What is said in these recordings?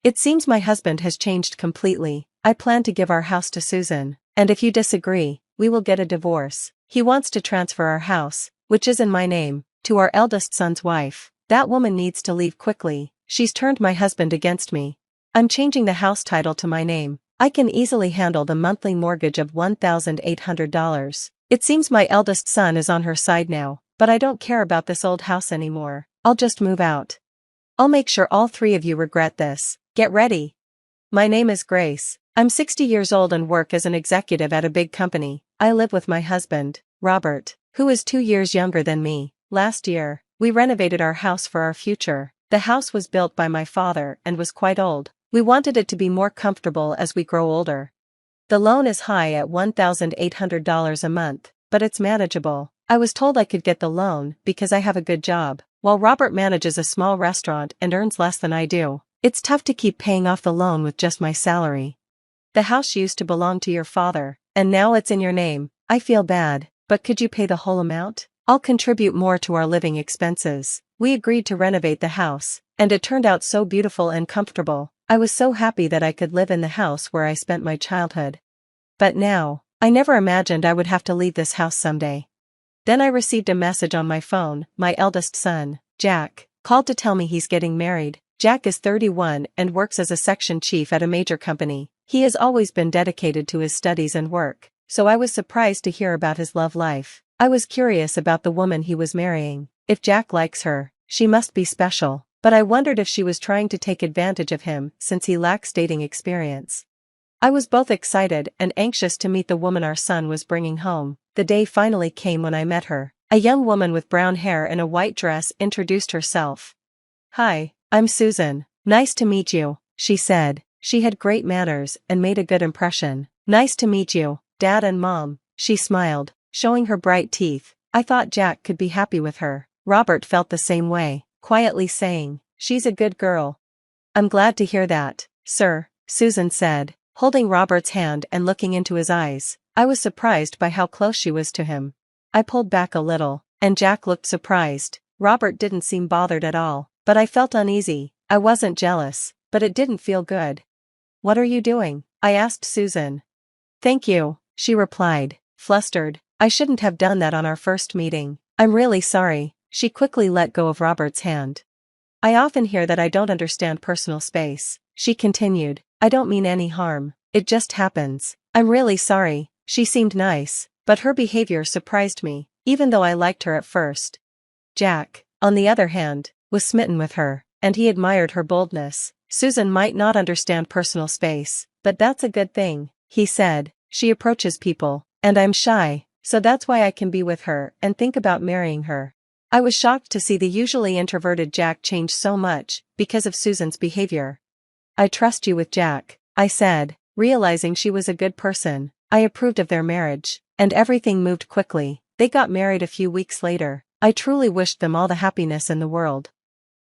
It seems my husband has changed completely. I plan to give our house to Susan, and if you disagree, we will get a divorce. He wants to transfer our house, which is in my name, to our eldest son's wife. That woman needs to leave quickly. She's turned my husband against me. I'm changing the house title to my name. I can easily handle the monthly mortgage of $1,800. It seems my eldest son is on her side now, but I don't care about this old house anymore. I'll just move out. I'll make sure all three of you regret this. Get ready. My name is Grace. I'm 60 years old and work as an executive at a big company. I live with my husband, Robert, who is 2 years younger than me. Last year, we renovated our house for our future. The house was built by my father and was quite old. We wanted it to be more comfortable as we grow older. The loan is high at $1,800 a month, but it's manageable. I was told I could get the loan because I have a good job, while Robert manages a small restaurant and earns less than I do. It's tough to keep paying off the loan with just my salary. The house used to belong to your father, and now it's in your name. I feel bad, but could you pay the whole amount? I'll contribute more to our living expenses. We agreed to renovate the house, and it turned out so beautiful and comfortable. I was so happy that I could live in the house where I spent my childhood. But now, I never imagined I would have to leave this house someday. Then I received a message on my phone. My eldest son, Jack, called to tell me he's getting married. Jack is 31 and works as a section chief at a major company. He has always been dedicated to his studies and work, so I was surprised to hear about his love life. I was curious about the woman he was marrying. If Jack likes her, she must be special, but I wondered if she was trying to take advantage of him since he lacks dating experience. I was both excited and anxious to meet the woman our son was bringing home. The day finally came when I met her. A young woman with brown hair and a white dress introduced herself. "Hi, I'm Susan. Nice to meet you," she said. She had great manners and made a good impression. "Nice to meet you, Dad and Mom," she smiled, showing her bright teeth. I thought Jack could be happy with her. Robert felt the same way, quietly saying, "She's a good girl." "I'm glad to hear that, sir," Susan said, holding Robert's hand and looking into his eyes. I was surprised by how close she was to him. I pulled back a little, and Jack looked surprised. Robert didn't seem bothered at all, but I felt uneasy. I wasn't jealous, but it didn't feel good. "What are you doing?" I asked Susan. "Thank you," she replied, flustered. "I shouldn't have done that on our first meeting. I'm really sorry." She quickly let go of Robert's hand. "I often hear that I don't understand personal space," she continued. "I don't mean any harm. It just happens. I'm really sorry." She seemed nice, but her behavior surprised me, even though I liked her at first. Jack, on the other hand, was smitten with her, and he admired her boldness. "Susan might not understand personal space, but that's a good thing," he said. "She approaches people, and I'm shy, so that's why I can be with her and think about marrying her." I was shocked to see the usually introverted Jack change so much because of Susan's behavior. "I trust you with Jack," I said, realizing she was a good person. I approved of their marriage, and everything moved quickly. They got married a few weeks later. I truly wished them all the happiness in the world.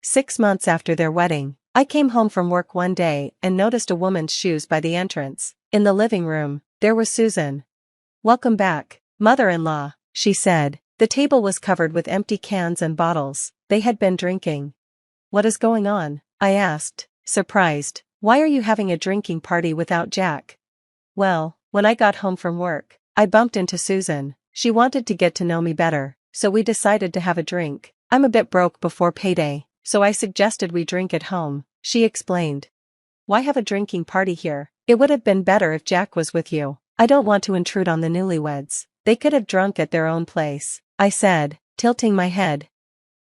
6 months after their wedding, I came home from work one day and noticed a woman's shoes by the entrance. In the living room, there was Susan. "Welcome back, mother-in-law," she said. The table was covered with empty cans and bottles. They had been drinking. "What is going on?" I asked, surprised. "Why are you having a drinking party without Jack?" "Well, when I got home from work, I bumped into Susan. She wanted to get to know me better, so we decided to have a drink. I'm a bit broke before payday, so I suggested we drink at home," she explained. "Why have a drinking party here? It would have been better if Jack was with you. I don't want to intrude on the newlyweds. They could have drunk at their own place," I said, tilting my head.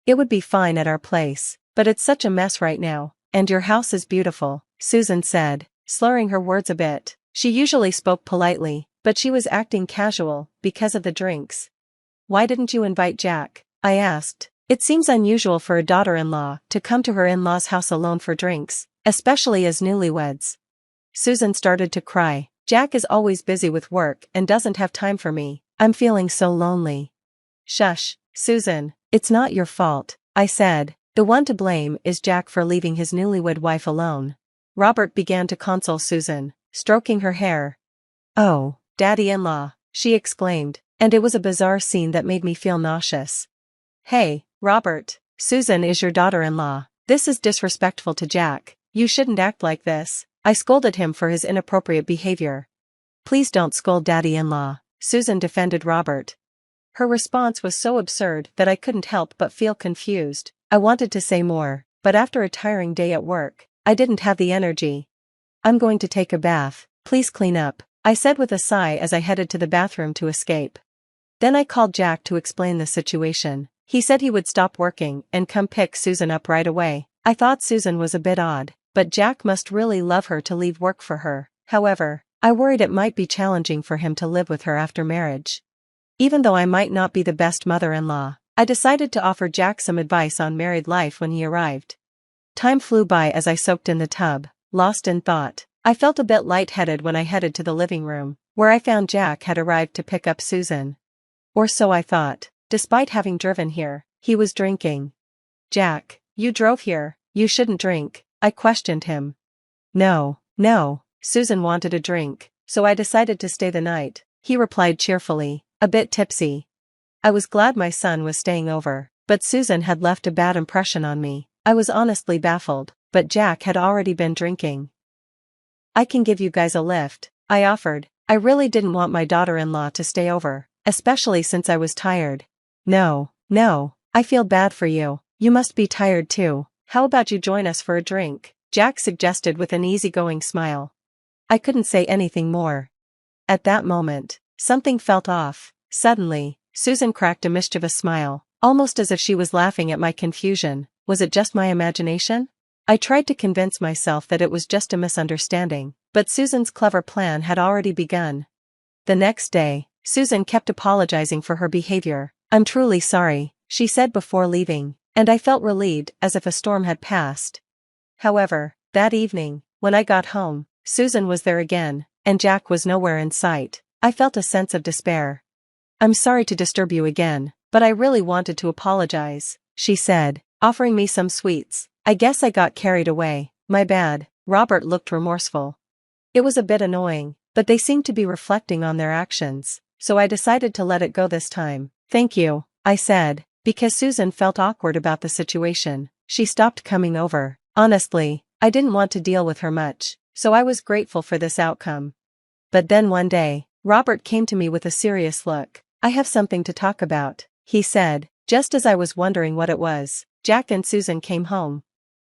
"It would be fine at our place, but it's such a mess right now, and your house is beautiful," Susan said, slurring her words a bit. She usually spoke politely, but she was acting casual because of the drinks. "Why didn't you invite Jack?" I asked. It seems unusual for a daughter-in-law to come to her in-law's house alone for drinks, especially as newlyweds. Susan started to cry. "Jack is always busy with work and doesn't have time for me. I'm feeling so lonely." "Shush, Susan, it's not your fault," I said. "The one to blame is Jack for leaving his newlywed wife alone." Robert began to console Susan, stroking her hair. "Oh, Daddy-in-law," she exclaimed, and it was a bizarre scene that made me feel nauseous. "Hey, Robert, Susan is your daughter-in-law. This is disrespectful to Jack. You shouldn't act like this. I scolded him for his inappropriate behavior. Please don't scold daddy-in-law, Susan defended Robert. Her response was so absurd that I couldn't help but feel confused. I wanted to say more, but after a tiring day at work, I didn't have the energy. I'm going to take a bath, please clean up, I said with a sigh as I headed to the bathroom to escape. Then I called Jack to explain the situation. He said he would stop working and come pick Susan up right away. I thought Susan was a bit odd, but Jack must really love her to leave work for her. However, I worried it might be challenging for him to live with her after marriage. Even though I might not be the best mother-in-law, I decided to offer Jack some advice on married life when he arrived. Time flew by as I soaked in the tub, lost in thought. I felt a bit lightheaded when I headed to the living room, where I found Jack had arrived to pick up Susan. Or so I thought. Despite having driven here, he was drinking. Jack, you drove here, you shouldn't drink, I questioned him. No, Susan wanted a drink, so I decided to stay the night, he replied cheerfully, a bit tipsy. I was glad my son was staying over, but Susan had left a bad impression on me. I was honestly baffled, but Jack had already been drinking. I can give you guys a lift, I offered. I really didn't want my daughter-in-law to stay over, especially since I was tired. No, I feel bad for you. You must be tired too. How about you join us for a drink? Jack suggested with an easygoing smile. I couldn't say anything more. At that moment, something felt off. Suddenly, Susan cracked a mischievous smile, almost as if she was laughing at my confusion. Was it just my imagination? I tried to convince myself that it was just a misunderstanding, but Susan's clever plan had already begun. The next day, Susan kept apologizing for her behavior. I'm truly sorry, she said before leaving, and I felt relieved as if a storm had passed. However, that evening, when I got home, Susan was there again, and Jack was nowhere in sight. I felt a sense of despair. I'm sorry to disturb you again, but I really wanted to apologize, she said, offering me some sweets. I guess I got carried away, my bad. Robert looked remorseful. It was a bit annoying, but they seemed to be reflecting on their actions, so I decided to let it go this time. Thank you, I said, because Susan felt awkward about the situation. She stopped coming over. Honestly, I didn't want to deal with her much, so I was grateful for this outcome. But then one day, Robert came to me with a serious look. I have something to talk about, he said, just as I was wondering what it was. Jack and Susan came home.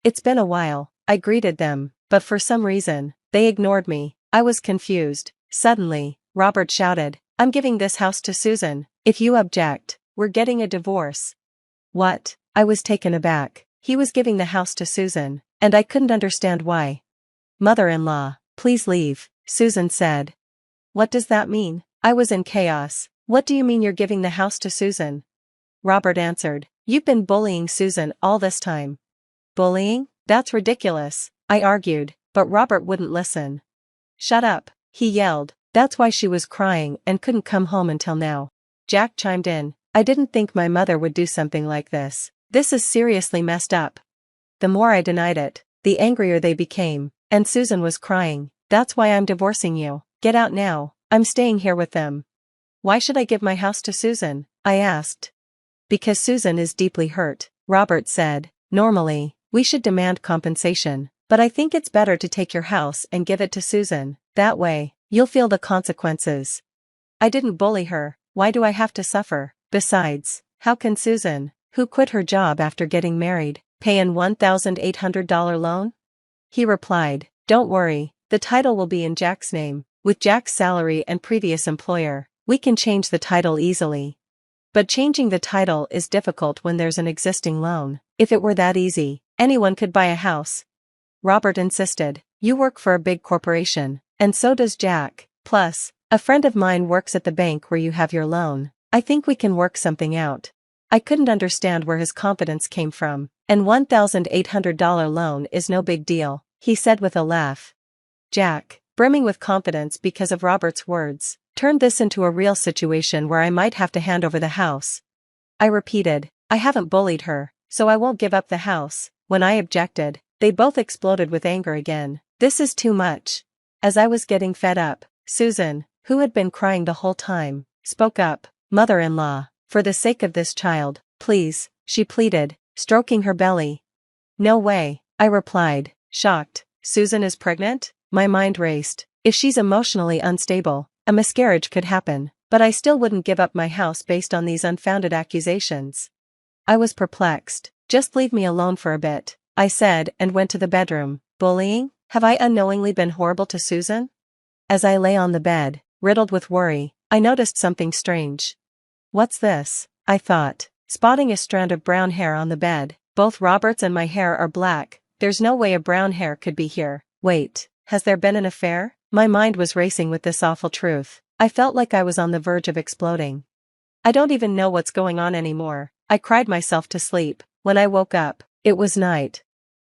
It's been a while, I greeted them, but for some reason, they ignored me. I was confused. Suddenly, Robert shouted, I'm giving this house to Susan. If you object, we're getting a divorce. What? I was taken aback. He was giving the house to Susan, and I couldn't understand why. Mother-in-law, please leave, Susan said. What does that mean? I was in chaos. What do you mean you're giving the house to Susan? Robert answered, You've been bullying Susan all this time. Bullying? That's ridiculous, I argued, but Robert wouldn't listen. Shut up, he yelled. That's why she was crying and couldn't come home until now. Jack chimed in. I didn't think my mother would do something like this. This is seriously messed up. The more I denied it, the angrier they became, and Susan was crying. That's why I'm divorcing you. Get out now. I'm staying here with them. Why should I give my house to Susan? I asked. Because Susan is deeply hurt, Robert said. Normally, we should demand compensation, but I think it's better to take your house and give it to Susan. That way, you'll feel the consequences. I didn't bully her. Why do I have to suffer? Besides, how can Susan, who quit her job after getting married, pay an $1,800 loan? He replied, Don't worry, the title will be in Jack's name. With Jack's salary and previous employer, we can change the title easily. But changing the title is difficult when there's an existing loan. If it were that easy, anyone could buy a house. Robert insisted, You work for a big corporation, and so does Jack. Plus, a friend of mine works at the bank where you have your loan. I think we can work something out. I couldn't understand where his confidence came from. An $1,800 loan is no big deal, he said with a laugh. Jack, brimming with confidence because of Robert's words, turned this into a real situation where I might have to hand over the house. I repeated, I haven't bullied her, so I won't give up the house. When I objected, they both exploded with anger again. This is too much. As I was getting fed up, Susan, who had been crying the whole time, spoke up. Mother-in-law, for the sake of this child, please, she pleaded, stroking her belly. No way, I replied. shocked. Susan is pregnant? My mind raced. If she's emotionally unstable, a miscarriage could happen, but I still wouldn't give up my house based on these unfounded accusations. I was perplexed. Just leave me alone for a bit, I said and went to the bedroom. Bullying? Have I unknowingly been horrible to Susan? As I lay on the bed, riddled with worry, I noticed something strange. What's this? I thought, spotting a strand of brown hair on the bed. Both Robert's and my hair are black. There's no way a brown hair could be here. Wait, has there been an affair? My mind was racing with this awful truth. I felt like I was on the verge of exploding. I don't even know what's going on anymore. I cried myself to sleep. When I woke up, it was night.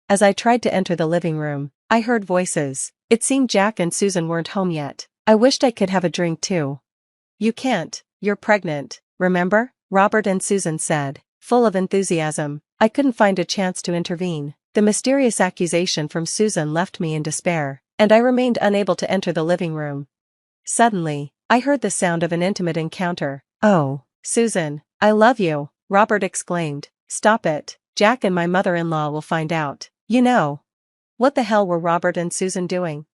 As I tried to enter the living room, I heard voices. It seemed Jack and Susan weren't home yet. I wished I could have a drink too. You can't, you're pregnant, remember? Robert and Susan said, full of enthusiasm. I couldn't find a chance to intervene. The mysterious accusation from Susan left me in despair, and I remained unable to enter the living room. Suddenly, I heard the sound of an intimate encounter. Oh, Susan, I love you, Robert exclaimed. Stop it, Jack and my mother-in-law will find out. You know. What the hell were Robert and Susan doing?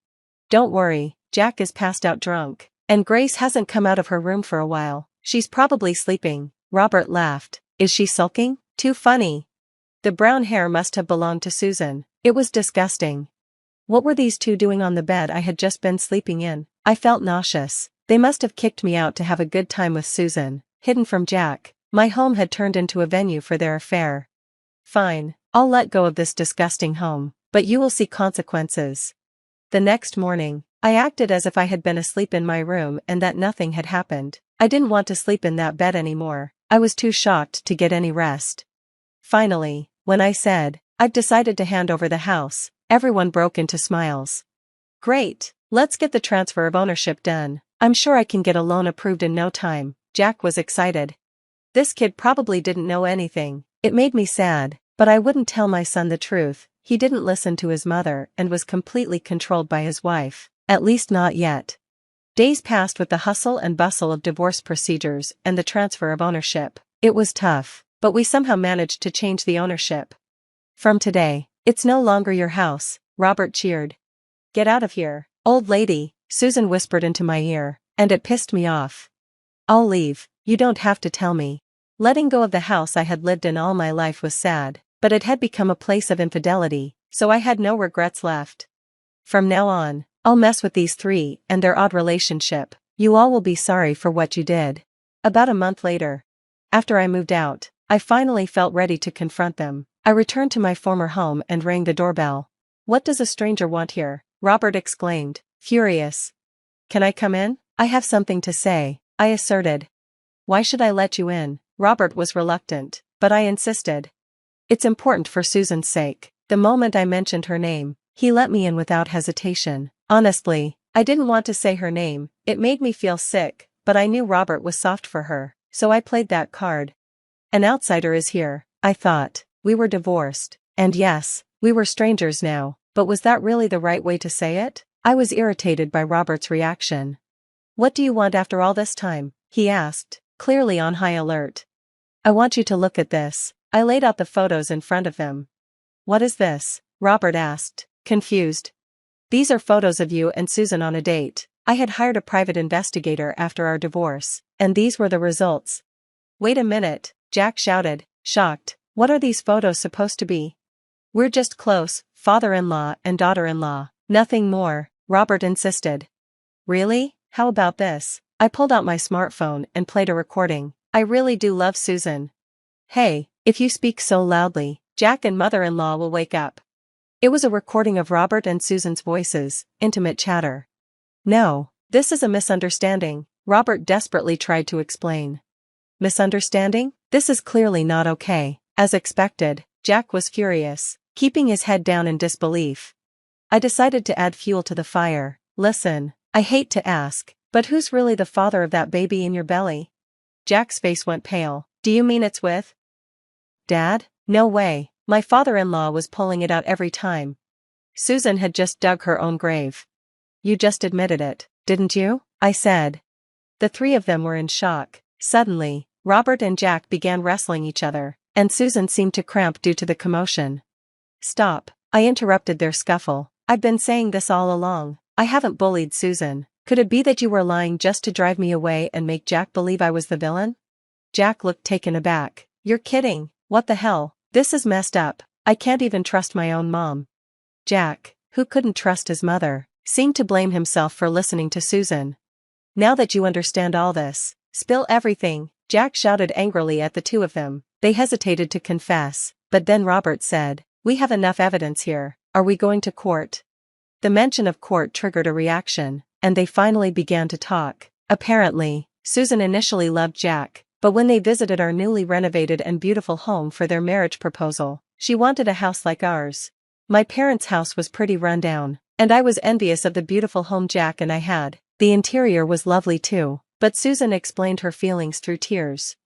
Don't worry, Jack is passed out drunk, and Grace hasn't come out of her room for a while. She's probably sleeping. Robert laughed. Is she sulking? Too funny. The brown hair must have belonged to Susan. It was disgusting. What were these two doing on the bed I had just been sleeping in? I felt nauseous. They must have kicked me out to have a good time with Susan. Hidden from Jack, my home had turned into a venue for their affair. Fine, I'll let go of this disgusting home, but you will see consequences. The next morning, I acted as if I had been asleep in my room and that nothing had happened. I didn't want to sleep in that bed anymore. I was too shocked to get any rest. Finally, when I said, I've decided to hand over the house, everyone broke into smiles. Great, let's get the transfer of ownership done. I'm sure I can get a loan approved in no time. Jack was excited. This kid probably didn't know anything. It made me sad, but I wouldn't tell my son the truth. He didn't listen to his mother and was completely controlled by his wife, at least not yet. Days passed with the hustle and bustle of divorce procedures and the transfer of ownership. It was tough, but we somehow managed to change the ownership. From today, it's no longer your house, Robert cheered. Get out of here, old lady, Susan whispered into my ear, and it pissed me off. I'll leave, you don't have to tell me. Letting go of the house I had lived in all my life was sad, but it had become a place of infidelity, so I had no regrets left. From now on, I'll mess with these three and their odd relationship. You all will be sorry for what you did. About a month later, after I moved out, I finally felt ready to confront them. I returned to my former home and rang the doorbell. What does a stranger want here? Robert exclaimed, furious. Can I come in? I have something to say, I asserted. Why should I let you in? Robert was reluctant, but I insisted. It's important for Susan's sake. The moment I mentioned her name, he let me in without hesitation. Honestly, I didn't want to say her name. It made me feel sick, but I knew Robert was soft for her, so I played that card. An outsider is here, I thought. We were divorced, and yes, we were strangers now, but was that really the right way to say it? I was irritated by Robert's reaction. What do you want after all this time? He asked, clearly on high alert. I want you to look at this. I laid out the photos in front of them. What is this? Robert asked, confused. These are photos of you and Susan on a date. I had hired a private investigator after our divorce, and these were the results. Wait a minute, Jack shouted, shocked. What are these photos supposed to be? We're just close, father-in-law and daughter-in-law. Nothing more, Robert insisted. Really? How about this? I pulled out my smartphone and played a recording. I really do love Susan. Hey, if you speak so loudly, Jack and mother-in-law will wake up. It was a recording of Robert and Susan's voices, intimate chatter. No, this is a misunderstanding, Robert desperately tried to explain. Misunderstanding? This is clearly not okay. As expected, Jack was furious, keeping his head down in disbelief. I decided to add fuel to the fire. Listen, I hate to ask, but who's really the father of that baby in your belly? Jack's face went pale. Do you mean it's with Dad? No way. My father-in-law was pulling it out every time. Susan had just dug her own grave. You just admitted it, didn't you? I said. The three of them were in shock. Suddenly, Robert and Jack began wrestling each other, and Susan seemed to cramp due to the commotion. Stop, I interrupted their scuffle. I've been saying this all along. I haven't bullied Susan. Could it be that you were lying just to drive me away and make Jack believe I was the villain? Jack looked taken aback. You're kidding. What the hell? This is messed up. I can't even trust my own mom. Jack, who couldn't trust his mother, seemed to blame himself for listening to Susan. Now that you understand all this, spill everything, Jack shouted angrily at the two of them. They hesitated to confess, but then Robert said, we have enough evidence here. Are we going to court? The mention of court triggered a reaction, and they finally began to talk. Apparently, Susan initially loved Jack, but when they visited our newly renovated and beautiful home for their marriage proposal, she wanted a house like ours. My parents' house was pretty rundown, and I was envious of the beautiful home Jack and I had. The interior was lovely too, but Susan explained her feelings through tears.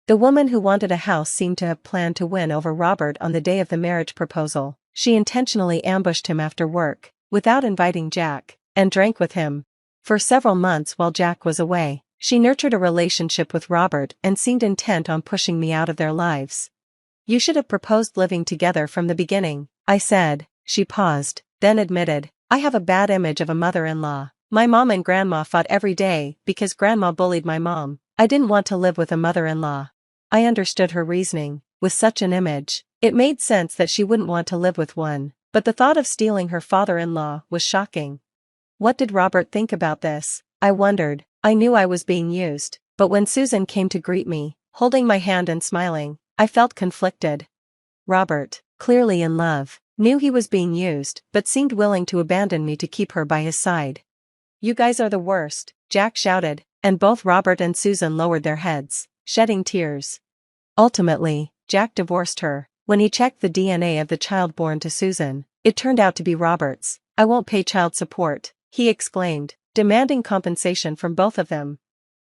The woman who wanted a house seemed to have planned to win over Robert on the day of the marriage proposal. She intentionally ambushed him after work, without inviting Jack, and drank with him. For several months while Jack was away, she nurtured a relationship with Robert and seemed intent on pushing me out of their lives. You should have proposed living together from the beginning, I said. She paused, then admitted, I have a bad image of a mother-in-law. My mom and grandma fought every day because grandma bullied my mom. I didn't want to live with a mother-in-law. I understood her reasoning. With such an image, it made sense that she wouldn't want to live with one, but the thought of stealing her father-in-law was shocking. What did Robert think about this? I wondered. I knew I was being used, but when Susan came to greet me, holding my hand and smiling, I felt conflicted. Robert, clearly in love, knew he was being used, but seemed willing to abandon me to keep her by his side. You guys are the worst, Jack shouted, and both Robert and Susan lowered their heads, shedding tears. Ultimately, Jack divorced her. When he checked the DNA of the child born to Susan, it turned out to be Robert's. I won't pay child support, he exclaimed, demanding compensation from both of them.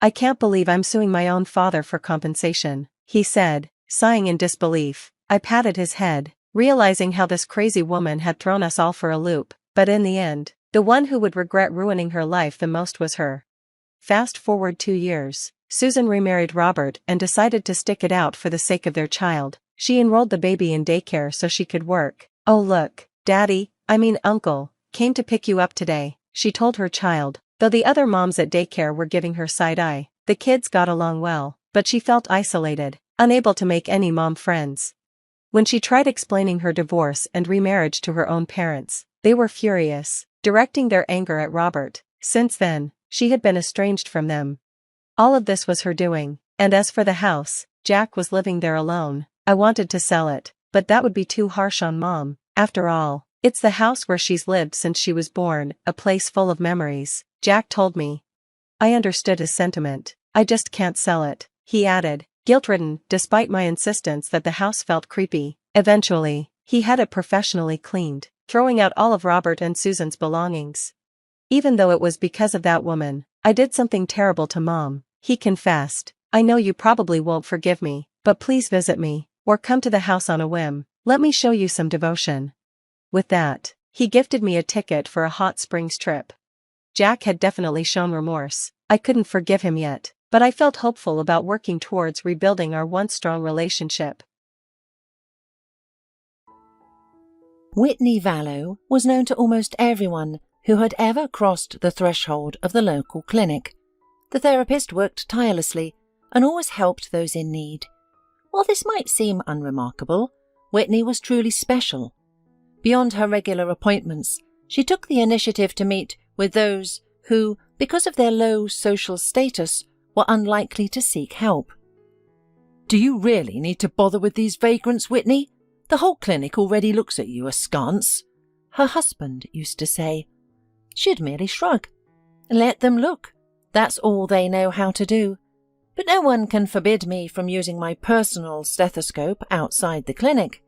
I can't believe I'm suing my own father for compensation, he said, sighing in disbelief. I patted his head, realizing how this crazy woman had thrown us all for a loop, but in the end, the one who would regret ruining her life the most was her. Fast forward 2 years, Susan remarried Robert and decided to stick it out for the sake of their child. She enrolled the baby in daycare so she could work. Oh look, Uncle, came to pick you up today, she told her child. Though the other moms at daycare were giving her side-eye, the kids got along well, but she felt isolated, unable to make any mom friends. When she tried explaining her divorce and remarriage to her own parents, they were furious, directing their anger at Robert. Since then, she had been estranged from them. All of this was her doing, and as for the house, Jack was living there alone. I wanted to sell it, but that would be too harsh on Mom. After all, it's the house where she's lived since she was born, a place full of memories, Jack told me. I understood his sentiment. I just can't sell it, he added, guilt-ridden, despite my insistence that the house felt creepy. Eventually, he had it professionally cleaned, throwing out all of Robert and Susan's belongings. Even though it was because of that woman, I did something terrible to Mom, he confessed. I know you probably won't forgive me, but please visit me, or come to the house on a whim. Let me show you some devotion. With that, he gifted me a ticket for a hot springs trip. Jack had definitely shown remorse. I couldn't forgive him yet, but I felt hopeful about working towards rebuilding our once strong relationship. Whitney Vallow was known to almost everyone who had ever crossed the threshold of the local clinic. The therapist worked tirelessly and always helped those in need. While this might seem unremarkable, Whitney was truly special. Beyond her regular appointments, she took the initiative to meet with those who, because of their low social status, were unlikely to seek help. "Do you really need to bother with these vagrants, Whitney? The whole clinic already looks at you askance," her husband used to say. She'd merely shrug. "Let them look. That's all they know how to do. But no one can forbid me from using my personal stethoscope outside the clinic."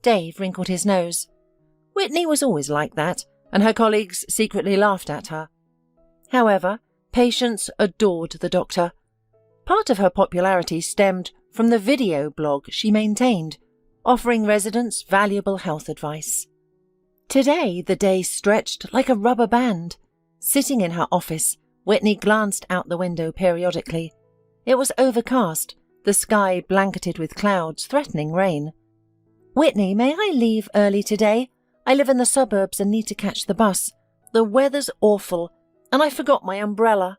Dave wrinkled his nose. Whitney was always like that, and her colleagues secretly laughed at her. However, patients adored the doctor. Part of her popularity stemmed from the video blog she maintained, offering residents valuable health advice. Today, the day stretched like a rubber band. Sitting in her office, Whitney glanced out the window periodically. It was overcast, the sky blanketed with clouds threatening rain. Whitney, may I leave early today? I live in the suburbs and need to catch the bus. The weather's awful, and I forgot my umbrella,"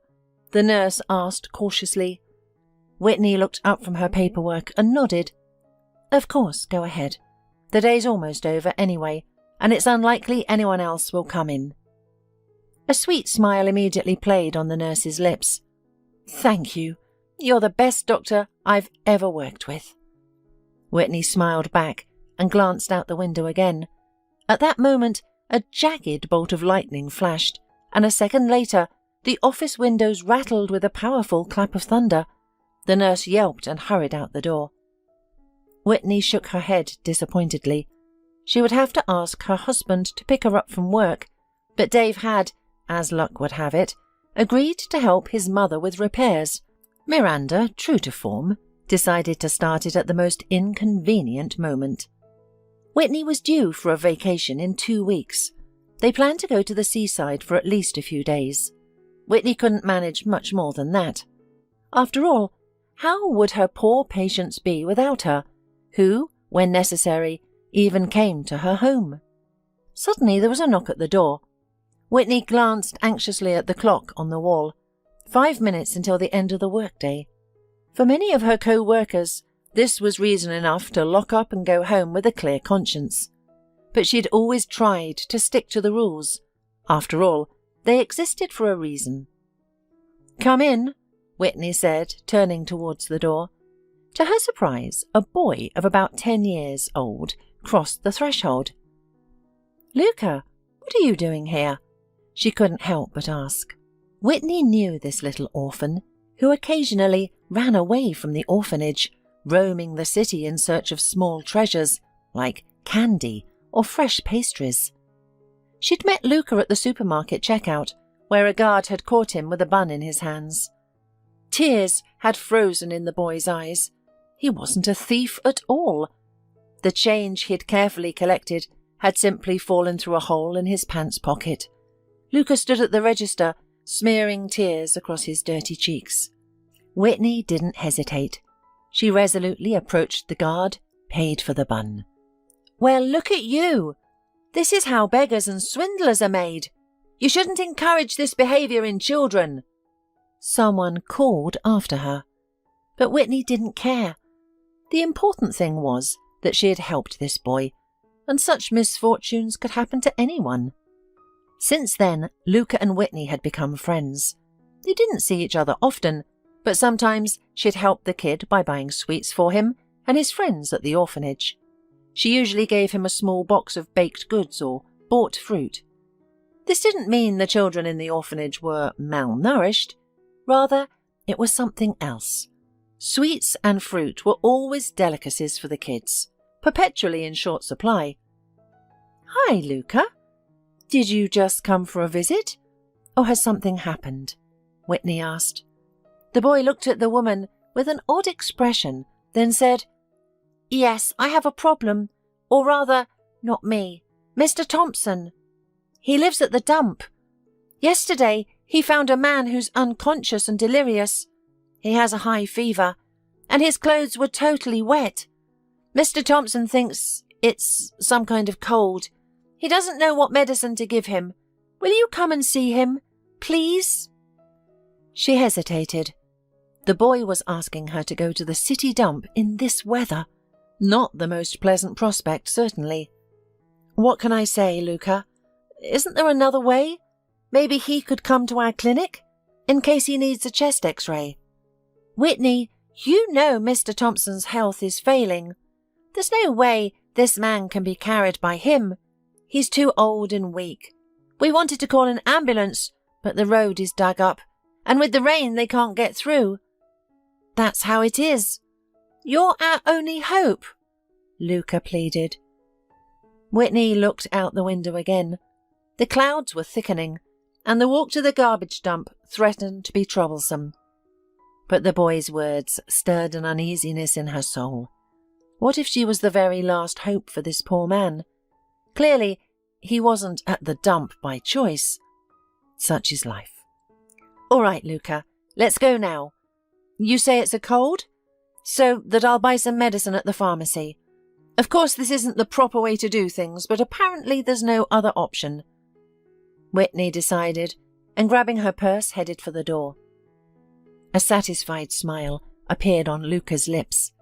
the nurse asked cautiously. Whitney looked up from her paperwork and nodded. "Of course, go ahead. The day's almost over anyway, and it's unlikely anyone else will come in." A sweet smile immediately played on the nurse's lips. "Thank you. You're the best doctor I've ever worked with." Whitney smiled back and glanced out the window again. At that moment, a jagged bolt of lightning flashed, and a second later, the office windows rattled with a powerful clap of thunder. The nurse yelped and hurried out the door. Whitney shook her head disappointedly. She would have to ask her husband to pick her up from work, but Dave had, as luck would have it, agreed to help his mother with repairs. Miranda, true to form, decided to start it at the most inconvenient moment. Whitney was due for a vacation in 2 weeks. They planned to go to the seaside for at least a few days. Whitney couldn't manage much more than that. After all, how would her poor patients be without her, who, when necessary, even came to her home? Suddenly there was a knock at the door. Whitney glanced anxiously at the clock on the wall. 5 minutes until the end of the workday. For many of her co-workers, this was reason enough to lock up and go home with a clear conscience. But she'd always tried to stick to the rules. After all, they existed for a reason. "Come in," Whitney said, turning towards the door. To her surprise, a boy of about 10 years old crossed the threshold. "Luca, what are you doing here?" she couldn't help but ask. Whitney knew this little orphan, who occasionally ran away from the orphanage, roaming the city in search of small treasures like candy or fresh pastries. She'd met Luca at the supermarket checkout, where a guard had caught him with a bun in his hands. Tears had frozen in the boy's eyes. He wasn't a thief at all. The change he'd carefully collected had simply fallen through a hole in his pants pocket. Luca stood at the register, smearing tears across his dirty cheeks. Whitney didn't hesitate. She resolutely approached the guard, paid for the bun. "Well, look at you! This is how beggars and swindlers are made. You shouldn't encourage this behaviour in children," someone called after her. But Whitney didn't care. The important thing was that she had helped this boy, and such misfortunes could happen to anyone. Since then, Luca and Whitney had become friends. They didn't see each other often, but sometimes she'd help the kid by buying sweets for him and his friends at the orphanage. She usually gave him a small box of baked goods or bought fruit. This didn't mean the children in the orphanage were malnourished. Rather, it was something else. Sweets and fruit were always delicacies for the kids, perpetually in short supply. "Hi, Luca. Did you just come for a visit? Or has something happened?" Whitney asked. The boy looked at the woman with an odd expression, then said, "Yes, I have a problem. Or rather, not me. Mr. Thompson. He lives at the dump. Yesterday, he found a man who's unconscious and delirious. He has a high fever, and his clothes were totally wet. Mr. Thompson thinks it's some kind of cold. He doesn't know what medicine to give him. Will you come and see him, please?" She hesitated. The boy was asking her to go to the city dump in this weather. Not the most pleasant prospect, certainly. "What can I say, Luca? Isn't there another way? Maybe he could come to our clinic, in case he needs a chest x-ray." "Whitney, you know Mr. Thompson's health is failing. There's no way this man can be carried by him. He's too old and weak. We wanted to call an ambulance, but the road is dug up, and with the rain they can't get through. That's how it is. You're our only hope," Luca pleaded. Whitney looked out the window again. The clouds were thickening, and the walk to the garbage dump threatened to be troublesome. But the boy's words stirred an uneasiness in her soul. What if she was the very last hope for this poor man? Clearly, he wasn't at the dump by choice. Such is life. "All right, Luca, let's go now. You say it's a cold? So that I'll buy some medicine at the pharmacy. Of course, this isn't the proper way to do things, but apparently there's no other option. Whitney decided, and grabbing her purse, headed for the door. A satisfied smile appeared on Luca's lips.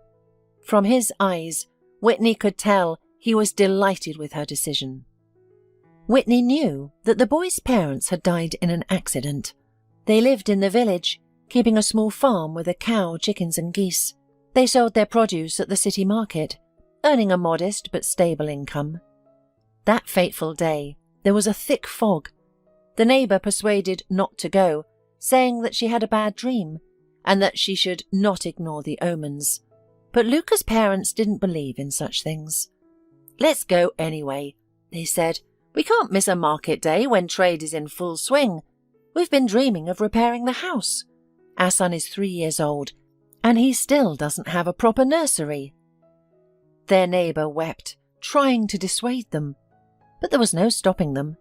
From his eyes, Whitney could tell he was delighted with her decision. Whitney knew that the boy's parents had died in an accident. They lived in the village, keeping a small farm with a cow, chickens and geese. They sold their produce at the city market, earning a modest but stable income. That fateful day, there was a thick fog. The neighbour persuaded not to go, saying that she had a bad dream, and that she should not ignore the omens. But Luca's parents didn't believe in such things. "Let's go anyway," they said. "We can't miss a market day when trade is in full swing. We've been dreaming of repairing the house. Our son is 3 years old, and he still doesn't have a proper nursery." Their neighbour wept, trying to dissuade them, but there was no stopping them.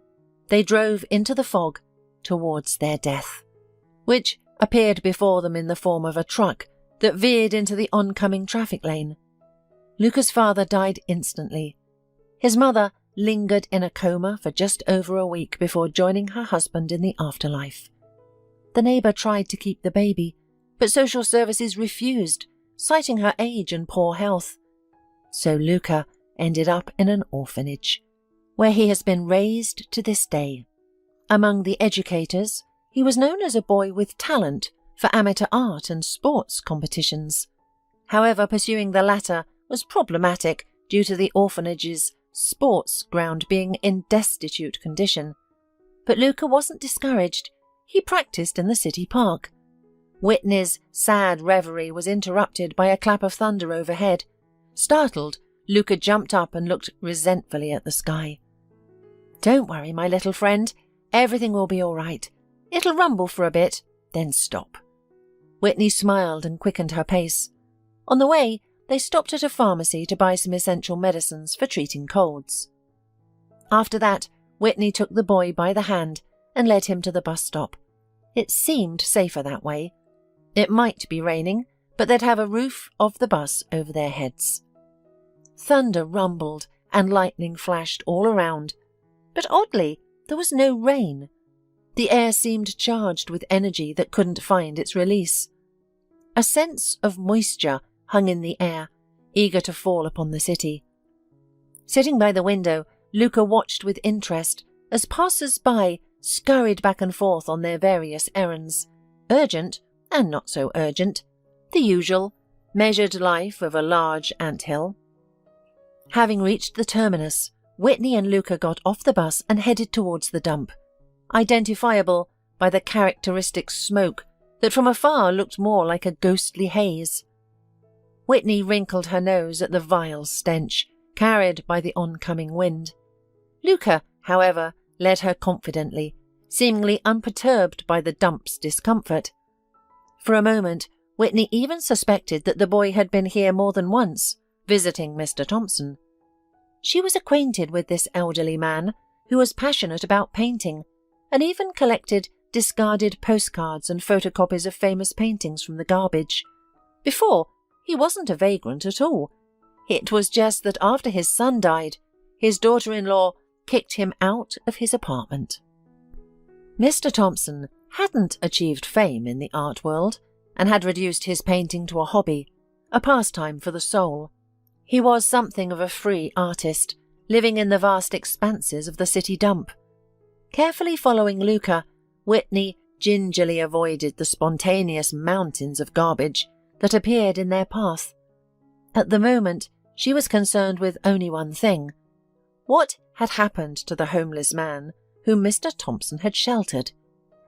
They drove into the fog towards their death, which appeared before them in the form of a truck that veered into the oncoming traffic lane. Luca's father died instantly. His mother lingered in a coma for just over a week before joining her husband in the afterlife. The neighbour tried to keep the baby, but social services refused, citing her age and poor health. So Luca ended up in an orphanage, where he has been raised to this day. Among the educators, he was known as a boy with talent for amateur art and sports competitions. However, pursuing the latter was problematic due to the orphanage's sports ground being in destitute condition. But Luca wasn't discouraged. He practiced in the city park. Whitney's sad reverie was interrupted by a clap of thunder overhead. Startled, Luca jumped up and looked resentfully at the sky. "Don't worry, my little friend. Everything will be all right. It'll rumble for a bit, then stop." Whitney smiled and quickened her pace. On the way, they stopped at a pharmacy to buy some essential medicines for treating colds. After that, Whitney took the boy by the hand and led him to the bus stop. It seemed safer that way. It might be raining, but they'd have a roof of the bus over their heads. Thunder rumbled and lightning flashed all around, but oddly, there was no rain. The air seemed charged with energy that couldn't find its release. A sense of moisture hung in the air, eager to fall upon the city. Sitting by the window, Luca watched with interest as passers-by scurried back and forth on their various errands, urgent and not so urgent, the usual, measured life of a large anthill. Having reached the terminus, Whitney and Luca got off the bus and headed towards the dump, identifiable by the characteristic smoke that from afar looked more like a ghostly haze. Whitney wrinkled her nose at the vile stench carried by the oncoming wind. Luca, however, led her confidently, seemingly unperturbed by the dump's discomfort. For a moment, Whitney even suspected that the boy had been here more than once, visiting Mr. Thompson. She was acquainted with this elderly man, who was passionate about painting, and even collected discarded postcards and photocopies of famous paintings from the garbage. Before, he wasn't a vagrant at all. It was just that after his son died, his daughter-in-law kicked him out of his apartment. Mr. Thompson hadn't achieved fame in the art world and had reduced his painting to a hobby, a pastime for the soul. He was something of a free artist, living in the vast expanses of the city dump. Carefully following Luca, Whitney gingerly avoided the spontaneous mountains of garbage that appeared in their path. At the moment, she was concerned with only one thing. What had happened to the homeless man whom Mr. Thompson had sheltered?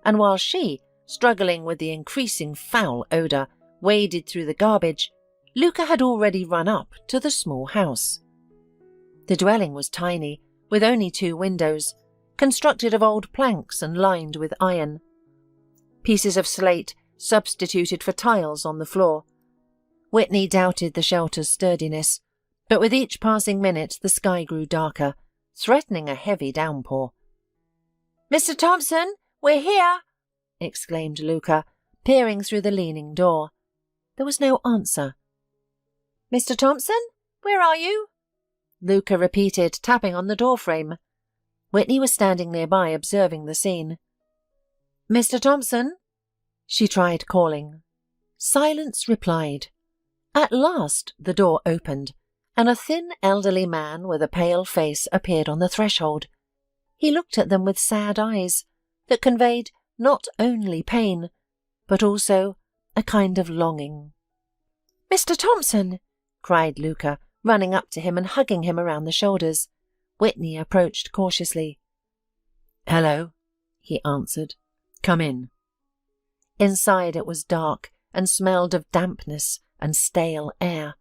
And while she, struggling with the increasing foul odour, waded through the garbage, Luca had already run up to the small house. The dwelling was tiny, with only 2 windows, constructed of old planks and lined with iron. Pieces of slate substituted for tiles on the floor. Whitney doubted the shelter's sturdiness, but with each passing minute the sky grew darker, threatening a heavy downpour. "Mr. Thompson, we're here!" exclaimed Luca, peering through the leaning door. There was no answer. "Mr. Thompson, where are you?" Luca repeated, tapping on the doorframe. Whitney was standing nearby, observing the scene. "Mr. Thompson?" she tried calling. Silence replied. At last the door opened, and a thin elderly man with a pale face appeared on the threshold. He looked at them with sad eyes that conveyed not only pain, but also a kind of longing. "Mr. Thompson!" cried Luca, running up to him and hugging him around the shoulders. Whitney approached cautiously. "Hello," he answered. "Come in." Inside it was dark and smelled of dampness and stale air.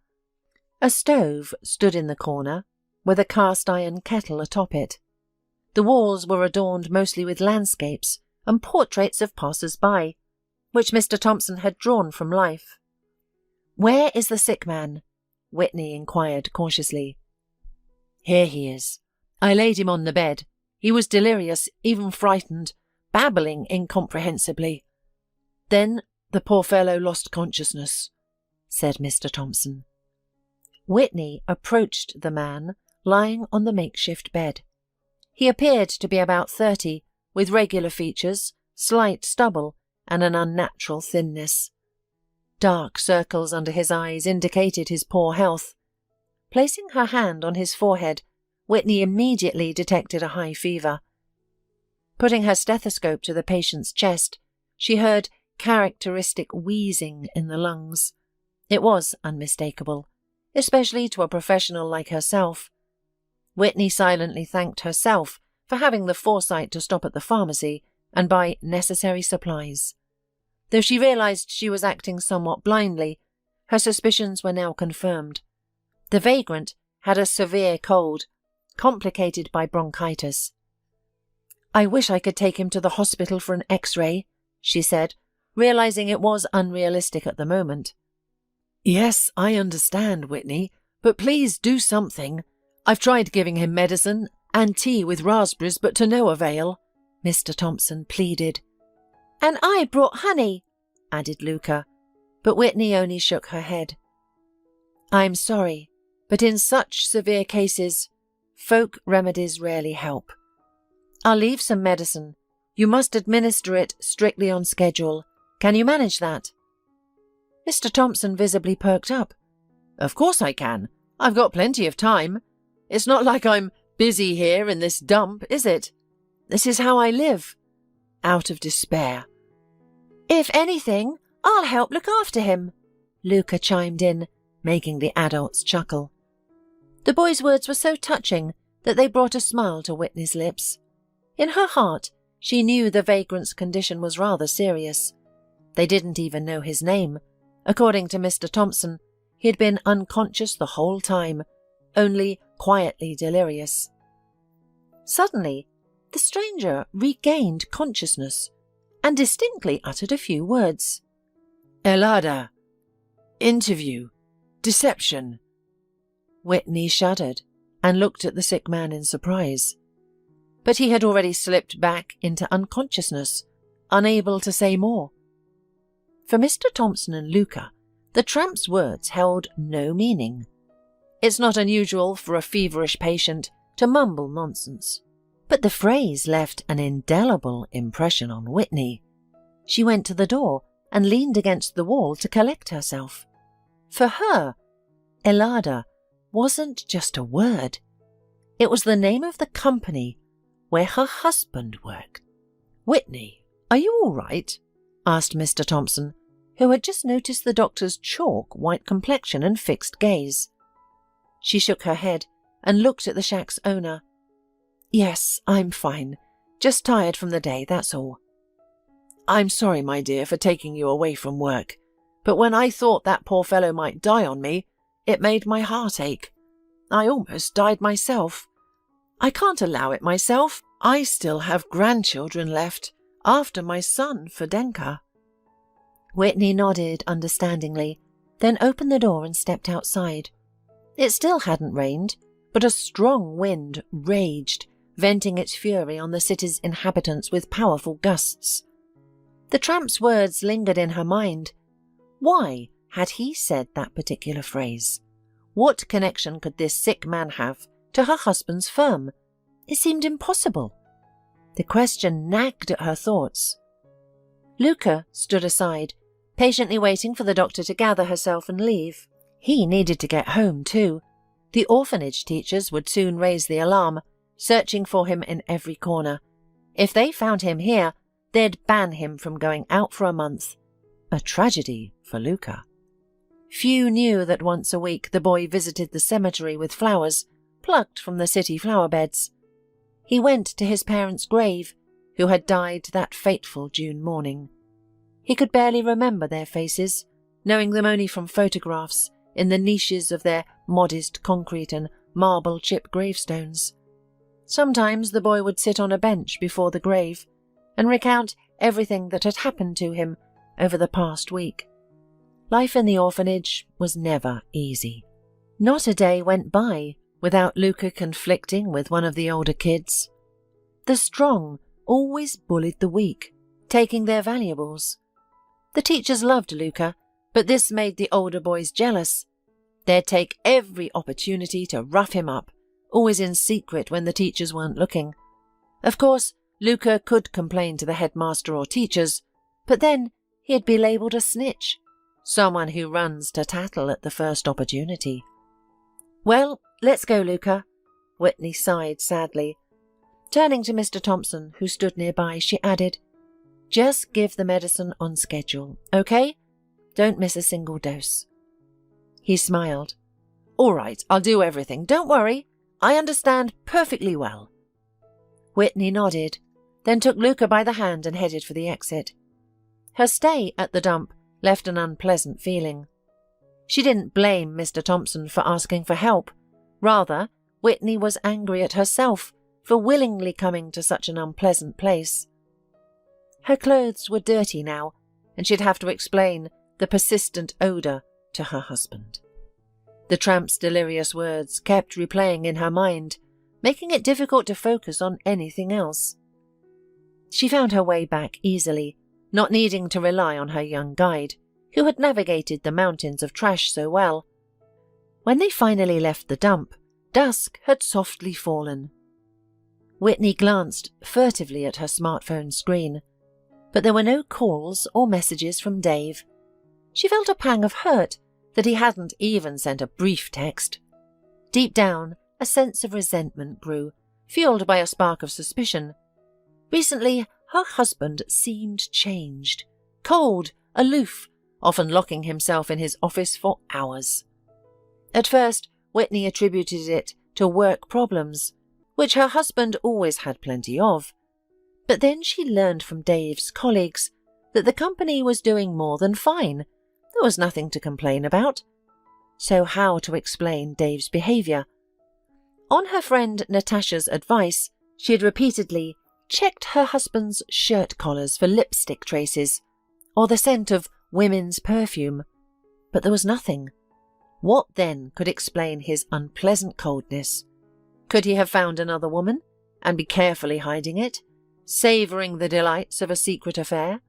A stove stood in the corner, with a cast-iron kettle atop it. The walls were adorned mostly with landscapes and portraits of passers-by, which Mr. Thompson had drawn from life. "Where is the sick man?" Whitney inquired cautiously. "Here he is. I laid him on the bed. He was delirious, even frightened, babbling incomprehensibly. Then the poor fellow lost consciousness," said Mr. Thompson. Whitney approached the man lying on the makeshift bed. He appeared to be about 30, with regular features, slight stubble, and an unnatural thinness. Dark circles under his eyes indicated his poor health. Placing her hand on his forehead, Whitney immediately detected a high fever. Putting her stethoscope to the patient's chest, she heard characteristic wheezing in the lungs. It was unmistakable, especially to a professional like herself. Whitney silently thanked herself for having the foresight to stop at the pharmacy and buy necessary supplies. Though she realized she was acting somewhat blindly, her suspicions were now confirmed. The vagrant had a severe cold, complicated by bronchitis. "I wish I could take him to the hospital for an X-ray," she said, realizing it was unrealistic at the moment. "Yes, I understand, Whitney, but please do something. I've tried giving him medicine and tea with raspberries, but to no avail," Mr. Thompson pleaded. "And I brought honey," added Luca, but Whitney only shook her head. "I'm sorry, but in such severe cases, folk remedies rarely help. I'll leave some medicine. You must administer it strictly on schedule. Can you manage that?" Mr. Thompson visibly perked up. "Of course I can. I've got plenty of time. It's not like I'm busy here in this dump, is it? This is how I live. Out of despair." "If anything, I'll help look after him," Luca chimed in, making the adults chuckle. The boy's words were so touching that they brought a smile to Whitney's lips. In her heart, she knew the vagrant's condition was rather serious. They didn't even know his name. According to Mr. Thompson, he had been unconscious the whole time, only quietly delirious. Suddenly, the stranger regained consciousness and distinctly uttered a few words. "Elada. Interview. Deception." Whitney shuddered and looked at the sick man in surprise. But he had already slipped back into unconsciousness, unable to say more. For Mr. Thompson and Luca, the tramp's words held no meaning. It's not unusual for a feverish patient to mumble nonsense, but the phrase left an indelible impression on Whitney. She went to the door and leaned against the wall to collect herself. For her, Elada wasn't just a word. It was the name of the company where her husband worked. "Whitney, are you all right?" asked Mr. Thompson, who had just noticed the doctor's chalk white complexion and fixed gaze. She shook her head and looked at the shack's owner. "Yes, I'm fine. Just tired from the day, that's all." "I'm sorry, my dear, for taking you away from work, but when I thought that poor fellow might die on me, it made my heart ache. I almost died myself. I can't allow it myself. I still have grandchildren left, after my son, Fidenka." Whitney nodded understandingly, then opened the door and stepped outside. It still hadn't rained, but a strong wind raged, venting its fury on the city's inhabitants with powerful gusts. The tramp's words lingered in her mind. Why had he said that particular phrase? What connection could this sick man have to her husband's firm. It seemed impossible. The question nagged at her thoughts. Luca stood aside, patiently waiting for the doctor to gather herself and leave. He needed to get home too. The orphanage teachers would soon raise the alarm, searching for him in every corner. If they found him here, they'd ban him from going out for a month. A tragedy for Luca. Few knew that once a week the boy visited the cemetery with flowers, plucked from the city flower beds. He went to his parents' grave, who had died that fateful June morning. He could barely remember their faces, knowing them only from photographs in the niches of their modest concrete and marble chip gravestones. Sometimes the boy would sit on a bench before the grave and recount everything that had happened to him over the past week. Life in the orphanage was never easy. Not a day went by without Luca conflicting with one of the older kids. The strong always bullied the weak, taking their valuables. The teachers loved Luca, but this made the older boys jealous. They'd take every opportunity to rough him up, always in secret when the teachers weren't looking. Of course, Luca could complain to the headmaster or teachers, but then he'd be labelled a snitch, someone who runs to tattle at the first opportunity. "Well, let's go, Luca," Whitney sighed sadly. Turning to Mr. Thompson, who stood nearby, she added, "Just give the medicine on schedule, okay? Don't miss a single dose." He smiled. "All right, I'll do everything. Don't worry. I understand perfectly well." Whitney nodded, then took Luca by the hand and headed for the exit. Her stay at the dump left an unpleasant feeling. She didn't blame Mr. Thompson for asking for help. Rather, Whitney was angry at herself for willingly coming to such an unpleasant place. Her clothes were dirty now, and she'd have to explain the persistent odour to her husband. The tramp's delirious words kept replaying in her mind, making it difficult to focus on anything else. She found her way back easily, not needing to rely on her young guide, who had navigated the mountains of trash so well. When they finally left the dump, dusk had softly fallen. Whitney glanced furtively at her smartphone screen, but there were no calls or messages from Dave. She felt a pang of hurt that he hadn't even sent a brief text. Deep down, a sense of resentment grew, fueled by a spark of suspicion. Recently, her husband seemed changed, cold, aloof, often locking himself in his office for hours. At first, Whitney attributed it to work problems, which her husband always had plenty of. But then she learned from Dave's colleagues that the company was doing more than fine. There was nothing to complain about. So how to explain Dave's behaviour? On her friend Natasha's advice, she had repeatedly checked her husband's shirt collars for lipstick traces or the scent of women's perfume, but there was nothing. What then could explain his unpleasant coldness? Could he have found another woman and be carefully hiding it, savouring the delights of a secret affair?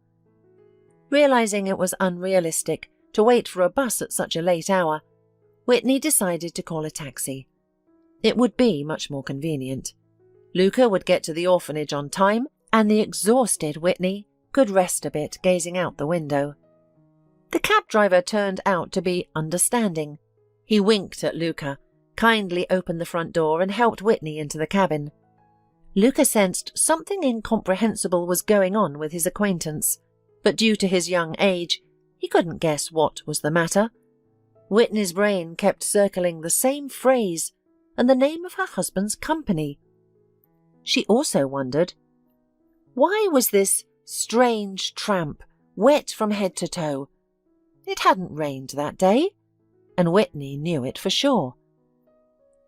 Realising it was unrealistic to wait for a bus at such a late hour, Whitney decided to call a taxi. It would be much more convenient. Luca would get to the orphanage on time, and the exhausted Whitney could rest a bit gazing out the window. The cab driver turned out to be understanding. He winked at Luca, kindly opened the front door and helped Whitney into the cabin. Luca sensed something incomprehensible was going on with his acquaintance, but due to his young age, he couldn't guess what was the matter. Whitney's brain kept circling the same phrase and the name of her husband's company. She also wondered, why was this strange tramp wet from head to toe? It hadn't rained that day, and Whitney knew it for sure.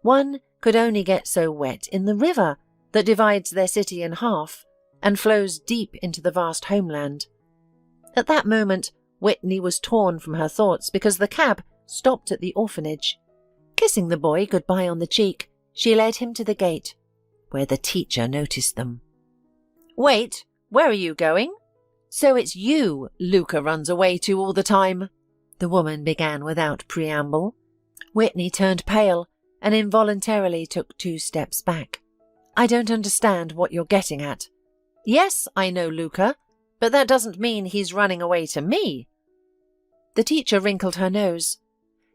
One could only get so wet in the river that divides their city in half and flows deep into the vast homeland. At that moment, Whitney was torn from her thoughts because the cab stopped at the orphanage. Kissing the boy goodbye on the cheek, she led him to the gate, where the teacher noticed them. "Wait, where are you going?" "So it's you Luca runs away to all the time," the woman began without preamble. Whitney turned pale and involuntarily took 2 steps back. "I don't understand what you're getting at." "Yes, I know, Luca, but that doesn't mean he's running away to me." The teacher wrinkled her nose.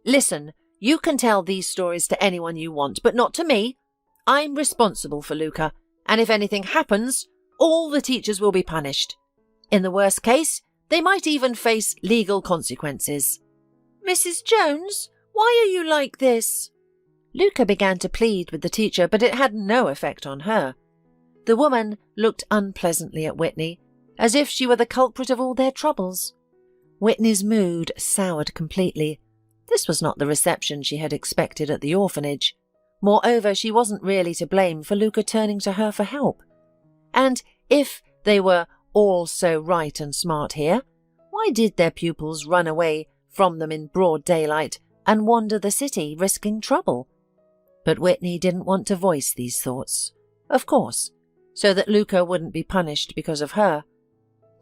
"Listen, you can tell these stories to anyone you want, but not to me. I'm responsible for Luca, and if anything happens, all the teachers will be punished. In the worst case, they might even face legal consequences." "Mrs. Jones, why are you like this?" Luca began to plead with the teacher, but it had no effect on her. The woman looked unpleasantly at Whitney, as if she were the culprit of all their troubles. Whitney's mood soured completely. This was not the reception she had expected at the orphanage. Moreover, she wasn't really to blame for Luca turning to her for help. And if they were all so right and smart here, why did their pupils run away from them in broad daylight and wander the city, risking trouble? But Whitney didn't want to voice these thoughts, of course, so that Luca wouldn't be punished because of her.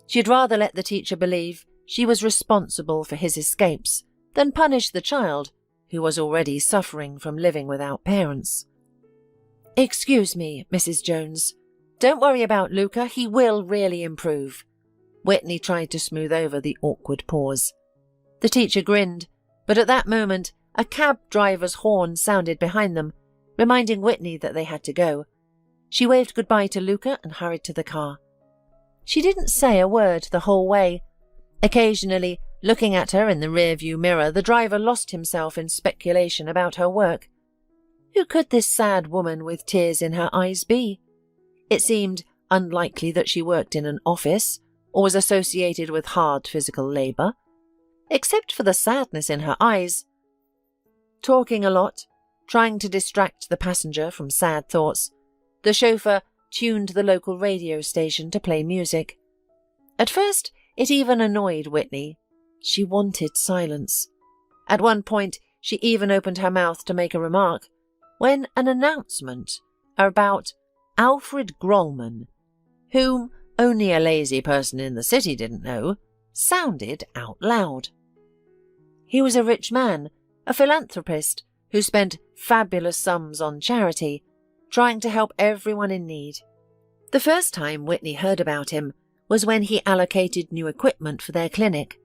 She'd rather let the teacher believe she was responsible for his escapes than punish the child, who was already suffering from living without parents. "Excuse me, Mrs. Jones. Don't worry about Luca, he will really improve." Whitney tried to smooth over the awkward pause. The teacher grinned, but at that moment a cab driver's horn sounded behind them, reminding Whitney that they had to go. She waved goodbye to Luca and hurried to the car. She didn't say a word the whole way. Occasionally, looking at her in the rear-view mirror, the driver lost himself in speculation about her work. Who could this sad woman with tears in her eyes be? It seemed unlikely that she worked in an office or was associated with hard physical labour. Except for the sadness in her eyes. Talking a lot, trying to distract the passenger from sad thoughts, the chauffeur tuned the local radio station to play music. At first, it even annoyed Whitney. She wanted silence. At one point, she even opened her mouth to make a remark, when an announcement about Alfred Grollman, whom only a lazy person in the city didn't know, sounded out loud. He was a rich man, a philanthropist, who spent fabulous sums on charity, trying to help everyone in need. The first time Whitney heard about him was when he allocated new equipment for their clinic.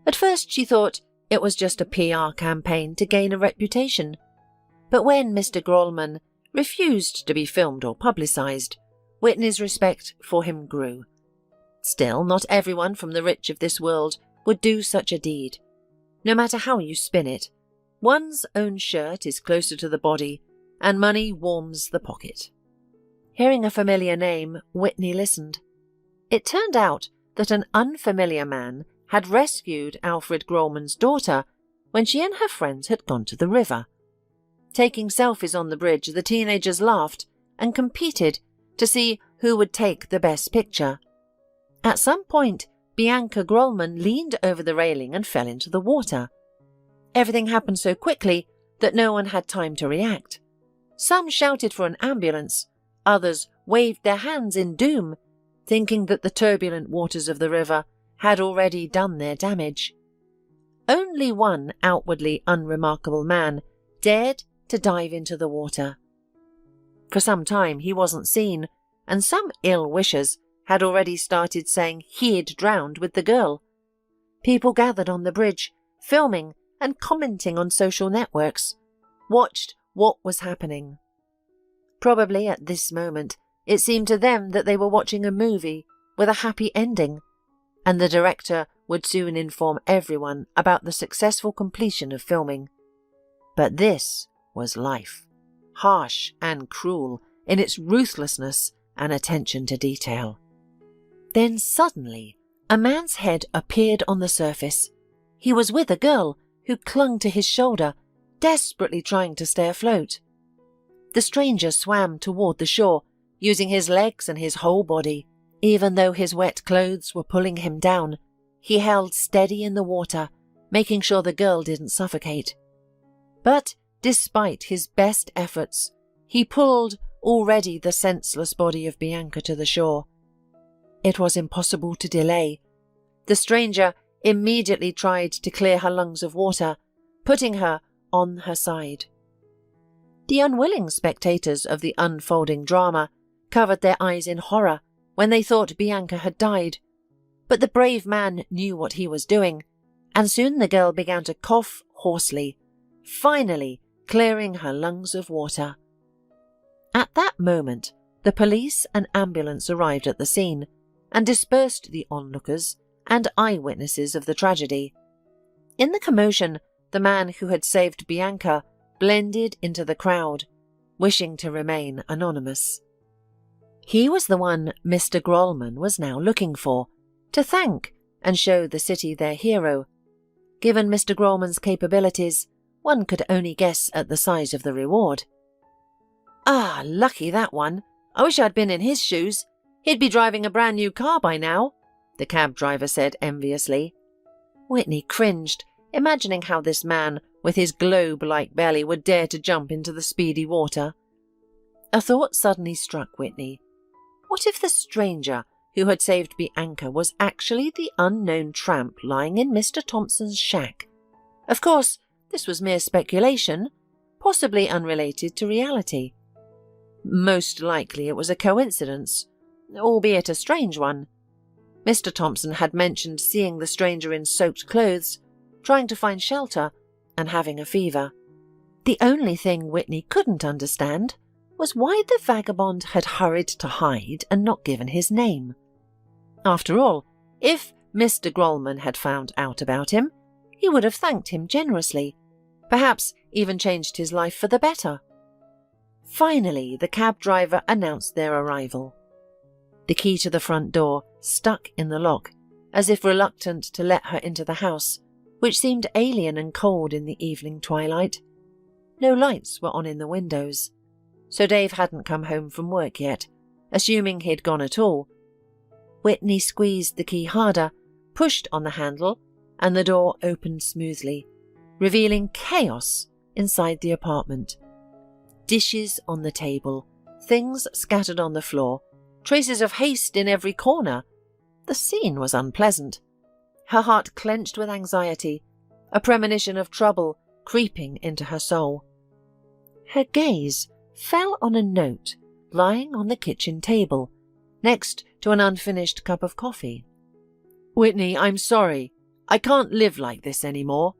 At first she thought it was just a PR campaign to gain a reputation. But when Mr. Grollman refused to be filmed or publicised, Whitney's respect for him grew. Still, not everyone from the rich of this world would do such a deed. No matter how you spin it, one's own shirt is closer to the body, and money warms the pocket. Hearing a familiar name, Whitney listened. It turned out that an unfamiliar man had rescued Alfred Grollman's daughter when she and her friends had gone to the river. Taking selfies on the bridge, the teenagers laughed and competed to see who would take the best picture. At some point, Bianca Grollman leaned over the railing and fell into the water. Everything happened so quickly that no one had time to react. Some shouted for an ambulance, others waved their hands in doom, thinking that the turbulent waters of the river had already done their damage. Only one outwardly unremarkable man dared to dive into the water. For some time he wasn't seen, and some ill-wishers had already started saying he'd drowned with the girl. People gathered on the bridge, filming and commenting on social networks, watched what was happening. Probably at this moment, it seemed to them that they were watching a movie with a happy ending, and the director would soon inform everyone about the successful completion of filming. But this was life, harsh and cruel in its ruthlessness and attention to detail. Then suddenly, a man's head appeared on the surface. He was with a girl who clung to his shoulder, desperately trying to stay afloat. The stranger swam toward the shore, using his legs and his whole body. Even though his wet clothes were pulling him down, he held steady in the water, making sure the girl didn't suffocate. But despite his best efforts, he pulled already the senseless body of Bianca to the shore. It was impossible to delay. The stranger immediately tried to clear her lungs of water, putting her on her side. The unwilling spectators of the unfolding drama covered their eyes in horror when they thought Bianca had died. But the brave man knew what he was doing, and soon the girl began to cough hoarsely, finally clearing her lungs of water. At that moment, the police and ambulance arrived at the scene and dispersed the onlookers and eyewitnesses of the tragedy. In the commotion, the man who had saved Bianca blended into the crowd, wishing to remain anonymous. He was the one Mr. Grollman was now looking for, to thank and show the city their hero. Given Mr. Grollman's capabilities, one could only guess at the size of the reward. "Ah, lucky that one. I wish I'd been in his shoes. He'd be driving a brand new car by now," the cab driver said enviously. Whitney cringed, imagining how this man with his globe-like belly would dare to jump into the speedy water. A thought suddenly struck Whitney. What if the stranger who had saved Bianca was actually the unknown tramp lying in Mr. Thompson's shack? Of course, this was mere speculation, possibly unrelated to reality. Most likely it was a coincidence, albeit a strange one. Mr. Thompson had mentioned seeing the stranger in soaked clothes, trying to find shelter, and having a fever. The only thing Whitney couldn't understand was why the vagabond had hurried to hide and not given his name. After all, if Mr. Grollman had found out about him, he would have thanked him generously, perhaps even changed his life for the better. Finally, the cab driver announced their arrival. The key to the front door stuck in the lock, as if reluctant to let her into the house, which seemed alien and cold in the evening twilight. No lights were on in the windows, so Dave hadn't come home from work yet, assuming he'd gone at all. Whitney squeezed the key harder, pushed on the handle, and the door opened smoothly, revealing chaos inside the apartment. Dishes on the table, things scattered on the floor, traces of haste in every corner. The scene was unpleasant. Her heart clenched with anxiety, a premonition of trouble creeping into her soul. Her gaze fell on a note lying on the kitchen table, next to an unfinished cup of coffee. "Whitney, I'm sorry. I can't live like this anymore.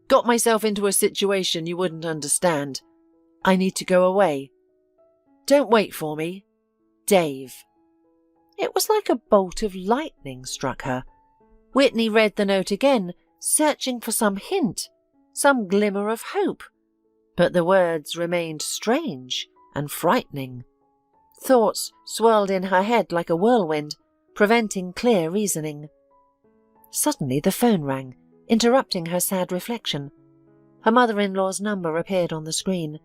Got myself into a situation you wouldn't understand. I need to go away. Don't wait for me. Dave." It was like a bolt of lightning struck her. Whitney read the note again, searching for some hint, some glimmer of hope. But the words remained strange and frightening. Thoughts swirled in her head like a whirlwind, preventing clear reasoning. Suddenly the phone rang, interrupting her sad reflection. Her mother-in-law's number appeared on the screen.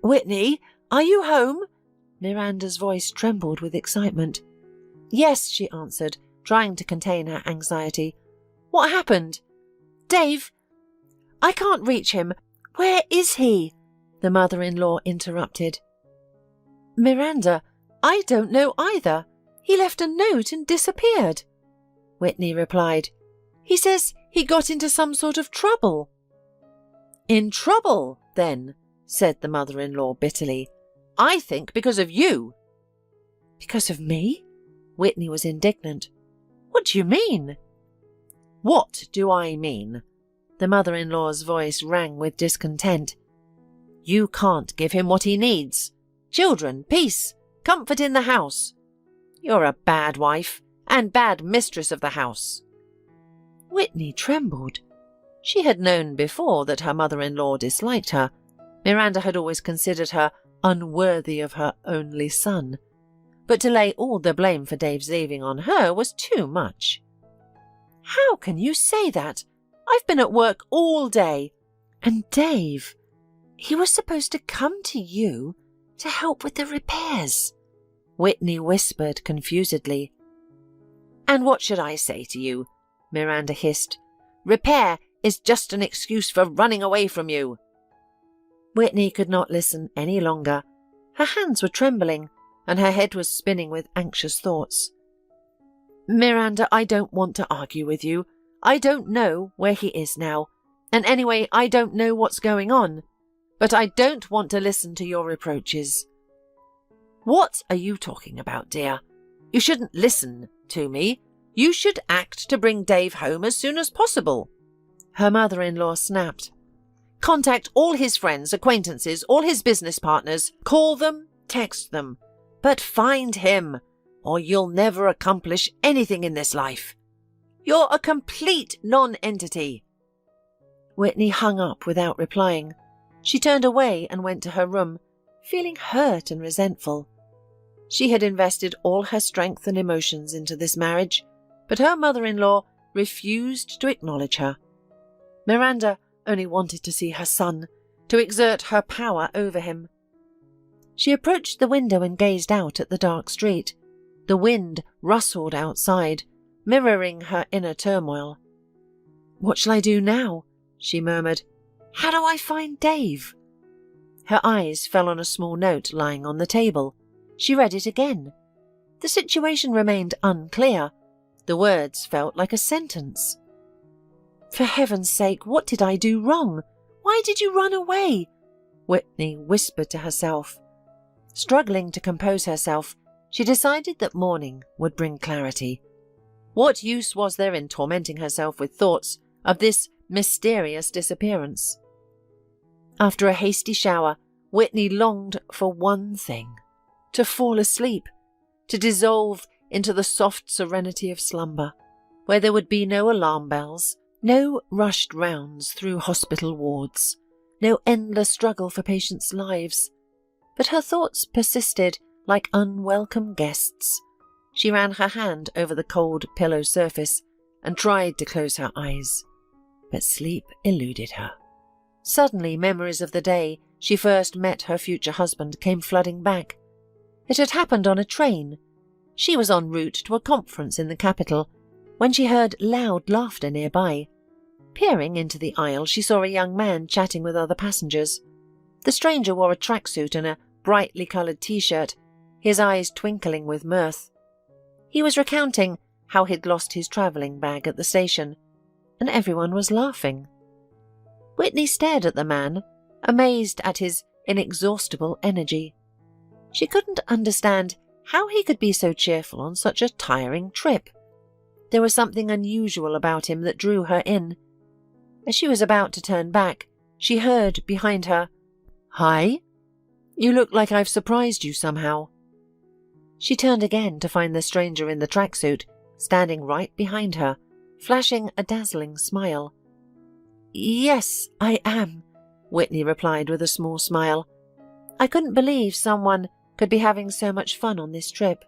"Whitney, are you home?" Miranda's voice trembled with excitement. "Yes," she answered, trying to contain her anxiety. "What happened?" "Dave, I can't reach him. Where is he?" the mother-in-law interrupted. "Miranda, I don't know either. He left a note and disappeared," Whitney replied. "He says he got into some sort of trouble." "In trouble, then?" said the mother-in-law bitterly. "I think because of you." "Because of me?" Whitney was indignant. "What do you mean?" "What do I mean?" The mother-in-law's voice rang with discontent. "You can't give him what he needs. Children, peace, comfort in the house. You're a bad wife and bad mistress of the house." Whitney trembled. She had known before that her mother-in-law disliked her. Miranda had always considered her unworthy of her only son. But to lay all the blame for Dave's leaving on her was too much. "How can you say that? I've been at work all day. And Dave, he was supposed to come to you to help with the repairs," Whitney whispered confusedly. "And what should I say to you?" Miranda hissed. "Repair is just an excuse for running away from you." Whitney could not listen any longer. Her hands were trembling, and her head was spinning with anxious thoughts. "Miranda, I don't want to argue with you. I don't know where he is now. And anyway, I don't know what's going on. but I don't want to listen to your reproaches." "What are you talking about, dear? You shouldn't listen to me. You should act to bring Dave home as soon as possible," her mother-in-law snapped. "Contact all his friends, acquaintances, all his business partners. Call them, text them. But find him, or you'll never accomplish anything in this life. You're a complete non-entity." Whitney hung up without replying. She turned away and went to her room, feeling hurt and resentful. She had invested all her strength and emotions into this marriage, but her mother-in-law refused to acknowledge her. Miranda only wanted to see her son, to exert her power over him. She approached the window and gazed out at the dark street. The wind rustled outside, mirroring her inner turmoil. "What shall I do now?" she murmured. "How do I find Dave?" Her eyes fell on a small note lying on the table. She read it again. The situation remained unclear. The words felt like a sentence. "For heaven's sake, what did I do wrong? Why did you run away?" Whitney whispered to herself. Struggling to compose herself, she decided that morning would bring clarity. What use was there in tormenting herself with thoughts of this mysterious disappearance? After a hasty shower, Whitney longed for one thing: to fall asleep, to dissolve into the soft serenity of slumber, where there would be no alarm bells, no rushed rounds through hospital wards, no endless struggle for patients' lives. But her thoughts persisted like unwelcome guests. She ran her hand over the cold pillow surface and tried to close her eyes, but sleep eluded her. Suddenly, memories of the day she first met her future husband came flooding back. It had happened on a train. She was en route to a conference in the capital when she heard loud laughter nearby. Peering into the aisle, she saw a young man chatting with other passengers. The stranger wore a tracksuit and a brightly coloured t-shirt, his eyes twinkling with mirth. He was recounting how he'd lost his travelling bag at the station, and everyone was laughing. Whitney stared at the man, amazed at his inexhaustible energy. She couldn't understand how he could be so cheerful on such a tiring trip. There was something unusual about him that drew her in. As she was about to turn back, she heard behind her, "Hi? You look like I've surprised you somehow." She turned again to find the stranger in the tracksuit standing right behind her, flashing a dazzling smile. "Yes, I am," Whitney replied with a small smile. "I couldn't believe someone could be having so much fun on this trip."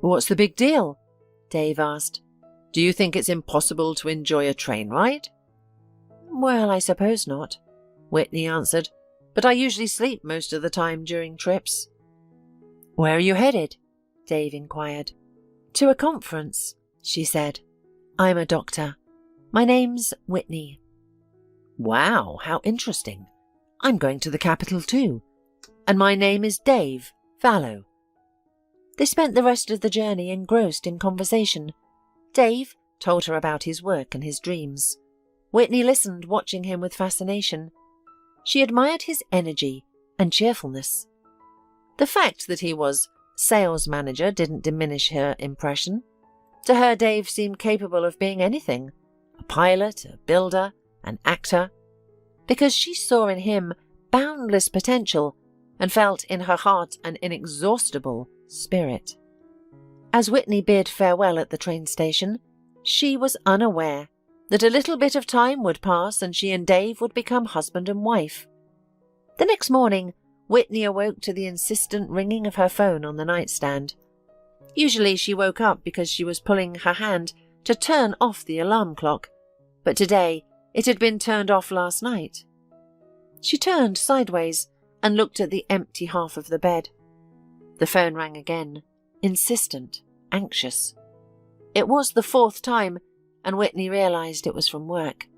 "What's the big deal?" Dave asked. "Do you think it's impossible to enjoy a train ride?" "Well, I suppose not," Whitney answered, "but I usually sleep most of the time during trips." "Where are you headed?" Dave inquired. "To a conference," she said. "I'm a doctor. My name's Whitney." "Wow, how interesting. I'm going to the capital too. And my name is Dave Fallow." They spent the rest of the journey engrossed in conversation. Dave told her about his work and his dreams. Whitney listened, watching him with fascination. She admired his energy and cheerfulness. The fact that he was sales manager didn't diminish her impression. To her, Dave seemed capable of being anything: a pilot, a builder, an actor, because she saw in him boundless potential and felt in her heart an inexhaustible spirit. As Whitney bid farewell at the train station, she was unaware that a little bit of time would pass and she and Dave would become husband and wife. The next morning, Whitney awoke to the insistent ringing of her phone on the nightstand. Usually she woke up because she was pulling her hand to turn off the alarm clock, but today it had been turned off last night. She turned sideways and looked at the empty half of the bed. The phone rang again, insistent, anxious. It was the fourth time, and Whitney realized it was from work.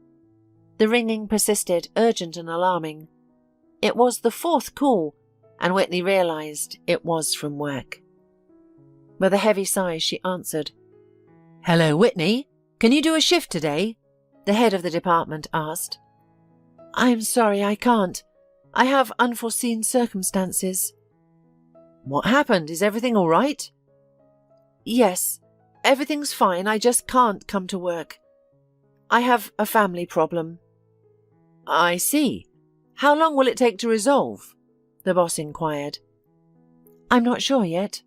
The ringing persisted, urgent and alarming. It was the fourth call, and Whitney realized it was from work. With a heavy sigh, she answered. "Hello, Whitney. Can you do a shift today?" the head of the department asked. "I'm sorry, I can't. I have unforeseen circumstances. What happened? Is everything all right? Yes, everything's fine. I just can't come to work. I have a family problem. I see. How long will it take to resolve? The boss inquired. I'm not sure yet.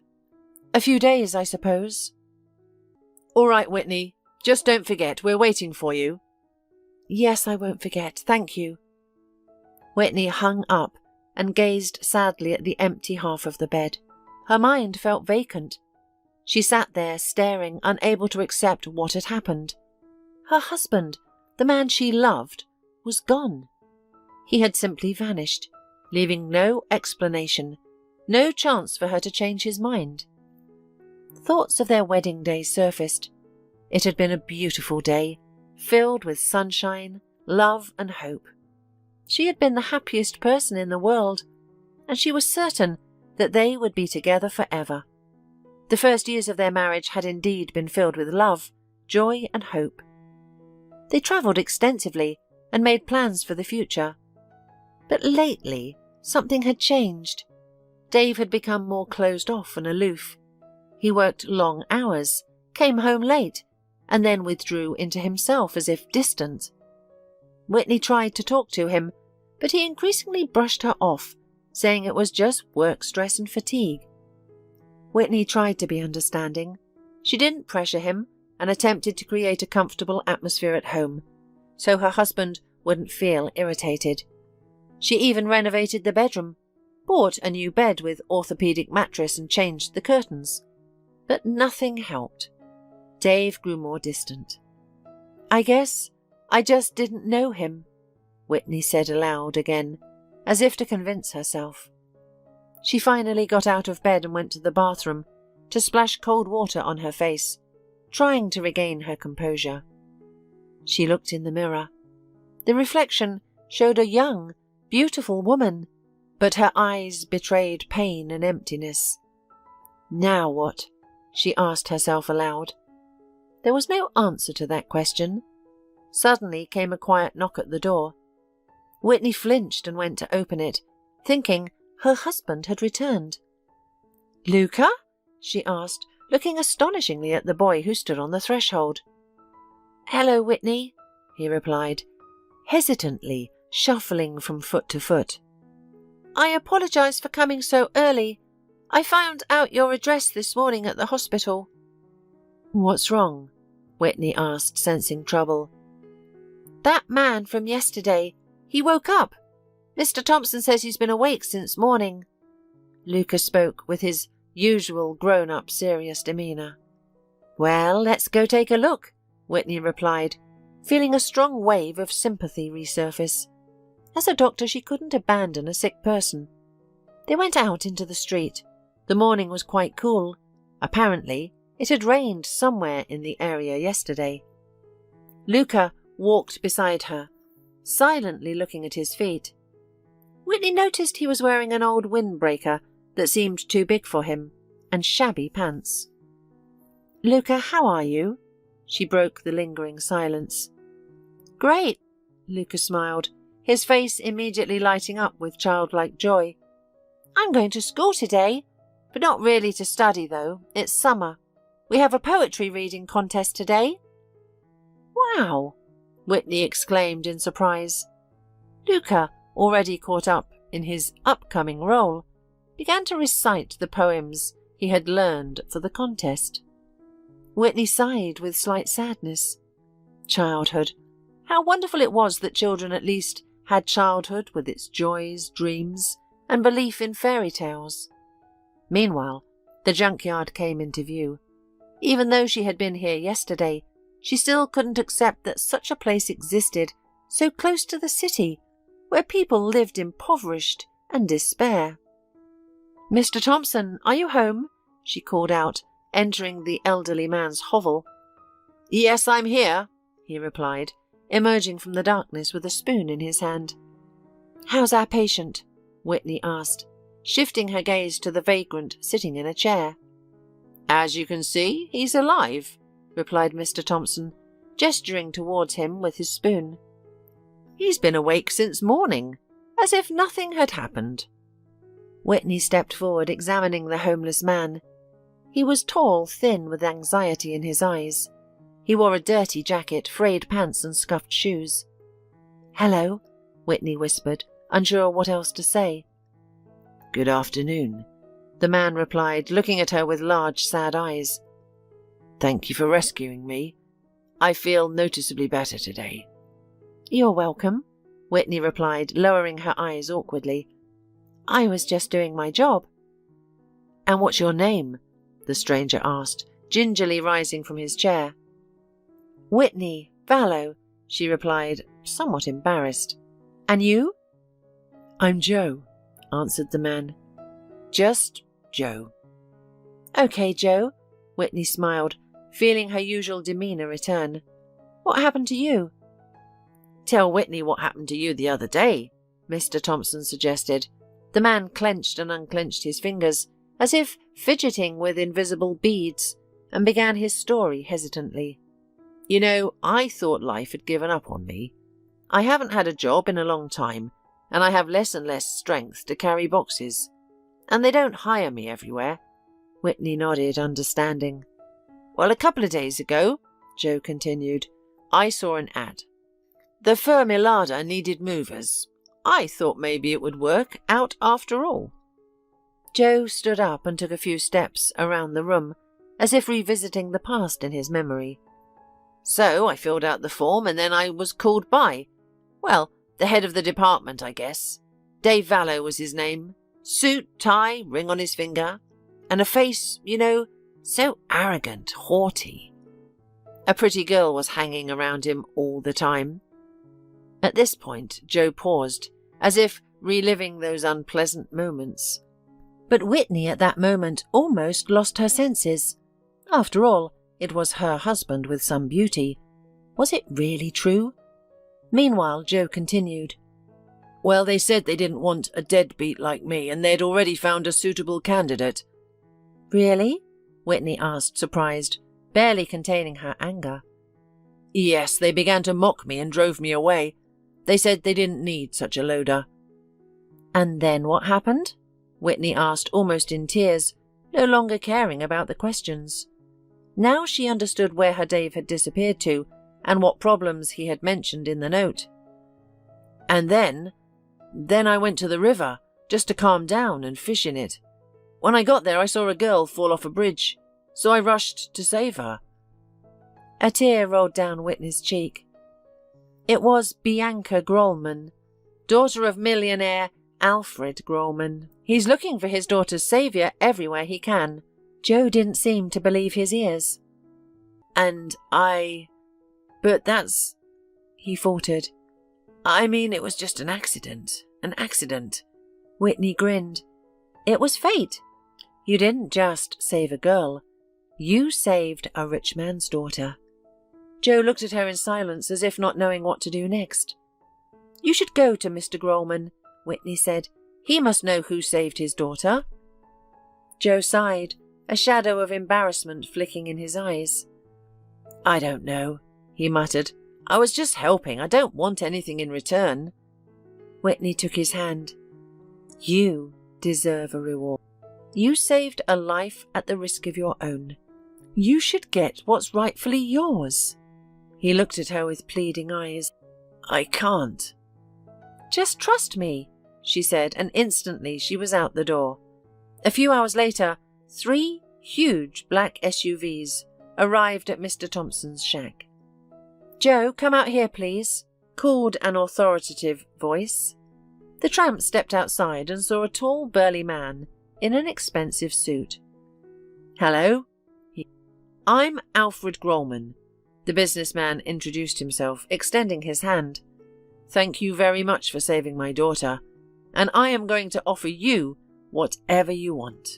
A few days, I suppose. All right, Whitney. Just don't forget, we're waiting for you. Yes, I won't forget. Thank you. Whitney hung up and gazed sadly at the empty half of the bed. Her mind felt vacant. She sat there staring, unable to accept what had happened. Her husband, the man she loved, was gone. He had simply vanished, leaving no explanation, no chance for her to change his mind. Thoughts of their wedding day surfaced. It had been a beautiful day, filled with sunshine, love and hope. She had been the happiest person in the world, and she was certain that they would be together forever. The first years of their marriage had indeed been filled with love, joy and hope. They travelled extensively and made plans for the future. But lately, something had changed. Dave had become more closed off and aloof. He worked long hours, came home late, and then withdrew into himself as if distant. Whitney tried to talk to him, but he increasingly brushed her off, saying it was just work stress and fatigue. Whitney tried to be understanding. She didn't pressure him and attempted to create a comfortable atmosphere at home, so her husband wouldn't feel irritated. She even renovated the bedroom, bought a new bed with orthopedic mattress and changed the curtains. But nothing helped. Dave grew more distant. I guess I just didn't know him, Whitney said aloud again, as if to convince herself. She finally got out of bed and went to the bathroom to splash cold water on her face, trying to regain her composure. She looked in the mirror. The reflection showed a young, beautiful woman, but her eyes betrayed pain and emptiness. Now what? She asked herself aloud. There was no answer to that question. Suddenly came a quiet knock at the door. Whitney flinched and went to open it, thinking her husband had returned. Luca? She asked, looking astonishingly at the boy who stood on the threshold. Hello, Whitney, he replied, hesitantly shuffling from foot to foot. I apologize for coming so early. I found out your address this morning at the hospital. What's wrong? Whitney asked, sensing trouble. That man from yesterday. He woke up. Mr. Thompson says he's been awake since morning. Luca spoke with his usual grown-up serious demeanour. Well, let's go take a look, Whitney replied, feeling a strong wave of sympathy resurface. As a doctor, she couldn't abandon a sick person. They went out into the street. The morning was quite cool. Apparently, it had rained somewhere in the area yesterday. Luca walked beside her, silently looking at his feet. Whitney noticed he was wearing an old windbreaker that seemed too big for him, and shabby pants. Luca, how are you? She broke the lingering silence. Great, Luca smiled, his face immediately lighting up with childlike joy. I'm going to school today, but not really to study though. It's summer. We have a poetry reading contest today. Wow, Whitney exclaimed in surprise. Luca, already caught up in his upcoming role, began to recite the poems he had learned for the contest. Whitney sighed with slight sadness. Childhood. How wonderful it was that children at least had childhood with its joys, dreams, and belief in fairy tales. Meanwhile, the junkyard came into view. Even though she had been here yesterday, she still couldn't accept that such a place existed so close to the city, where people lived impoverished and despair. Mr. Thompson, are you home? She called out, entering the elderly man's hovel. Yes, I'm here, he replied, emerging from the darkness with a spoon in his hand. How's our patient? Whitney asked, shifting her gaze to the vagrant sitting in a chair. As you can see, he's alive, replied Mr. Thompson, gesturing towards him with his spoon. He's been awake since morning, as if nothing had happened. Whitney stepped forward, examining the homeless man. He was tall, thin, with anxiety in his eyes. He wore a dirty jacket, frayed pants and scuffed shoes. "Hello," Whitney whispered, unsure what else to say. "Good afternoon," the man replied, looking at her with large, sad eyes. "Thank you for rescuing me. I feel noticeably better today." "You're welcome," Whitney replied, lowering her eyes awkwardly. "I was just doing my job." "And what's your name?" the stranger asked, gingerly rising from his chair. "Whitney Vallow," she replied, somewhat embarrassed. "And you?" "I'm Joe," answered the man. "Just Joe." "Okay, Joe," Whitney smiled, feeling her usual demeanour return. "What happened to you?" "Tell Whitney what happened to you the other day," Mr. Thompson suggested. The man clenched and unclenched his fingers, as if fidgeting with invisible beads, and began his story hesitantly. "You know, I thought life had given up on me. I haven't had a job in a long time, and I have less and less strength to carry boxes. And they don't hire me everywhere." Whitney nodded, understanding. "Well, a couple of days ago," Joe continued, "I saw an ad. The firm Ilada needed movers. I thought maybe it would work out after all." Joe stood up and took a few steps around the room, as if revisiting the past in his memory. "So I filled out the form and then I was called by, well, the head of the department, I guess. Dave Vallow was his name. Suit, tie, ring on his finger, and a face, you know, so arrogant, haughty. A pretty girl was hanging around him all the time." At this point, Joe paused, as if reliving those unpleasant moments. But Whitney at that moment almost lost her senses. After all, it was her husband with some beauty. Was it really true? Meanwhile, Joe continued. "Well, they said they didn't want a deadbeat like me, and they'd already found a suitable candidate." "Really?" Whitney asked, surprised, barely containing her anger. "Yes, they began to mock me and drove me away. They said they didn't need such a loader." "And then what happened?" Whitney asked, almost in tears, no longer caring about the questions. Now she understood where her Dave had disappeared to, and what problems he had mentioned in the note. "And then I went to the river, just to calm down and fish in it. When I got there, I saw a girl fall off a bridge, so I rushed to save her." A tear rolled down Whitney's cheek. It was Bianca Grollman, daughter of millionaire Alfred Grollman. He's looking for his daughter's saviour everywhere he can. Joe didn't seem to believe his ears. But that's," he faltered. "I mean, it was just an accident. An accident." Whitney grinned. "It was fate. You didn't just save a girl. You saved a rich man's daughter." Joe looked at her in silence, as if not knowing what to do next. "You should go to Mr. Grollman," Whitney said. "He must know who saved his daughter." Joe sighed, a shadow of embarrassment flicking in his eyes. "I don't know," he muttered. "I was just helping. I don't want anything in return." Whitney took his hand. "You deserve a reward. You saved a life at the risk of your own. You should get what's rightfully yours." He looked at her with pleading eyes. "I can't." "Just trust me," she said, and instantly she was out the door. A few hours later, 3 huge black SUVs arrived at Mr. Thompson's shack. "Joe, come out here, please," called an authoritative voice. The tramp stepped outside and saw a tall, burly man in an expensive suit. "Hello. I'm Alfred Grollman." The businessman introduced himself, extending his hand. "Thank you very much for saving my daughter, and I am going to offer you whatever you want."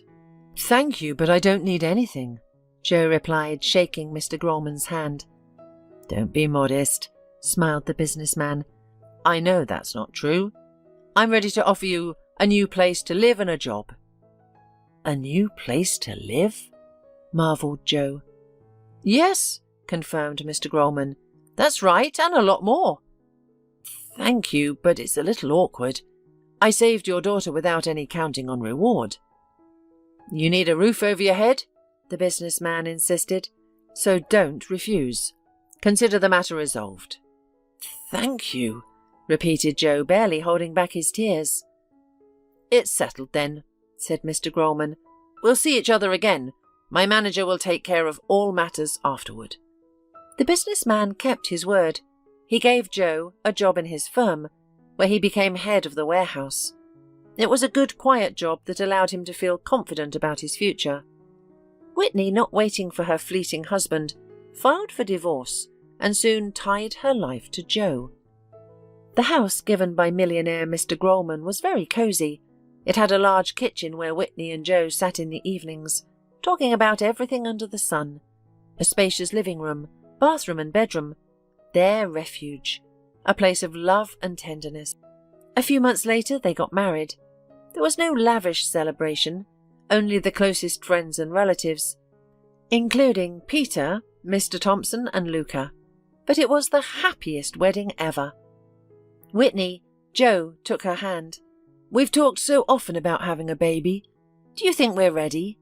"Thank you, but I don't need anything," Joe replied, shaking Mr. Grollman's hand. "Don't be modest," smiled the businessman. "I know that's not true. I'm ready to offer you a new place to live and a job." "A new place to live?" marvelled Joe. "Yes," confirmed Mr. Grollman. "That's right, and a lot more." "Thank you, but it's a little awkward. I saved your daughter without any counting on reward." "You need a roof over your head?" the businessman insisted. "So don't refuse. Consider the matter resolved." "Thank you," repeated Joe, barely holding back his tears. "It's settled then," said Mr. Grolman. "We'll see each other again. My manager will take care of all matters afterward." The businessman kept his word. He gave Joe a job in his firm, where he became head of the warehouse. It was a good, quiet job that allowed him to feel confident about his future. Whitney, not waiting for her fleeting husband, filed for divorce and soon tied her life to Joe. The house given by millionaire Mr. Grolman was very cosy. It had a large kitchen where Whitney and Joe sat in the evenings, talking about everything under the sun, a spacious living room, bathroom and bedroom, their refuge, a place of love and tenderness. A few months later they got married. There was no lavish celebration, only the closest friends and relatives, including Peter, Mr. Thompson and Luca. But it was the happiest wedding ever. Whitney, Joe took her hand. "We've talked so often about having a baby. Do you think we're ready?"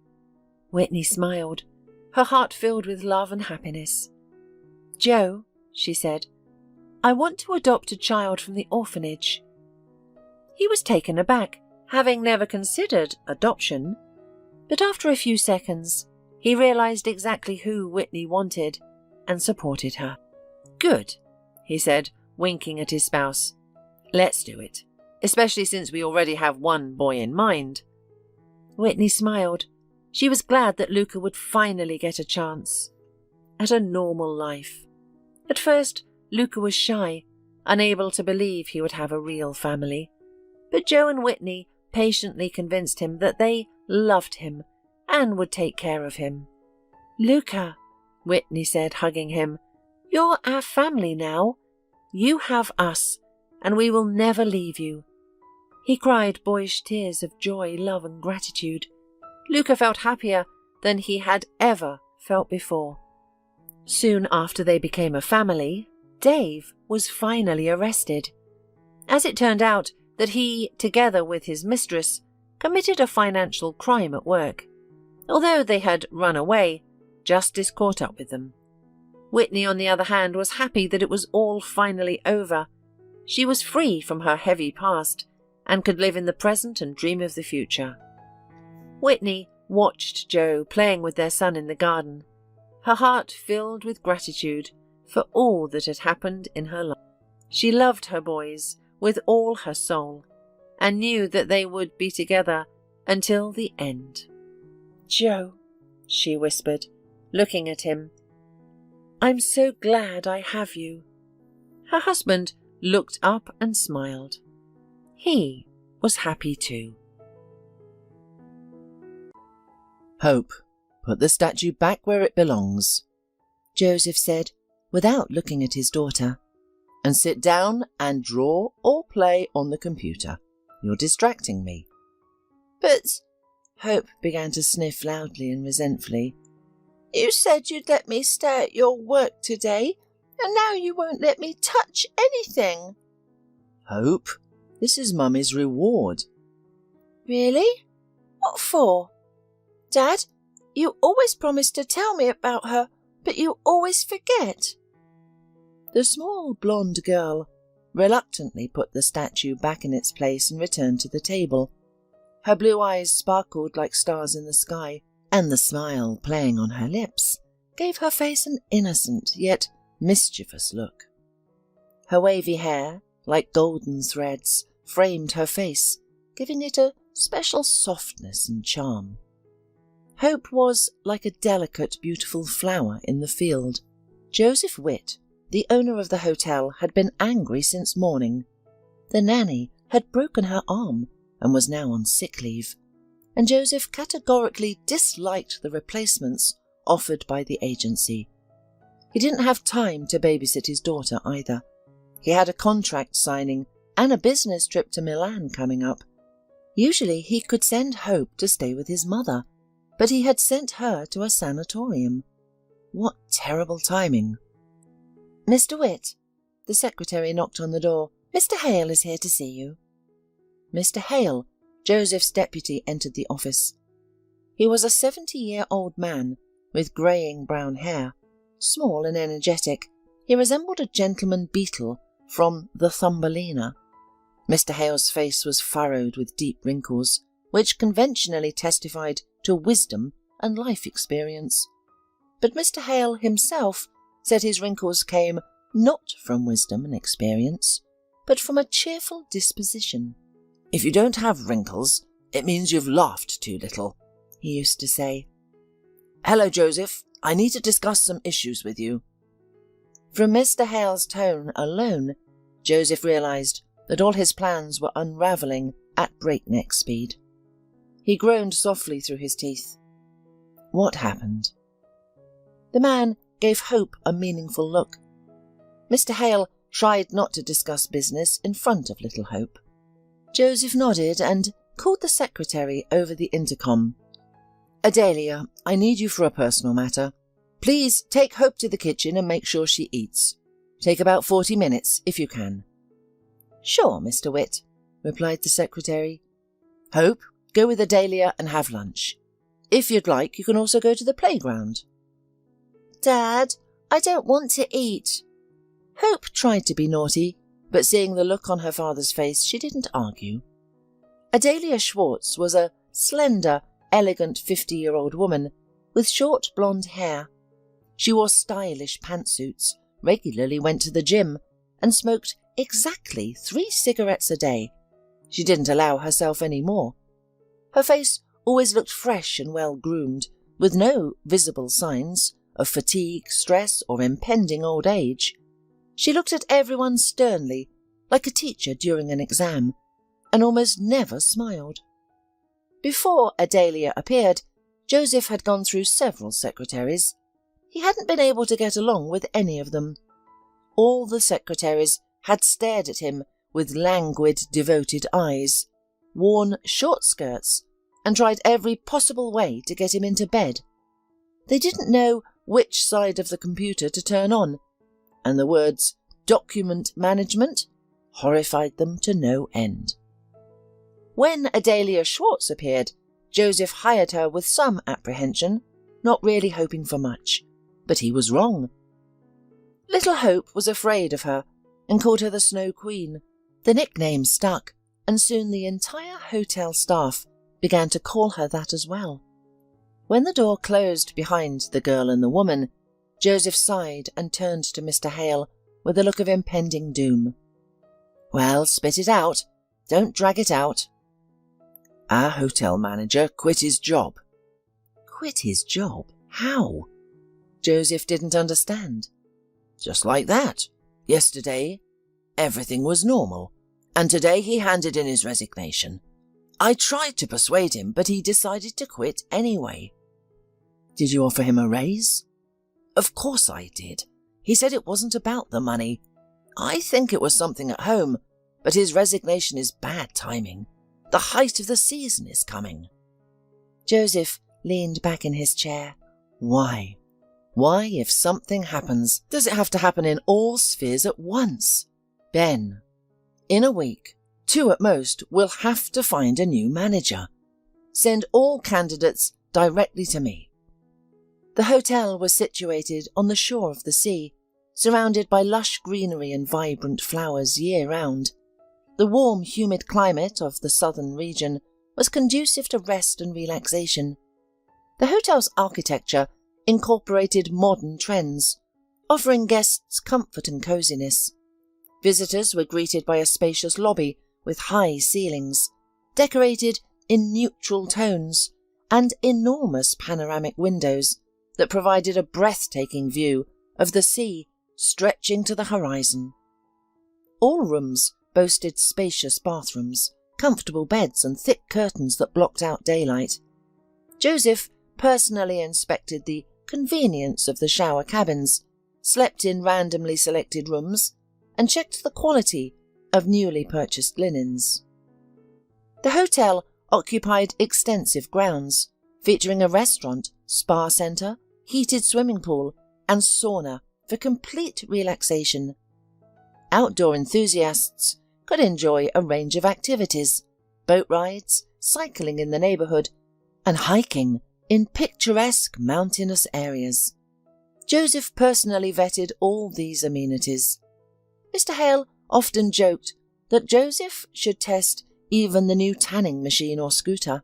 Whitney smiled, her heart filled with love and happiness. "Joe," she said, "I want to adopt a child from the orphanage." He was taken aback, having never considered adoption. But after a few seconds, he realized exactly who Whitney wanted and supported her. "Good," he said, winking at his spouse. "Let's do it, especially since we already have one boy in mind." Whitney smiled. She was glad that Luca would finally get a chance at a normal life. At first, Luca was shy, unable to believe he would have a real family. But Joe and Whitney patiently convinced him that they loved him and would take care of him. "Luca," Whitney said, hugging him, "you're our family now. You have us, and we will never leave you." He cried boyish tears of joy, love, and gratitude. Luca felt happier than he had ever felt before. Soon after they became a family, Dave was finally arrested. As it turned out that he, together with his mistress, committed a financial crime at work. Although they had run away, justice caught up with them. Whitney, on the other hand, was happy that it was all finally over. She was free from her heavy past and could live in the present and dream of the future. Whitney watched Joe playing with their son in the garden, her heart filled with gratitude for all that had happened in her life. She loved her boys with all her soul and knew that they would be together until the end. "Joe," she whispered, looking at him, "I'm so glad I have you." Her husband looked up and smiled. He was happy too. "Hope, put the statue back where it belongs," Joseph said, without looking at his daughter, "and sit down and draw or play on the computer. You're distracting me." "But," Hope began to sniff loudly and resentfully. "you said you'd let me stay at your work today, and now you won't let me touch anything." "Hope, this is Mummy's reward." "Really? What for? Dad, you always promise to tell me about her, but you always forget." The small blonde girl reluctantly put the statue back in its place and returned to the table. Her blue eyes sparkled like stars in the sky, and the smile playing on her lips gave her face an innocent yet mischievous look. Her wavy hair, like golden threads, framed her face, giving it a special softness and charm. Hope was like a delicate, beautiful flower in the field. Joseph Witt, the owner of the hotel, had been angry since morning. The nanny had broken her arm and was now on sick leave, and Joseph categorically disliked the replacements offered by the agency. He didn't have time to babysit his daughter either. He had a contract signing and a business trip to Milan coming up. Usually he could send Hope to stay with his mother, but he had sent her to a sanatorium. What terrible timing. "Mr. Witt," the secretary knocked on the door. "Mr. Hale is here to see you." Mr. Hale, Joseph's deputy, entered the office. He was a 70-year-old man with greying brown hair. Small and energetic, he resembled a gentleman beetle from the Thumbelina. Mr. Hale's face was furrowed with deep wrinkles, which conventionally testified to wisdom and life experience. But Mr. Hale himself said his wrinkles came not from wisdom and experience, but from a cheerful disposition. "If you don't have wrinkles, it means you've laughed too little," he used to say. "Hello, Joseph. I need to discuss some issues with you." From Mr. Hale's tone alone, Joseph realized that all his plans were unravelling at breakneck speed. He groaned softly through his teeth. What happened? The man gave Hope a meaningful look. Mr. Hale tried not to discuss business in front of little Hope. Joseph nodded and called the secretary over the intercom. "Adelia, I need you for a personal matter. Please take Hope to the kitchen and make sure she eats. Take about 40 minutes, if you can." "Sure, Mr. Witt," replied the secretary. "Hope, go with Adelia and have lunch. If you'd like, you can also go to the playground." "Dad, I don't want to eat." Hope tried to be naughty, but seeing the look on her father's face, she didn't argue. Adelia Schwartz was a slender, elegant 50-year-old woman with short blonde hair. She wore stylish pantsuits, regularly went to the gym, and smoked exactly 3 cigarettes a day. She didn't allow herself any more. Her face always looked fresh and well-groomed, with no visible signs of fatigue, stress, or impending old age. She looked at everyone sternly, like a teacher during an exam, and almost never smiled. Before Adelia appeared, Joseph had gone through several secretaries. He hadn't been able to get along with any of them. All the secretaries had stared at him with languid, devoted eyes, worn short skirts, and tried every possible way to get him into bed. They didn't know which side of the computer to turn on, and the words "document management" horrified them to no end. When Adelia Schwartz appeared, Joseph hired her with some apprehension, not really hoping for much. But he was wrong. Little Hope was afraid of her and called her the Snow Queen. The nickname stuck, and soon the entire hotel staff began to call her that as well. When the door closed behind the girl and the woman, Joseph sighed and turned to Mr. Hale with a look of impending doom. "Well, spit it out. Don't drag it out." "Our hotel manager quit his job." "Quit his job? How?" Joseph didn't understand. "Just like that. Yesterday, everything was normal, and today he handed in his resignation. I tried to persuade him, but he decided to quit anyway." "Did you offer him a raise?" "Of course I did. He said it wasn't about the money. I think it was something at home, but his resignation is bad timing. The height of the season is coming." Joseph leaned back in his chair. Why? Why, if something happens, does it have to happen in all spheres at once? Ben, in a week, 2 at most, will have to find a new manager. Send all candidates directly to me. The hotel was situated on the shore of the sea, surrounded by lush greenery and vibrant flowers year-round. The warm, humid climate of the southern region was conducive to rest and relaxation. The hotel's architecture incorporated modern trends, offering guests comfort and coziness. Visitors were greeted by a spacious lobby with high ceilings, decorated in neutral tones, and enormous panoramic windows that provided a breathtaking view of the sea stretching to the horizon. All rooms boasted spacious bathrooms, comfortable beds, and thick curtains that blocked out daylight. Joseph personally inspected the convenience of the shower cabins, slept in randomly selected rooms, and checked the quality of newly purchased linens. The hotel occupied extensive grounds, featuring a restaurant, spa centre, heated swimming pool, and sauna for complete relaxation. Outdoor enthusiasts could enjoy a range of activities, boat rides, cycling in the neighbourhood, and hiking in picturesque mountainous areas. Joseph personally vetted all these amenities. Mr. Hale often joked that Joseph should test even the new tanning machine or scooter.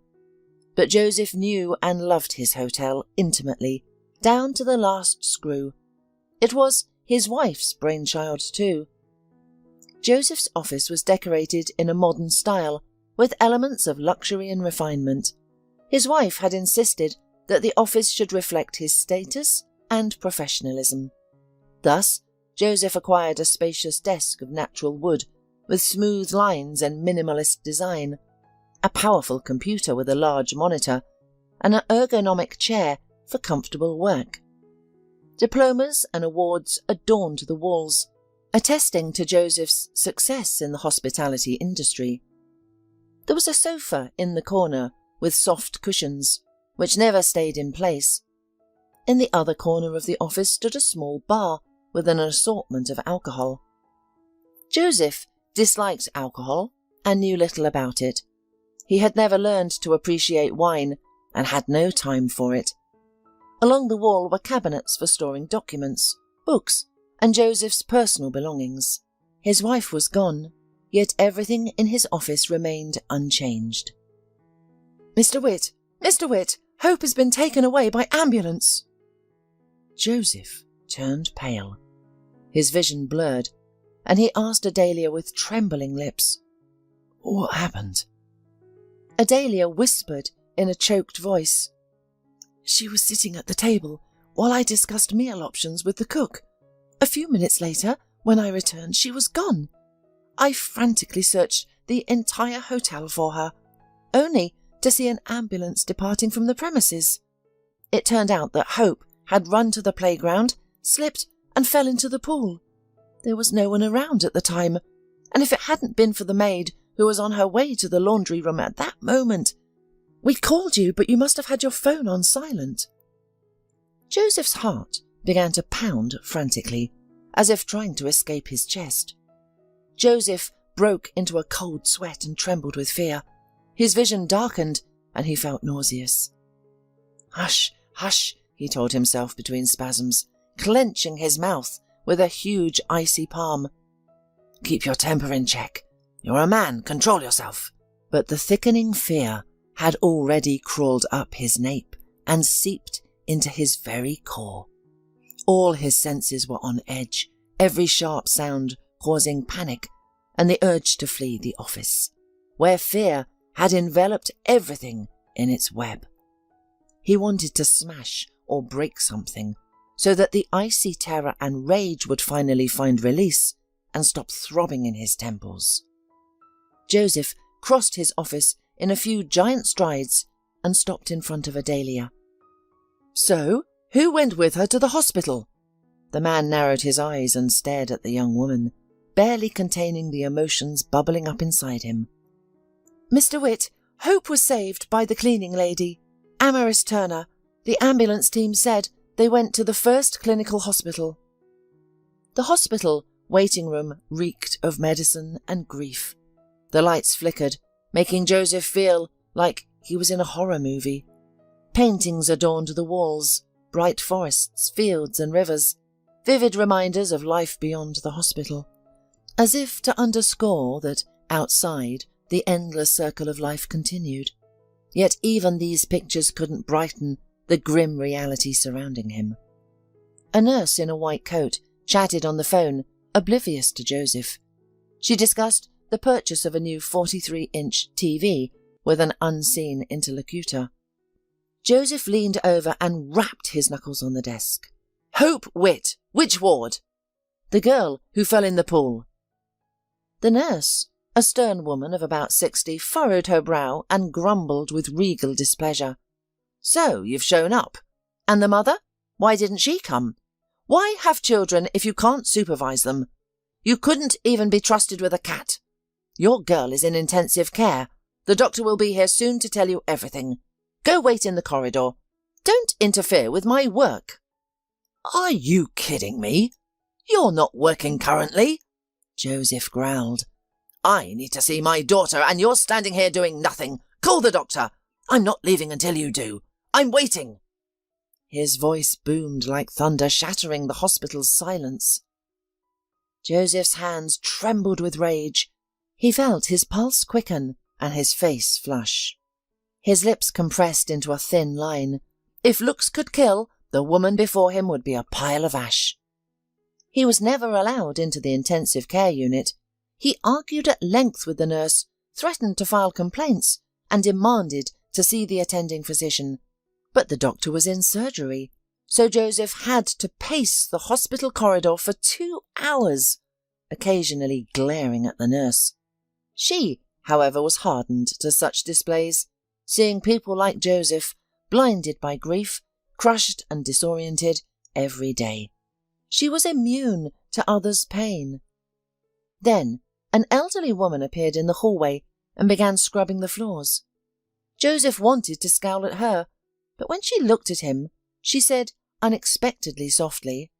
But Joseph knew and loved his hotel intimately, down to the last screw. It was his wife's brainchild too. Joseph's office was decorated in a modern style, with elements of luxury and refinement. His wife had insisted that the office should reflect his status and professionalism. Thus, Joseph acquired a spacious desk of natural wood, with smooth lines and minimalist design, a powerful computer with a large monitor, and an ergonomic chair for comfortable work. Diplomas and awards adorned the walls, attesting to Joseph's success in the hospitality industry. There was a sofa in the corner with soft cushions, which never stayed in place. In the other corner of the office stood a small bar with an assortment of alcohol. Joseph disliked alcohol and knew little about it. He had never learned to appreciate wine and had no time for it. Along the wall were cabinets for storing documents, books, and Joseph's personal belongings. His wife was gone, yet everything in his office remained unchanged. "Mr. Witt! Mr. Witt! Hope has been taken away by ambulance!" Joseph turned pale. His vision blurred, and he asked Adelia with trembling lips, "What happened?" Adelia whispered in a choked voice, "She was sitting at the table while I discussed meal options with the cook. A few minutes later, when I returned, she was gone. I frantically searched the entire hotel for her, only to see an ambulance departing from the premises. It turned out that Hope had run to the playground, slipped, and fell into the pool. There was no one around at the time, and if it hadn't been for the maid who was on her way to the laundry room at that moment, we called you, but you must have had your phone on silent." Joseph's heart began to pound frantically, as if trying to escape his chest. Joseph broke into a cold sweat and trembled with fear. His vision darkened, and he felt nauseous. "Hush, hush," he told himself between spasms, clenching his mouth with a huge icy palm. "Keep your temper in check. You're a man, control yourself." But the thickening fear had already crawled up his nape and seeped into his very core. All his senses were on edge, every sharp sound causing panic and the urge to flee the office, where fear had enveloped everything in its web. He wanted to smash or break something, so that the icy terror and rage would finally find release and stop throbbing in his temples. Joseph crossed his office in a few giant strides and stopped in front of Adelia. "So, who went with her to the hospital?" The man narrowed his eyes and stared at the young woman, barely containing the emotions bubbling up inside him. "Mr. Witt, Hope was saved by the cleaning lady, Amaris Turner. The ambulance team said they went to the first clinical hospital." The hospital waiting room reeked of medicine and grief. The lights flickered, making Joseph feel like he was in a horror movie. Paintings adorned the walls, bright forests, fields and rivers, vivid reminders of life beyond the hospital, as if to underscore that outside the endless circle of life continued. Yet even these pictures couldn't brighten the grim reality surrounding him. A nurse in a white coat chatted on the phone, oblivious to Joseph. She discussed the purchase of a new 43-inch TV with an unseen interlocutor. Joseph leaned over and rapped his knuckles on the desk. "Hope Witt, which ward?" "The girl who fell in the pool." The nurse, a stern woman of about 60, furrowed her brow and grumbled with regal displeasure. "So you've shown up. And the mother? Why didn't she come? Why have children if you can't supervise them? You couldn't even be trusted with a cat. Your girl is in intensive care. The doctor will be here soon to tell you everything. Go wait in the corridor. Don't interfere with my work." "Are you kidding me? You're not working currently," Joseph growled. I need to see my daughter, and you're standing here doing nothing. Call the doctor. I'm not leaving until you do. I'm waiting." His voice boomed like thunder, shattering the hospital's silence. Joseph's hands trembled with rage. He felt his pulse quicken and his face flush. His lips compressed into a thin line. If looks could kill, the woman before him would be a pile of ash. He was never allowed into the intensive care unit. He argued at length with the nurse, threatened to file complaints, and demanded to see the attending physician. But the doctor was in surgery, so Joseph had to pace the hospital corridor for 2 hours, occasionally glaring at the nurse. She, however, was hardened to such displays, seeing people like Joseph, blinded by grief, crushed and disoriented every day. She was immune to others' pain. Then an elderly woman appeared in the hallway and began scrubbing the floors. Joseph wanted to scowl at her, but when she looked at him, she said unexpectedly softly,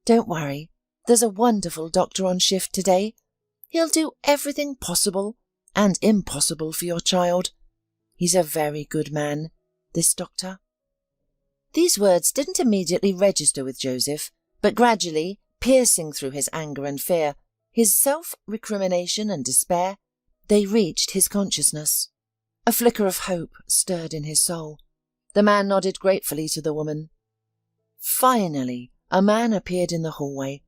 "Don't worry, there's a wonderful doctor on shift today. He'll do everything possible and impossible for your child. He's a very good man, this doctor." These words didn't immediately register with Joseph, but gradually, piercing through his anger and fear, his self-recrimination and despair, they reached his consciousness. A flicker of hope stirred in his soul. The man nodded gratefully to the woman. Finally, a man appeared in the hallway.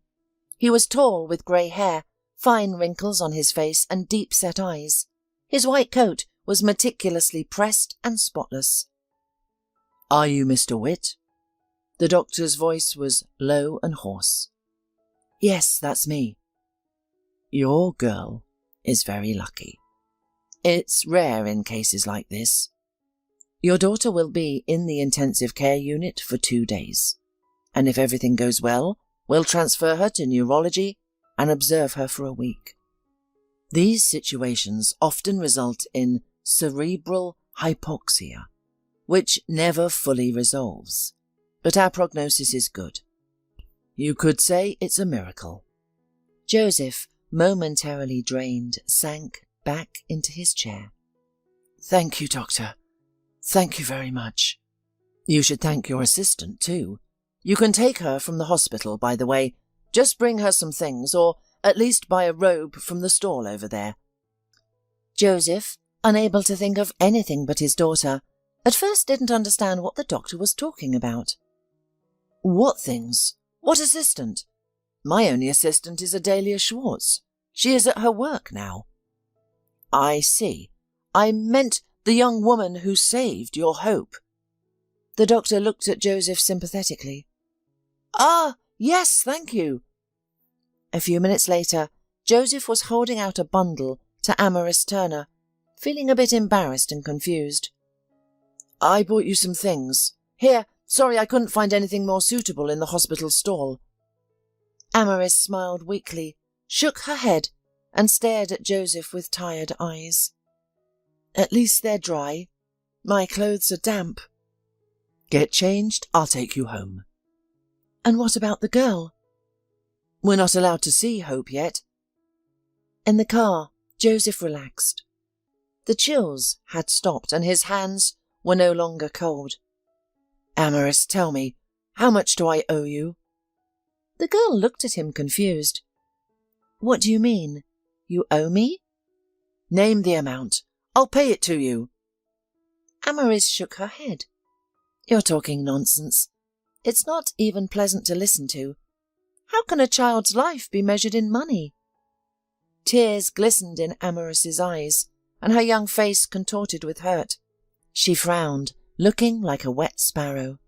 He was tall, with grey hair, fine wrinkles on his face and deep-set eyes. His white coat was meticulously pressed and spotless. "Are you Mr. Witt?" The doctor's voice was low and hoarse. "Yes, that's me." "Your girl is very lucky. It's rare in cases like this. Your daughter will be in the intensive care unit for 2 days, and if everything goes well, we'll transfer her to neurology and observe her for a week. These situations often result in cerebral hypoxia, which never fully resolves, but our prognosis is good. You could say it's a miracle." Joseph, momentarily drained, sank back into his chair. "Thank you, doctor. Thank you very much. You should thank your assistant, too. You can take her from the hospital, by the way. Just bring her some things, or at least buy a robe from the stall over there." Joseph, unable to think of anything but his daughter, at first didn't understand what the doctor was talking about. "What things? What assistant? My only assistant is Adelia Schwartz. She is at her work now." "I see. I meant the young woman who saved your hope." The doctor looked at Joseph sympathetically. "Ah, yes, thank you." A few minutes later, Joseph was holding out a bundle to Amaris Turner, feeling a bit embarrassed and confused. "I bought you some things. Here, sorry I couldn't find anything more suitable in the hospital stall." Amaris smiled weakly, shook her head, and stared at Joseph with tired eyes. "At least they're dry. My clothes are damp." "Get changed, I'll take you home." "And what about the girl?" "We're not allowed to see Hope yet." In the car, Joseph relaxed. The chills had stopped and his hands were no longer cold. "Amaris, tell me, how much do I owe you?" The girl looked at him confused. "What do you mean? You owe me?" "Name the amount. I'll pay it to you." Amaris shook her head. "You're talking nonsense. It's not even pleasant to listen to. How can a child's life be measured in money?" Tears glistened in Amaris's eyes, and her young face contorted with hurt. She frowned, looking like a wet sparrow.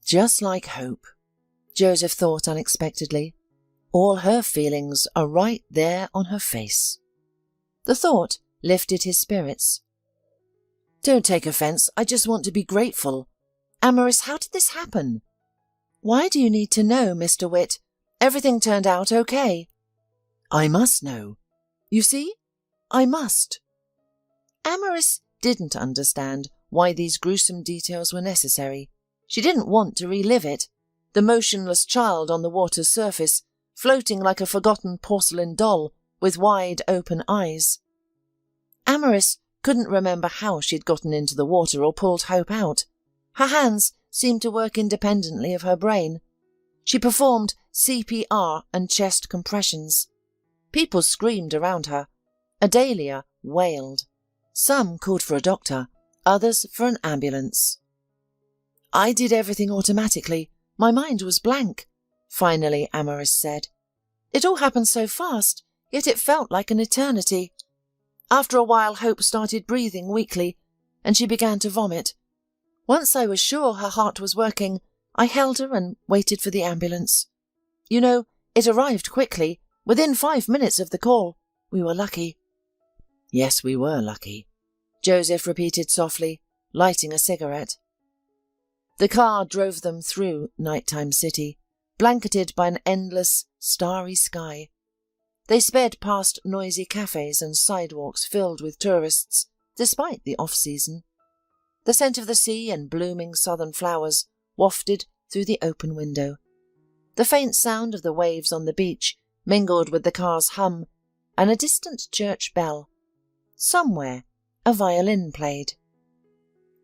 Just like Hope, Joseph thought unexpectedly. All her feelings are right there on her face. The thought lifted his spirits. "Don't take offence, I just want to be grateful. Amaris, how did this happen?" "Why do you need to know, Mr. Witt? Everything turned out okay." "I must know. You see, I must." Amaris didn't understand why these gruesome details were necessary. She didn't want to relive it. The motionless child on the water's surface, floating like a forgotten porcelain doll, with wide open eyes. Amaris couldn't remember how she'd gotten into the water or pulled Hope out. Her hands seemed to work independently of her brain. She performed CPR and chest compressions. People screamed around her. Adalia wailed. Some called for a doctor, others for an ambulance. I did everything automatically. My mind was blank, finally Amaris said. It all happened so fast, yet it felt like an eternity. After a while, Hope started breathing weakly, and she began to vomit. Once I was sure her heart was working, I held her and waited for the ambulance. You know, it arrived quickly, within 5 minutes of the call. We were lucky. Yes, we were lucky, Joseph repeated softly, lighting a cigarette. The car drove them through nighttime city, blanketed by an endless, starry sky. They sped past noisy cafes and sidewalks filled with tourists, despite the off-season. The scent of the sea and blooming southern flowers wafted through the open window. The faint sound of the waves on the beach mingled with the car's hum and a distant church bell. Somewhere, a violin played.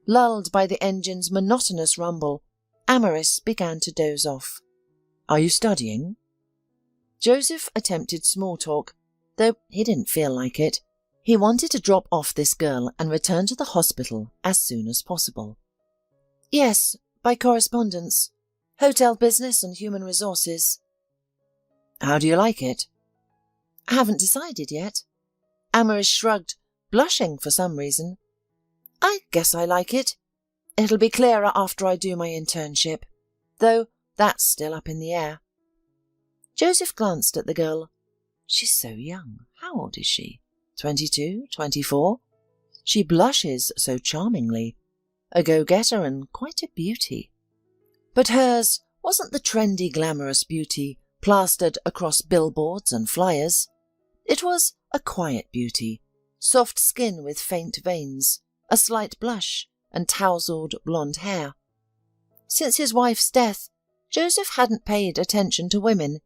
Lulled by the engine's monotonous rumble, Amaris began to doze off. Are you studying? Joseph attempted small talk, though he didn't feel like it. He wanted to drop off this girl and return to the hospital as soon as possible. Yes, by correspondence. Hotel business and human resources. How do you like it? I haven't decided yet. Amaris shrugged, blushing for some reason. I guess I like it. It'll be clearer after I do my internship, though that's still up in the air. Joseph glanced at the girl. She's so young. How old is she? 22, 24? She blushes so charmingly. A go-getter and quite a beauty. But hers wasn't the trendy, glamorous beauty plastered across billboards and flyers. It was a quiet beauty, soft skin with faint veins, a slight blush, and tousled blonde hair. Since his wife's death, Joseph hadn't paid attention to women.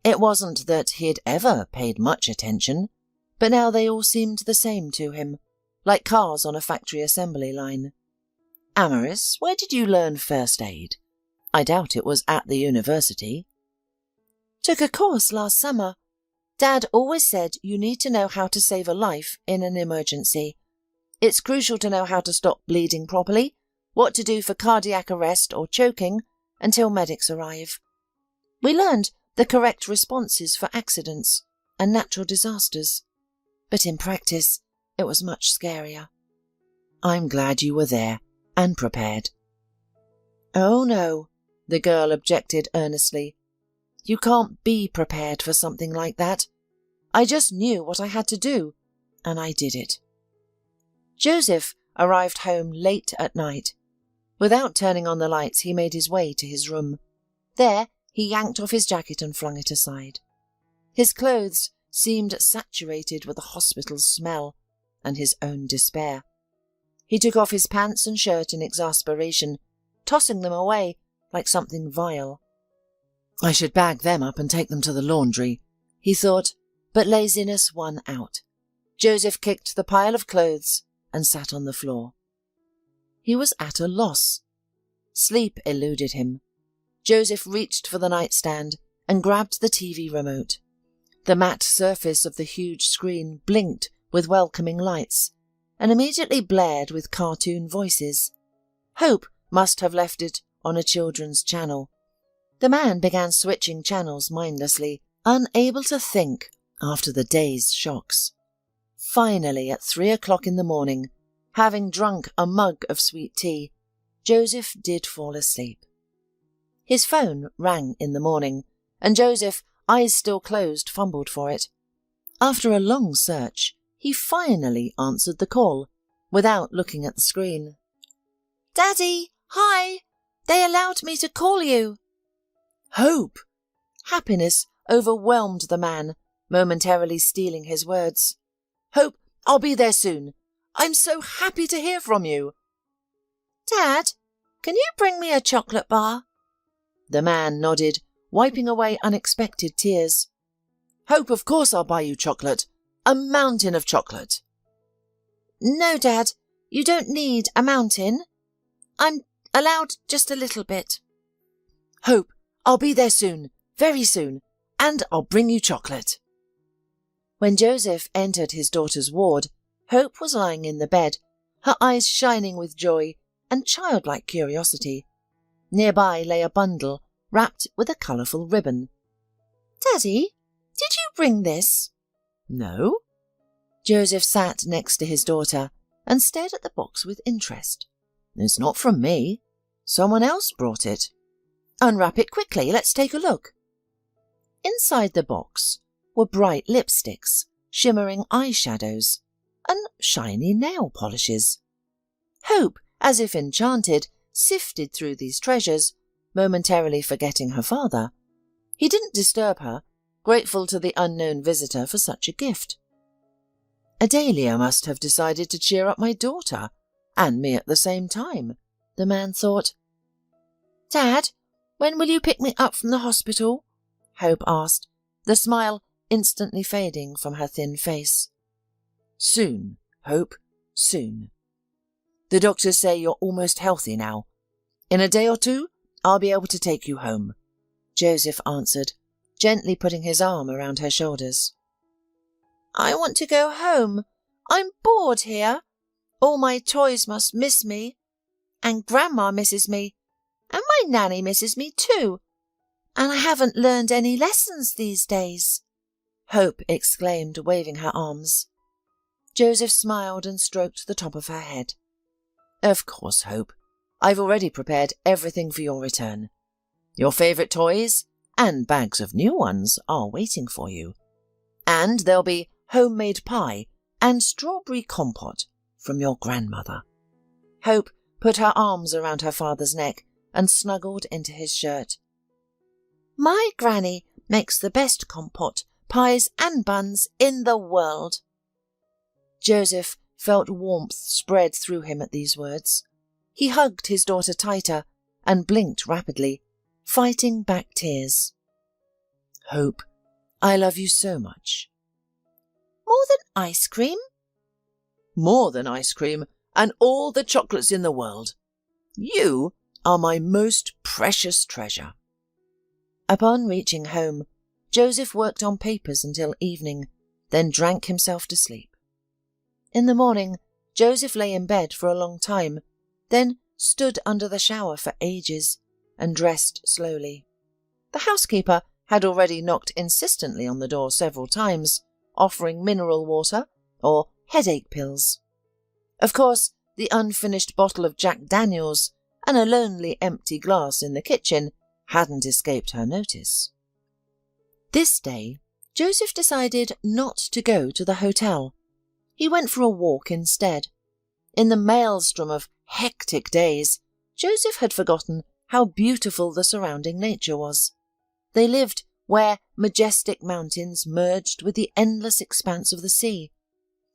It wasn't that he'd ever paid much attention, but now they all seemed the same to him, like cars on a factory assembly line. Amaris, where did you learn first aid? I doubt it was at the university. Took a course last summer. Dad always said you need to know how to save a life in an emergency. It's crucial to know how to stop bleeding properly, what to do for cardiac arrest or choking until medics arrive. We learned the correct responses for accidents and natural disasters. But in practice, it was much scarier. I'm glad you were there and prepared. Oh no, the girl objected earnestly. You can't be prepared for something like that. I just knew what I had to do, and I did it. Joseph arrived home late at night. Without turning on the lights, he made his way to his room. There, he yanked off his jacket and flung it aside. His clothes seemed saturated with the hospital's smell and his own despair. He took off his pants and shirt in exasperation, tossing them away like something vile. I should bag them up and take them to the laundry, he thought, but laziness won out. Joseph kicked the pile of clothes and sat on the floor. He was at a loss. Sleep eluded him. Joseph reached for the nightstand and grabbed the TV remote. The matte surface of the huge screen blinked with welcoming lights and immediately blared with cartoon voices. Hope must have left it on a children's channel. The man began switching channels mindlessly, unable to think after the day's shocks. Finally, at 3 o'clock in the morning, having drunk a mug of sweet tea, Joseph did fall asleep. His phone rang in the morning, and Joseph, eyes still closed, fumbled for it. After a long search, he finally answered the call, without looking at the screen. Daddy, hi! They allowed me to call you. Hope! Happiness overwhelmed the man, momentarily stealing his words. Hope, I'll be there soon. I'm so happy to hear from you. Dad, can you bring me a chocolate bar? The man nodded, wiping away unexpected tears. Hope, of course I'll buy you chocolate. A mountain of chocolate. No, Dad, you don't need a mountain. I'm allowed just a little bit. Hope, I'll be there soon, very soon, and I'll bring you chocolate. When Joseph entered his daughter's ward, Hope was lying in the bed, her eyes shining with joy and childlike curiosity. Nearby lay a bundle wrapped with a colourful ribbon. Daddy, did you bring this? No. Joseph sat next to his daughter and stared at the box with interest. It's not from me. Someone else brought it. Unwrap it quickly, let's take a look. Inside the box were bright lipsticks, shimmering eyeshadows, and shiny nail polishes. Hope, as if enchanted, sifted through these treasures, momentarily forgetting her father. He didn't disturb her, grateful to the unknown visitor for such a gift. Adelia must have decided to cheer up my daughter, and me at the same time, the man thought. Dad, when will you pick me up from the hospital? Hope asked, the smile instantly fading from her thin face. Soon, Hope, soon. The doctors say you're almost healthy now. In a day or two, I'll be able to take you home, Joseph answered, gently putting his arm around her shoulders. I want to go home. I'm bored here. All my toys must miss me. And Grandma misses me. And my nanny misses me too. And I haven't learned any lessons these days, Hope exclaimed, waving her arms. Joseph smiled and stroked the top of her head. Of course, Hope. I've already prepared everything for your return. Your favourite toys and bags of new ones are waiting for you. And there'll be homemade pie and strawberry compote from your grandmother. Hope put her arms around her father's neck and snuggled into his shirt. My granny makes the best compote, pies and buns in the world. Joseph felt warmth spread through him at these words. He hugged his daughter tighter and blinked rapidly, fighting back tears. Hope, I love you so much. More than ice cream? More than ice cream and all the chocolates in the world. You are my most precious treasure. Upon reaching home, Joseph worked on papers until evening, then drank himself to sleep. In the morning, Joseph lay in bed for a long time, then stood under the shower for ages and dressed slowly. The housekeeper had already knocked insistently on the door several times, offering mineral water or headache pills. Of course, the unfinished bottle of Jack Daniels and a lonely empty glass in the kitchen hadn't escaped her notice. This day, Joseph decided not to go to the hotel. He went for a walk instead. In the maelstrom of hectic days, Joseph had forgotten how beautiful the surrounding nature was. They lived where majestic mountains merged with the endless expanse of the sea.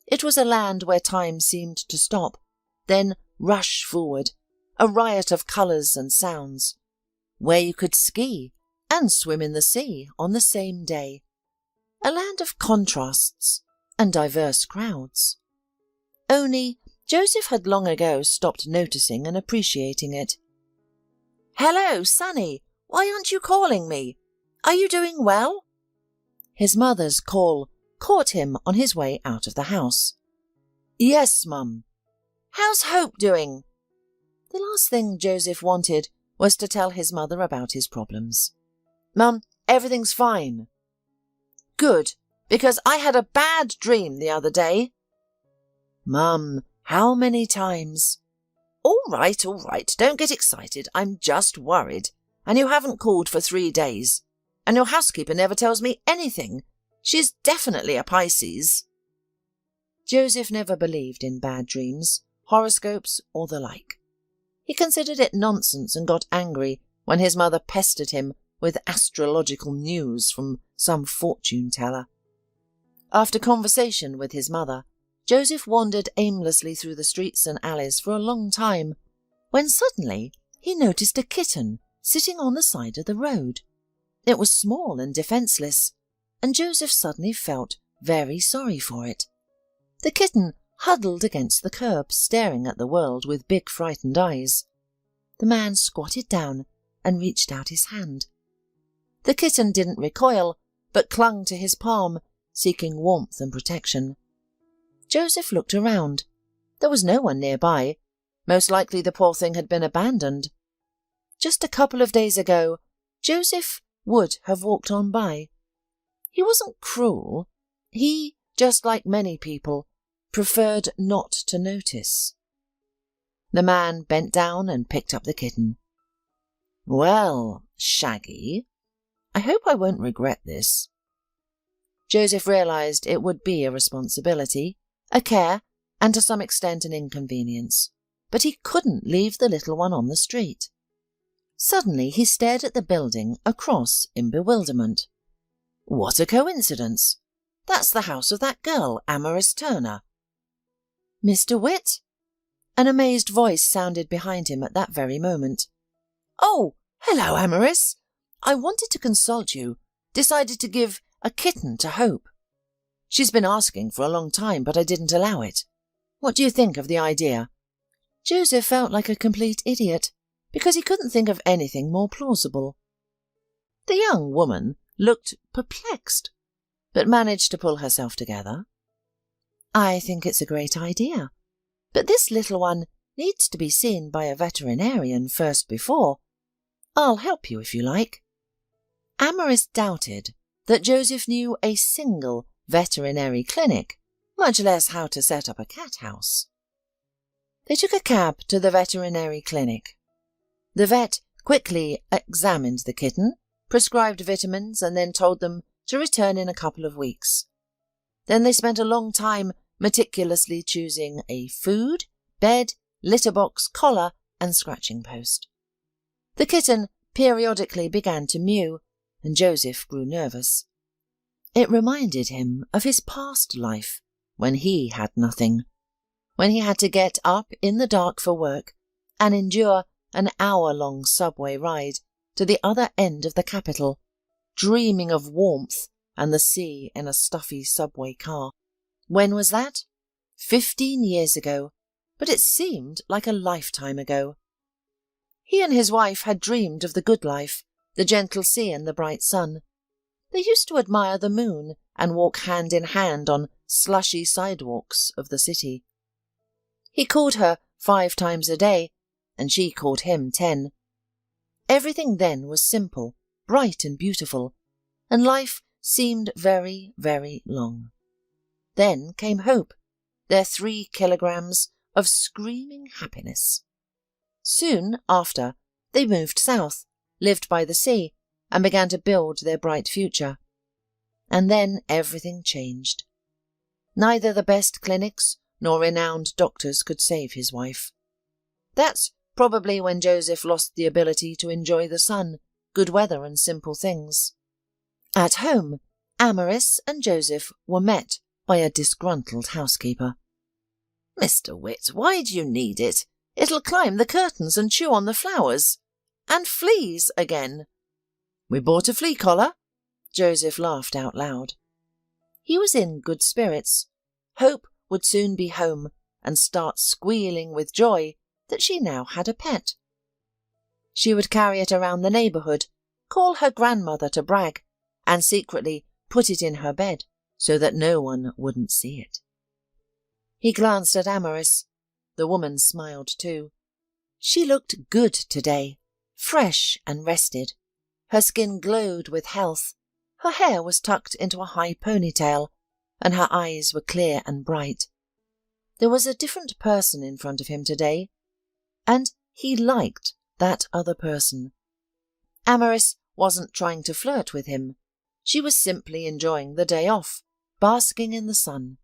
It was a land where time seemed to stop, then rush forward, a riot of colours and sounds, where you could ski and swim in the sea on the same day. A land of contrasts and diverse crowds. Only Joseph had long ago stopped noticing and appreciating it. Hello, Sonny. Why aren't you calling me? Are you doing well? His mother's call caught him on his way out of the house. Yes, Mum. How's Hope doing? The last thing Joseph wanted was to tell his mother about his problems. Mum, everything's fine. Good, because I had a bad dream the other day. Mum, how many times? All right, don't get excited. I'm just worried. And you haven't called for 3 days. And your housekeeper never tells me anything. She's definitely a Pisces. Joseph never believed in bad dreams, horoscopes, or the like. He considered it nonsense and got angry when his mother pestered him with astrological news from some fortune-teller. After conversation with his mother, Joseph wandered aimlessly through the streets and alleys for a long time, when suddenly he noticed a kitten sitting on the side of the road. It was small and defenceless, and Joseph suddenly felt very sorry for it. The kitten huddled against the curb, staring at the world with big frightened eyes. The man squatted down and reached out his hand. The kitten didn't recoil, but clung to his palm, seeking warmth and protection. Joseph looked around. There was no one nearby. Most likely the poor thing had been abandoned. Just a couple of days ago, Joseph would have walked on by. He wasn't cruel. He, just like many people, preferred not to notice. The man bent down and picked up the kitten. "Well, Shaggy, I hope I won't regret this." Joseph realized it would be a responsibility, a care, and to some extent an inconvenience, but he couldn't leave the little one on the street. Suddenly he stared at the building across in bewilderment. What a coincidence! That's the house of that girl, Amaris Turner. "Mr. Witt?" An amazed voice sounded behind him at that very moment. "Oh, hello, Amaris. I wanted to consult you. Decided to give a kitten to Hope. She's been asking for a long time, but I didn't allow it. What do you think of the idea?" Joseph felt like a complete idiot, because he couldn't think of anything more plausible. The young woman looked perplexed, but managed to pull herself together. "I think it's a great idea, but this little one needs to be seen by a veterinarian first before. I'll help you if you like." Amaris doubted that Joseph knew a single veterinary clinic, much less how to set up a cat house. They took a cab to the veterinary clinic. The vet quickly examined the kitten, prescribed vitamins, and then told them to return in a couple of weeks. Then they spent a long time meticulously choosing a food, bed, litter box, collar, and scratching post. The kitten periodically began to mew, and Joseph grew nervous. It reminded him of his past life, when he had nothing, when he had to get up in the dark for work and endure an hour-long subway ride to the other end of the capital, dreaming of warmth and the sea in a stuffy subway car. When was that? 15 years ago, but it seemed like a lifetime ago. He and his wife had dreamed of the good life, the gentle sea and the bright sun. They used to admire the moon and walk hand in hand on slushy sidewalks of the city. He called her 5 times a day, and she called him 10. Everything then was simple, bright and beautiful, and life seemed very, very long. Then came Hope, their 3 kilograms of screaming happiness. Soon after, they moved south, lived by the sea, and began to build their bright future. And then everything changed. Neither the best clinics nor renowned doctors could save his wife. That's probably when Joseph lost the ability to enjoy the sun, good weather, and simple things. At home, Amaris and Joseph were met by a disgruntled housekeeper. "Mr. Witt, why do you need it? It'll climb the curtains and chew on the flowers. And fleas again." "We bought a flea collar." Joseph laughed out loud. He was in good spirits. Hope would soon be home and start squealing with joy that she now had a pet. She would carry it around the neighbourhood, call her grandmother to brag, and secretly put it in her bed so that no one wouldn't see it. He glanced at Amaris. The woman smiled too. She looked good today, fresh and rested. Her skin glowed with health. Her hair was tucked into a high ponytail, and her eyes were clear and bright. There was a different person in front of him today, and he liked that other person. Amaris wasn't trying to flirt with him. She was simply enjoying the day off, basking in the sun.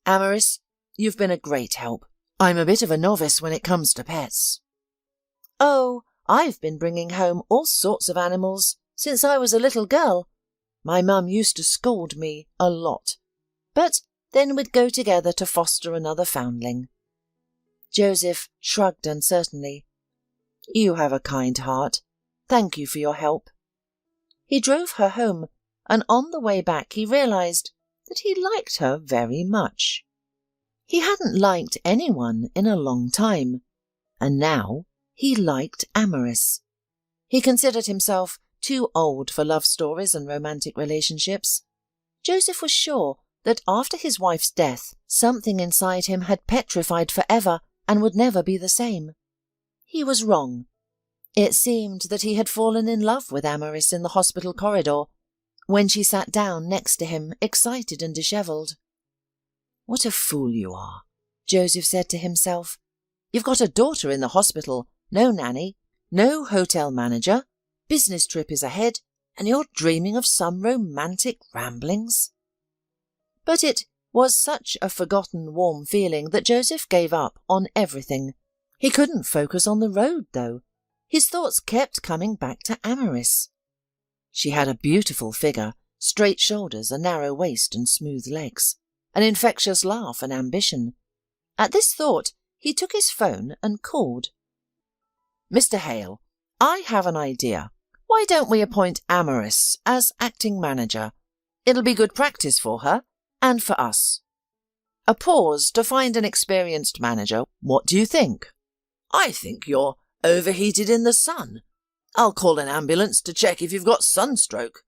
"Amaris, you've been a great help. I'm a bit of a novice when it comes to pets." "Oh, I've been bringing home all sorts of animals since I was a little girl. My mum used to scold me a lot, but then we'd go together to foster another foundling." Joseph shrugged uncertainly. "You have a kind heart. Thank you for your help." He drove her home, and on the way back he realised that he liked her very much. He hadn't liked anyone in a long time, and now he liked Amaris. He considered himself too old for love stories and romantic relationships. Joseph was sure that after his wife's death, something inside him had petrified forever and would never be the same. He was wrong. It seemed that he had fallen in love with Amaris in the hospital corridor, when she sat down next to him, excited and dishevelled. "What a fool you are," Joseph said to himself. "You've got a daughter in the hospital, no nanny, no hotel manager, business trip is ahead, and you're dreaming of some romantic ramblings." But it was such a forgotten, warm feeling that Joseph gave up on everything. He couldn't focus on the road, though. His thoughts kept coming back to Amaris. She had a beautiful figure, straight shoulders, a narrow waist and smooth legs, an infectious laugh and ambition. At this thought, he took his phone and called. "Mr. Hale, I have an idea. Why don't we appoint Amaris as acting manager? It'll be good practice for her and for us." A pause to find an experienced manager. "What do you think?" "I think you're overheated in the sun. I'll call an ambulance to check if you've got sunstroke."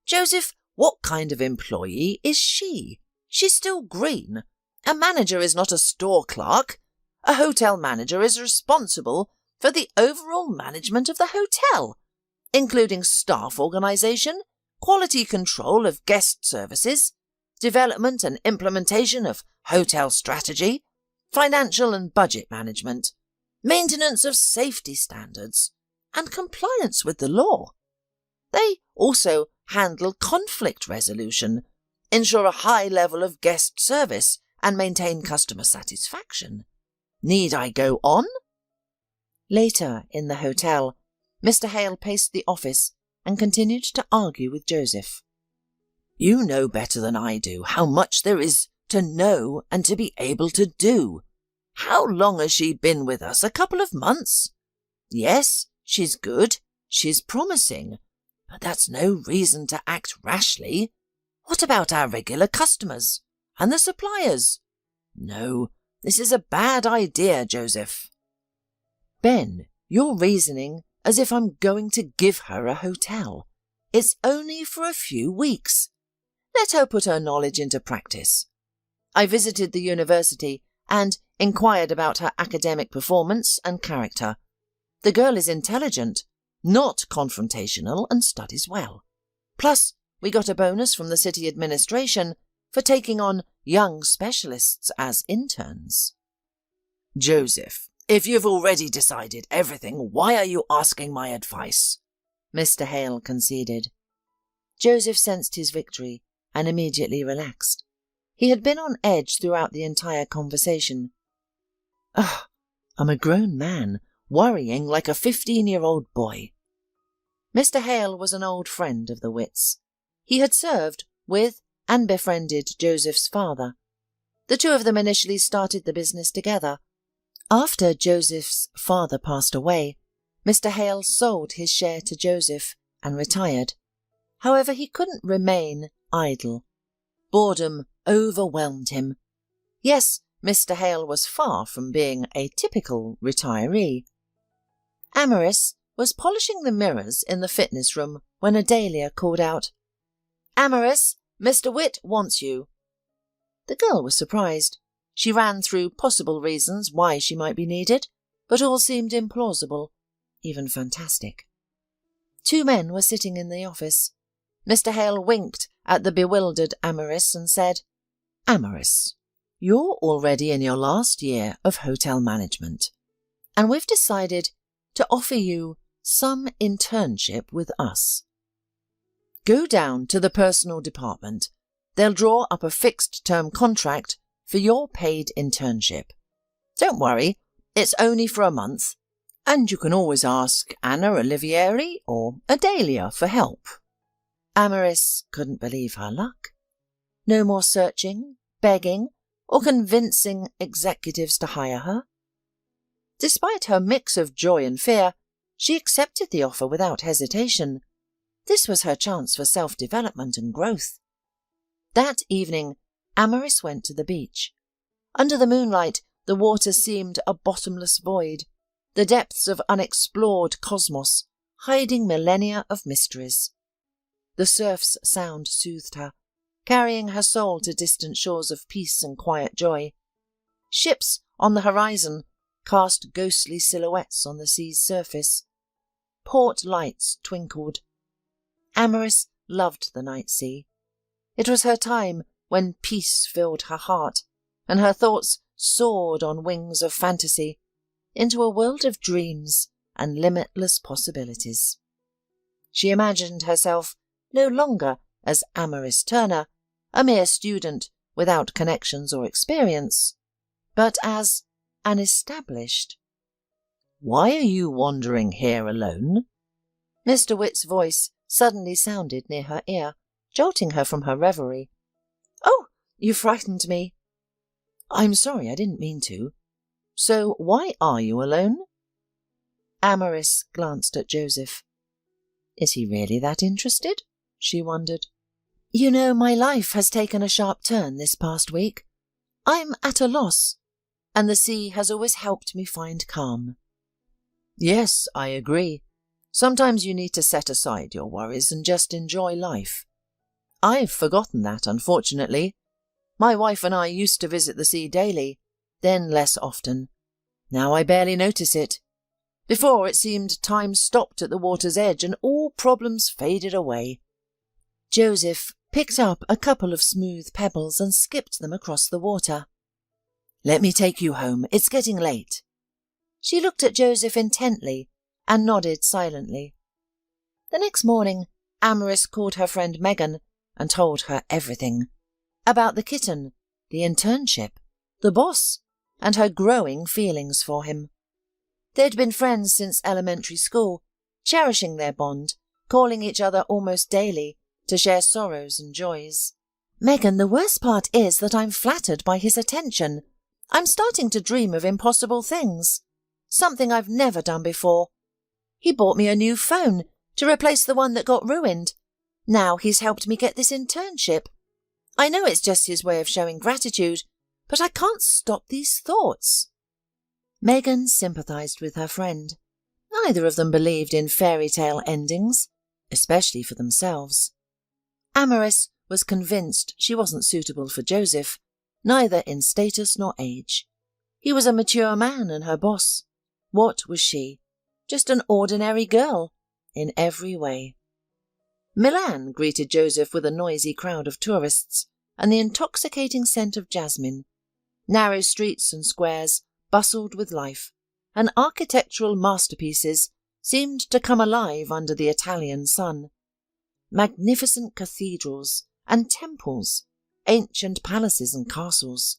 "Joseph, what kind of employee is she? She's still green. A manager is not a store clerk. A hotel manager is responsible for the overall management of the hotel, including staff organisation, quality control of guest services, development and implementation of hotel strategy, financial and budget management, maintenance of safety standards, and compliance with the law. They also handle conflict resolution, ensure a high level of guest service, and maintain customer satisfaction. Need I go on?" Later, in the hotel, Mr. Hale paced the office and continued to argue with Joseph. "You know better than I do how much there is to know and to be able to do. How long has she been with us? A couple of months? Yes, she's good, she's promising, but that's no reason to act rashly. What about our regular customers and the suppliers? No, this is a bad idea, Joseph." "Ben, you're reasoning as if I'm going to give her a hotel. It's only for a few weeks. Let her put her knowledge into practice. I visited the university and inquired about her academic performance and character. The girl is intelligent, not confrontational, and studies well. Plus, we got a bonus from the city administration for taking on young specialists as interns." "Joseph, if you've already decided everything, why are you asking my advice?" Mr. Hale conceded. Joseph sensed his victory and immediately relaxed. He had been on edge throughout the entire conversation. "Ugh, I'm a grown man, worrying like a 15-year-old boy." Mr. Hale was an old friend of the Witts. He had served with and befriended Joseph's father. The two of them initially started the business together. After Joseph's father passed away, Mr. Hale sold his share to Joseph and retired. However, he couldn't remain idle. Boredom overwhelmed him. Yes, Mr. Hale was far from being a typical retiree. Amaris was polishing the mirrors in the fitness room when Adelia called out, "Amaris, Mr. Witt wants you." The girl was surprised. She ran through possible reasons why she might be needed, but all seemed implausible, even fantastic. Two men were sitting in the office. Mr. Hale winked at the bewildered Amaris and said, "Amaris, you're already in your last year of hotel management, and we've decided to offer you some internship with us. Go down to the personal department. They'll draw up a fixed-term contract for your paid internship. Don't worry, it's only for a month, and you can always ask Anna Olivieri or Adelia for help." Amaris couldn't believe her luck. No more searching, begging, or convincing executives to hire her. Despite her mix of joy and fear, she accepted the offer without hesitation. This was her chance for self-development and growth. That evening, Amaris went to the beach. Under the moonlight, the water seemed a bottomless void, the depths of unexplored cosmos, hiding millennia of mysteries. The surf's sound soothed her, carrying her soul to distant shores of peace and quiet joy. Ships on the horizon cast ghostly silhouettes on the sea's surface. Port lights twinkled. Amaris loved the night sea. It was her time when peace filled her heart, and her thoughts soared on wings of fantasy into a world of dreams and limitless possibilities. She imagined herself no longer as Amaris Turner, a mere student without connections or experience, but as an established. "Why are you wandering here alone?" Mr. Witt's voice suddenly sounded near her ear, jolting her from her reverie. "Oh, you frightened me." "I'm sorry, I didn't mean to. So why are you alone?" Amaris glanced at Joseph. Is he really that interested? She wondered. "You know, my life has taken a sharp turn this past week. I'm at a loss, and the sea has always helped me find calm." "Yes, I agree. Sometimes you need to set aside your worries and just enjoy life. I've forgotten that, unfortunately. My wife and I used to visit the sea daily, then less often. Now I barely notice it. Before it seemed time stopped at the water's edge and all problems faded away." Joseph picked up a couple of smooth pebbles and skipped them across the water. "Let me take you home. It's getting late." She looked at Joseph intently and nodded silently. The next morning, Amaris called her friend Megan and told her everything. About the kitten, the internship, the boss, and her growing feelings for him. They'd been friends since elementary school, cherishing their bond, calling each other almost daily to share sorrows and joys. "Megan, the worst part is that I'm flattered by his attention. I'm starting to dream of impossible things. Something I've never done before. He bought me a new phone to replace the one that got ruined. Now he's helped me get this internship. I know it's just his way of showing gratitude, but I can't stop these thoughts." Megan sympathized with her friend. Neither of them believed in fairy tale endings, especially for themselves. Amaris was convinced she wasn't suitable for Joseph, neither in status nor age. He was a mature man and her boss. What was she? Just an ordinary girl, in every way. Milan greeted Joseph with a noisy crowd of tourists and the intoxicating scent of jasmine. Narrow streets and squares bustled with life, and architectural masterpieces seemed to come alive under the Italian sun. Magnificent cathedrals and temples, ancient palaces and castles,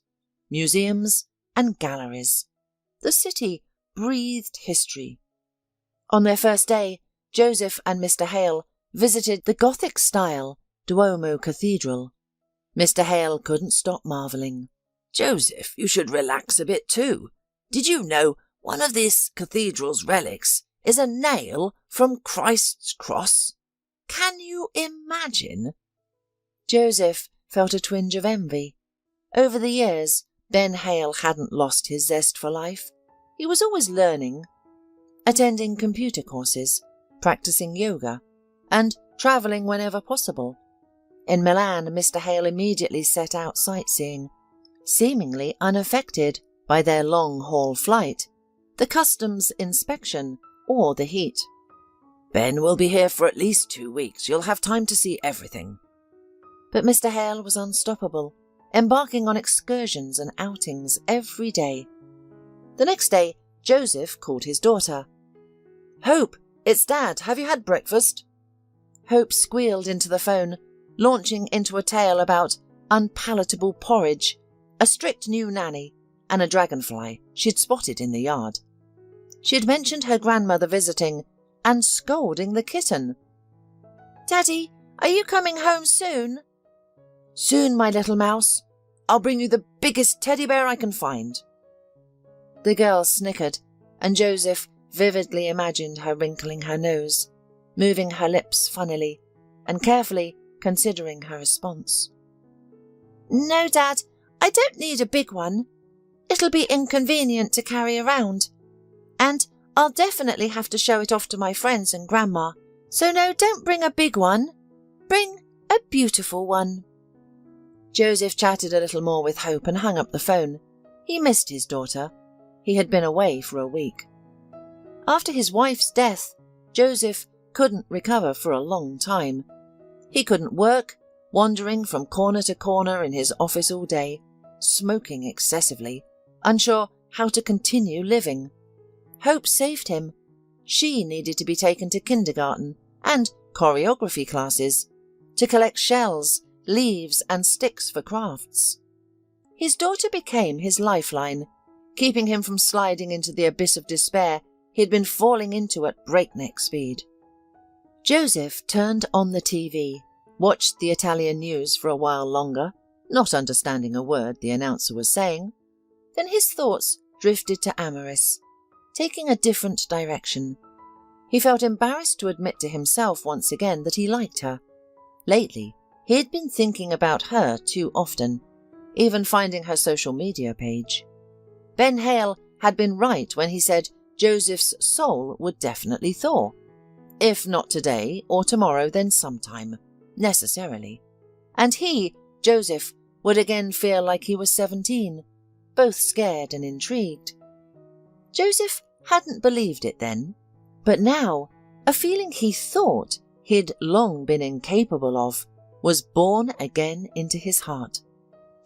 museums and galleries. The city breathed history. On their first day, Joseph and Mr. Hale visited the Gothic-style Duomo Cathedral. Mr. Hale couldn't stop marvelling. "Joseph, you should relax a bit too. Did you know one of this cathedral's relics is a nail from Christ's cross? Can you imagine?" Joseph felt a twinge of envy. Over the years, Ben Hale hadn't lost his zest for life. He was always learning, attending computer courses, practicing yoga, and travelling whenever possible. In Milan, Mr. Hale immediately set out sightseeing, seemingly unaffected by their long-haul flight, the customs inspection, or the heat. "Ben will be here for at least 2 weeks. You'll have time to see everything." But Mr. Hale was unstoppable, embarking on excursions and outings every day. The next day, Joseph called his daughter. "Hope, it's Dad. Have you had breakfast?" Hope squealed into the phone, launching into a tale about unpalatable porridge, a strict new nanny, and a dragonfly she'd spotted in the yard. She'd mentioned her grandmother visiting and scolding the kitten. "Daddy, are you coming home soon?" "Soon, my little mouse. I'll bring you the biggest teddy bear I can find." The girl snickered, and Joseph vividly imagined her wrinkling her nose. moving her lips funnily and carefully considering her response. No, Dad, I don't need a big one. It'll be inconvenient to carry around. And I'll definitely have to show it off to my friends and Grandma. So no, don't bring a big one. Bring a beautiful one. Joseph chatted a little more with Hope and hung up the phone. He missed his daughter. He had been away for a week. After his wife's death, Joseph couldn't recover for a long time. He couldn't work, wandering from corner to corner in his office all day, smoking excessively, unsure how to continue living. Hope saved him. She needed to be taken to kindergarten and choreography classes, to collect shells, leaves and sticks for crafts. His daughter became his lifeline, keeping him from sliding into the abyss of despair he had been falling into at breakneck speed. Joseph turned on the TV, watched the Italian news for a while longer, not understanding a word the announcer was saying. Then his thoughts drifted to Amaris, taking a different direction. He felt embarrassed to admit to himself once again that he liked her. Lately, he had been thinking about her too often, even finding her social media page. Ben Hale had been right when he said Joseph's soul would definitely thaw. If not today or tomorrow, then sometime, necessarily. And he, Joseph, would again feel like he was 17, both scared and intrigued. Joseph hadn't believed it then, but now a feeling he thought he'd long been incapable of was born again into his heart.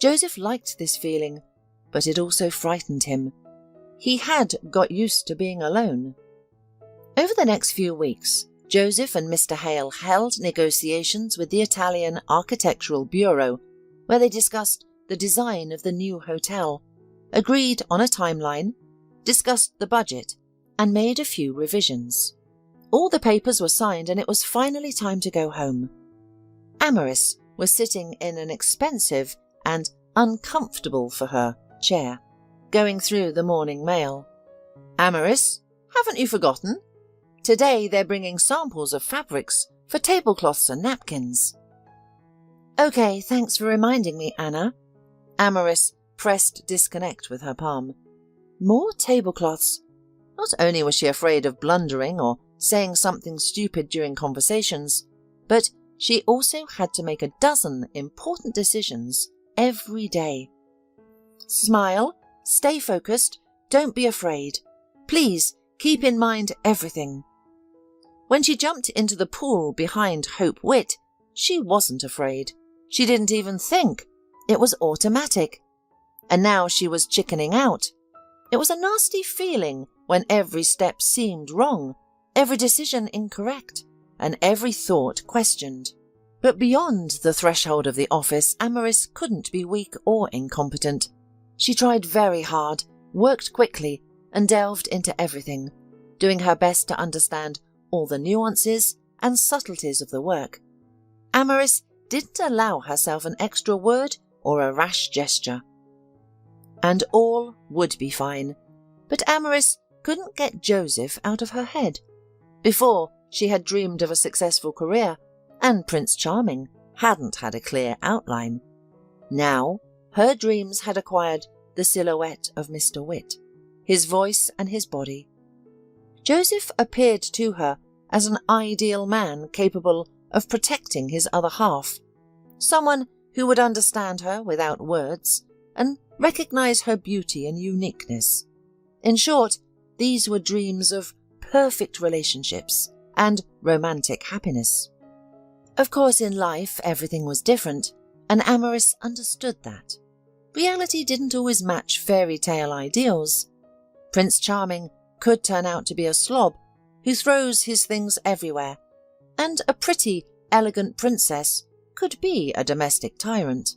Joseph liked this feeling, but it also frightened him. He had got used to being alone. Over the next few weeks, Joseph and Mr. Hale held negotiations with the Italian Architectural Bureau, where they discussed the design of the new hotel, agreed on a timeline, discussed the budget, and made a few revisions. All the papers were signed and it was finally time to go home. Amaris was sitting in an expensive and uncomfortable for her chair, going through the morning mail. Amaris, haven't you forgotten? Today they're bringing samples of fabrics for tablecloths and napkins. Okay, thanks for reminding me, Anna. Amaris pressed disconnect with her palm. More tablecloths. Not only was she afraid of blundering or saying something stupid during conversations, but she also had to make a dozen important decisions every day. Smile, stay focused, don't be afraid. Please keep in mind everything. When she jumped into the pool behind Hope Witt, she wasn't afraid. She didn't even think. It was automatic. And now she was chickening out. It was a nasty feeling when every step seemed wrong, every decision incorrect, and every thought questioned. But beyond the threshold of the office, Amaris couldn't be weak or incompetent. She tried very hard, worked quickly, and delved into everything, doing her best to understand all the nuances and subtleties of the work. Amaris didn't allow herself an extra word or a rash gesture. And all would be fine. But Amaris couldn't get Joseph out of her head. Before, she had dreamed of a successful career, and Prince Charming hadn't had a clear outline. Now, her dreams had acquired the silhouette of Mr. Witt, his voice and his body. Joseph appeared to her as an ideal man capable of protecting his other half, someone who would understand her without words and recognize her beauty and uniqueness. In short, these were dreams of perfect relationships and romantic happiness. Of course, in life, everything was different, and Amaris understood that. Reality didn't always match fairy tale ideals. Prince Charming could turn out to be a slob who throws his things everywhere, and a pretty, elegant princess could be a domestic tyrant.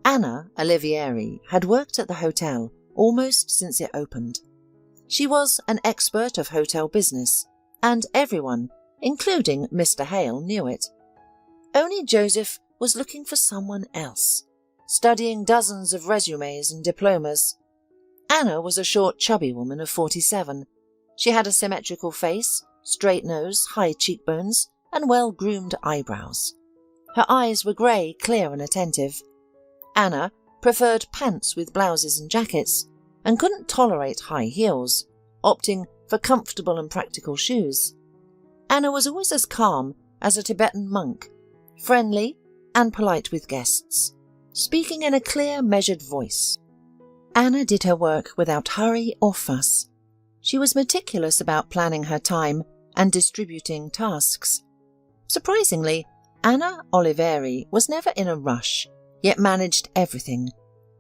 Anna Olivieri had worked at the hotel almost since it opened. She was an expert of hotel business, and everyone, including Mr. Hale, knew it. Only Joseph was looking for someone else, studying dozens of resumes and diplomas. Anna was a short, chubby woman of 47. She had a symmetrical face, straight nose, high cheekbones, and well-groomed eyebrows. Her eyes were grey, clear and attentive. Anna preferred pants with blouses and jackets, and couldn't tolerate high heels, opting for comfortable and practical shoes. Anna was always as calm as a Tibetan monk, friendly and polite with guests, speaking in a clear, measured voice. Anna did her work without hurry or fuss. She was meticulous about planning her time and distributing tasks. Surprisingly, Anna Oliveri was never in a rush, yet managed everything,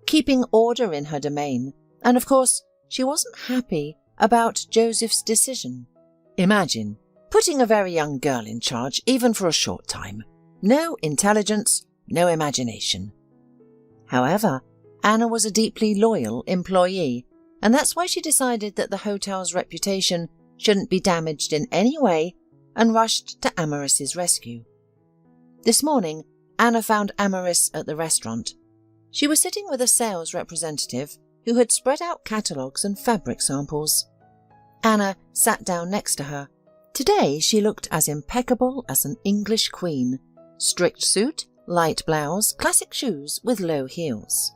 keeping order in her domain, and of course, she wasn't happy about Joseph's decision. Imagine putting a very young girl in charge, even for a short time. No intelligence, no imagination. However, Anna was a deeply loyal employee, and that's why she decided that the hotel's reputation shouldn't be damaged in any way and rushed to Amaris's rescue. This morning, Anna found Amaris at the restaurant. She was sitting with a sales representative who had spread out catalogues and fabric samples. Anna sat down next to her. Today she looked as impeccable as an English queen. Strict suit, light blouse, classic shoes with low heels.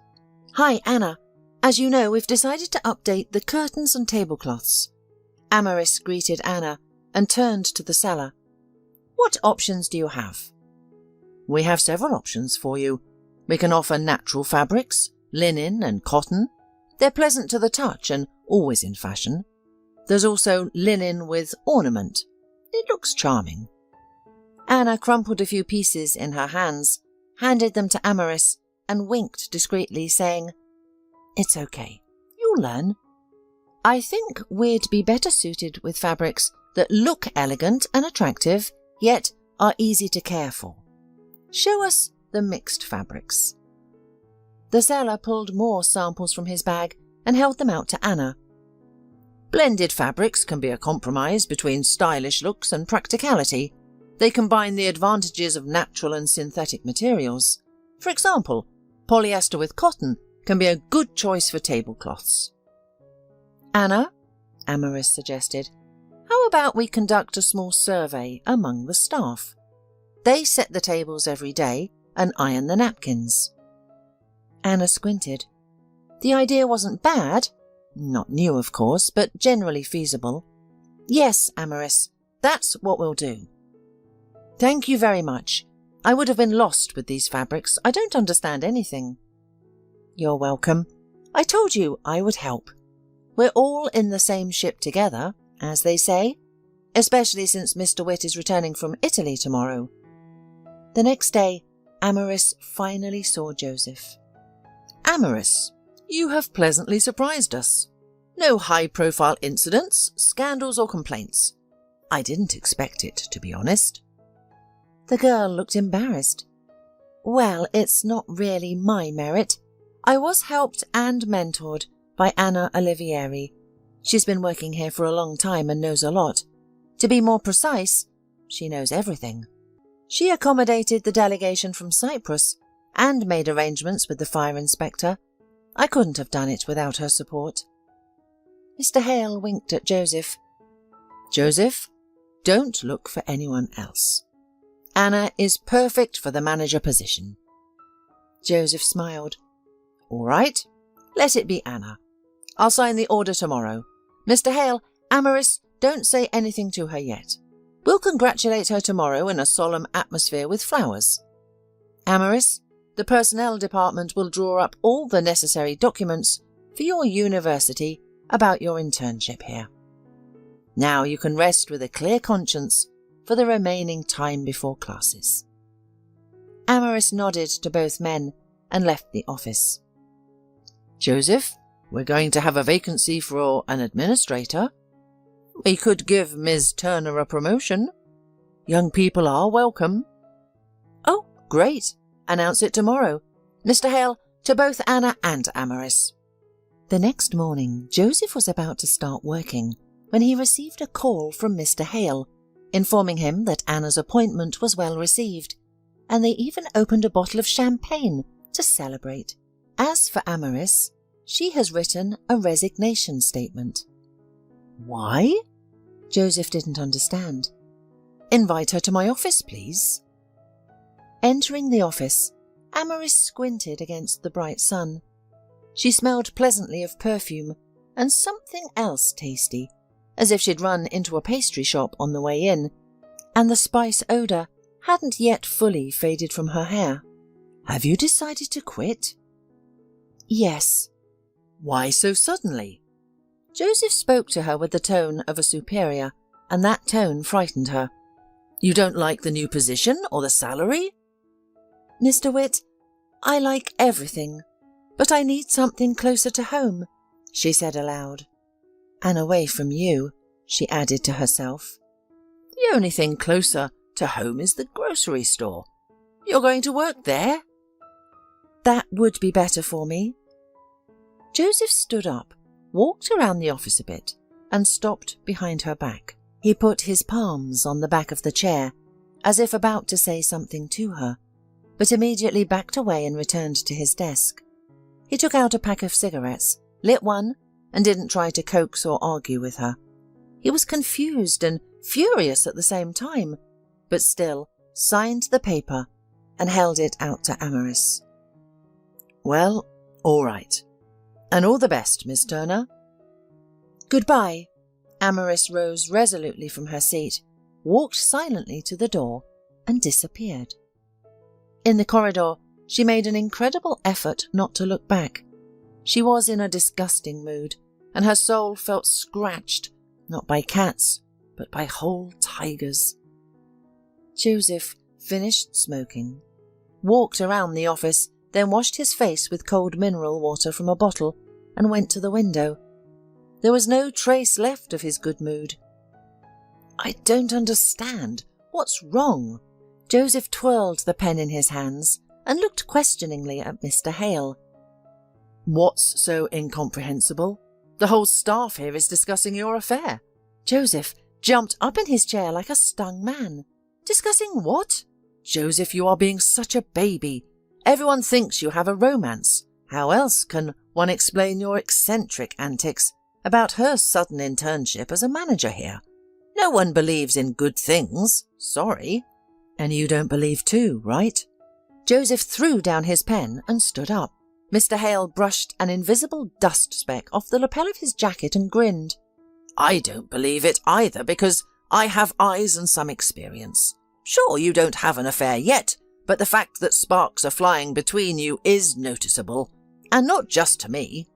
"Hi, Anna. As you know, we've decided to update the curtains and tablecloths." Amaris greeted Anna and turned to the seller. "What options do you have?" "We have several options for you. We can offer natural fabrics, linen and cotton. They're pleasant to the touch and always in fashion. There's also linen with ornament. It looks charming." Anna crumpled a few pieces in her hands, handed them to Amaris, and winked discreetly, saying, "It's okay. You'll learn. I think we'd be better suited with fabrics that look elegant and attractive, yet are easy to care for. Show us the mixed fabrics." The seller pulled more samples from his bag and held them out to Anna. "Blended fabrics can be a compromise between stylish looks and practicality. They combine the advantages of natural and synthetic materials. For example, polyester with cotton can be a good choice for tablecloths." "Anna," Amaris suggested, "how about we conduct a small survey among the staff? They set the tables every day and iron the napkins." Anna squinted. The idea wasn't bad. Not new, of course, but generally feasible. "Yes, Amaris, that's what we'll do." "Thank you very much. I would have been lost with these fabrics. I don't understand anything." "You're welcome. I told you I would help. We're all in the same ship together, as they say, especially since Mr. Witt is returning from Italy tomorrow." The next day, Amaris finally saw Joseph. "Amaris, you have pleasantly surprised us. No high-profile incidents, scandals or complaints. I didn't expect it, to be honest." The girl looked embarrassed. "Well, it's not really my merit. I was helped and mentored by Anna Olivieri. She's been working here for a long time and knows a lot. To be more precise, she knows everything. She accommodated the delegation from Cyprus and made arrangements with the fire inspector. I couldn't have done it without her support." Mr. Hale winked at Joseph. "Joseph, don't look for anyone else. Anna is perfect for the manager position." Joseph smiled. "All right, let it be Anna. I'll sign the order tomorrow. Mr. Hale, Amaris, don't say anything to her yet. We'll congratulate her tomorrow in a solemn atmosphere with flowers. Amaris, the personnel department will draw up all the necessary documents for your university about your internship here. Now you can rest with a clear conscience for the remaining time before classes." Amaris nodded to both men and left the office. "Joseph, we're going to have a vacancy for an administrator. We could give Ms. Turner a promotion. Young people are welcome." "Oh, great. Announce it tomorrow. Mr. Hale, to both Anna and Amaris." The next morning, Joseph was about to start working when he received a call from Mr. Hale, informing him that Anna's appointment was well received, and they even opened a bottle of champagne to celebrate. As for Amaris, she has written a resignation statement. "Why?" Joseph didn't understand. "Invite her to my office, please." Entering the office, Amaris squinted against the bright sun. She smelled pleasantly of perfume and something else tasty, as if she'd run into a pastry shop on the way in, and the spice odour hadn't yet fully faded from her hair. "Have you decided to quit?" "Yes." "Why so suddenly?" Joseph spoke to her with the tone of a superior, and that tone frightened her. "You don't like the new position or the salary?" "Mr. Witt, I like everything, but I need something closer to home," she said aloud. "And away from you," she added to herself. "The only thing closer to home is the grocery store. You're going to work there?" "That would be better for me." Joseph stood up, walked around the office a bit, and stopped behind her back. He put his palms on the back of the chair, as if about to say something to her, but immediately backed away and returned to his desk. He took out a pack of cigarettes, lit one, and didn't try to coax or argue with her. He was confused and furious at the same time, but still signed the paper and held it out to Amaris. "Well, all right. And all the best, Miss Turner." "Goodbye." Amaris rose resolutely from her seat, walked silently to the door, and disappeared. In the corridor, she made an incredible effort not to look back. She was in a disgusting mood, and her soul felt scratched, not by cats, but by whole tigers. Joseph finished smoking, walked around the office, then washed his face with cold mineral water from a bottle and went to the window. There was no trace left of his good mood. "I don't understand. What's wrong?" Joseph twirled the pen in his hands and looked questioningly at Mr. Hale. "What's so incomprehensible? The whole staff here is discussing your affair." Joseph jumped up in his chair like a stung man. "Discussing what?" "Joseph, you are being such a baby. Everyone thinks you have a romance. How else can one explain your eccentric antics about her sudden internship as a manager here? No one believes in good things. Sorry. And you don't believe too, right?" Joseph threw down his pen and stood up. Mr. Hale brushed an invisible dust speck off the lapel of his jacket and grinned. "I don't believe it either, because I have eyes and some experience. Sure, you don't have an affair yet, but the fact that sparks are flying between you is noticeable, and not just to me."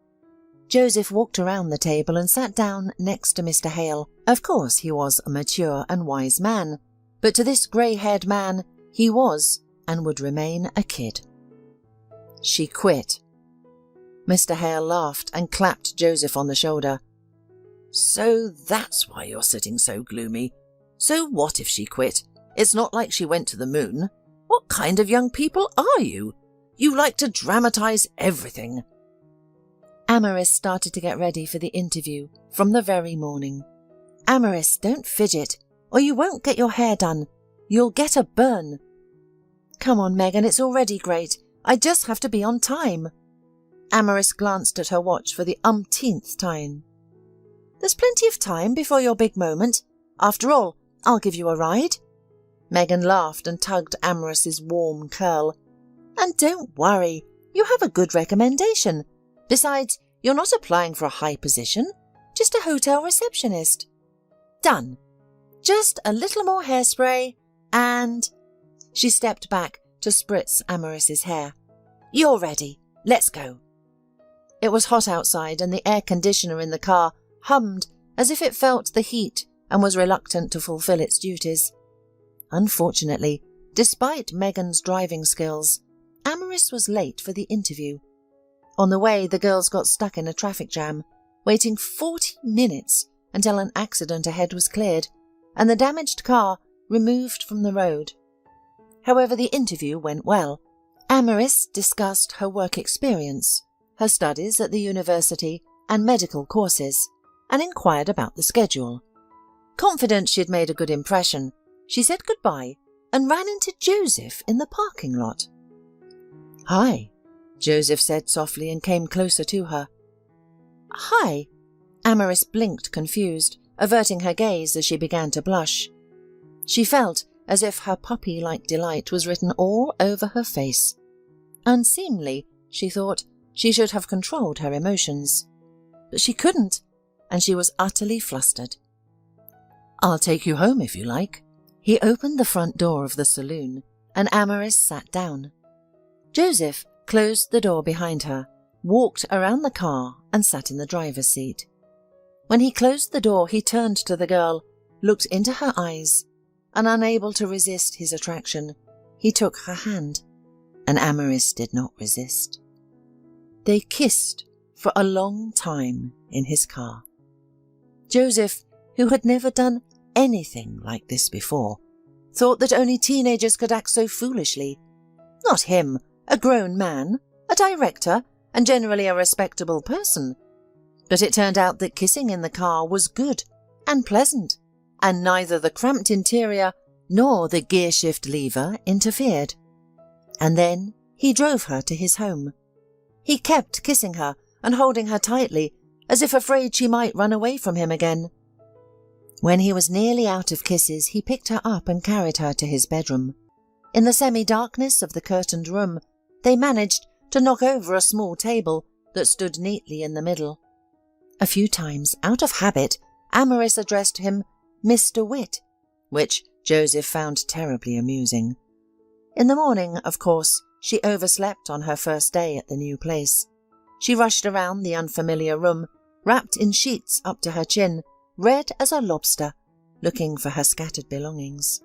Joseph walked around the table and sat down next to Mr. Hale. Of course, he was a mature and wise man, but to this grey-haired man, he was and would remain a kid. "She quit." Mr. Hale laughed and clapped Joseph on the shoulder. "So that's why you're sitting so gloomy. So what if she quit? It's not like she went to the moon. What kind of young people are you? You like to dramatize everything." Amaris started to get ready for the interview from the very morning. "Amaris, don't fidget, or you won't get your hair done. You'll get a burn." "Come on, Megan, it's already great. I just have to be on time." Amaris glanced at her watch for the umpteenth time. "There's plenty of time before your big moment. After all, I'll give you a ride." Megan laughed and tugged Amaris's warm curl. "And don't worry, you have a good recommendation. Besides, you're not applying for a high position, just a hotel receptionist." "Done. Just a little more hairspray and—" She stepped back to spritz Amaris's hair. "You're ready. Let's go." It was hot outside, and the air conditioner in the car hummed as if it felt the heat and was reluctant to fulfill its duties. Unfortunately, despite Megan's driving skills, Amaris was late for the interview. On the way, the girls got stuck in a traffic jam, waiting 40 minutes until an accident ahead was cleared and the damaged car removed from the road. However, the interview went well. Amaris discussed her work experience, her studies at the university and medical courses, and inquired about the schedule. Confident she'd made a good impression, she said goodbye and ran into Joseph in the parking lot. "Hi," Joseph said softly and came closer to her. "Hi." Amaris blinked confused, averting her gaze as she began to blush. She felt as if her puppy-like delight was written all over her face. Unseemly, she thought, she should have controlled her emotions. But she couldn't, and she was utterly flustered. "I'll take you home if you like." He opened the front door of the saloon, and Amaris sat down. Joseph closed the door behind her, walked around the car, and sat in the driver's seat. When he closed the door, he turned to the girl, looked into her eyes, and unable to resist his attraction, he took her hand, and Amaris did not resist. They kissed for a long time in his car. Joseph, who had never done anything like this before, thought that only teenagers could act so foolishly. Not him, a grown man, a director, and generally a respectable person. But it turned out that kissing in the car was good and pleasant, and neither the cramped interior nor the gear-shift lever interfered. And then he drove her to his home. He kept kissing her and holding her tightly, as if afraid she might run away from him again. When he was nearly out of kisses, he picked her up and carried her to his bedroom. In the semi-darkness of the curtained room, they managed to knock over a small table that stood neatly in the middle. A few times, out of habit, Amaris addressed him Mr. Witt, which Joseph found terribly amusing. In the morning, of course, she overslept on her first day at the new place. She rushed around the unfamiliar room, wrapped in sheets up to her chin, red as a lobster, looking for her scattered belongings.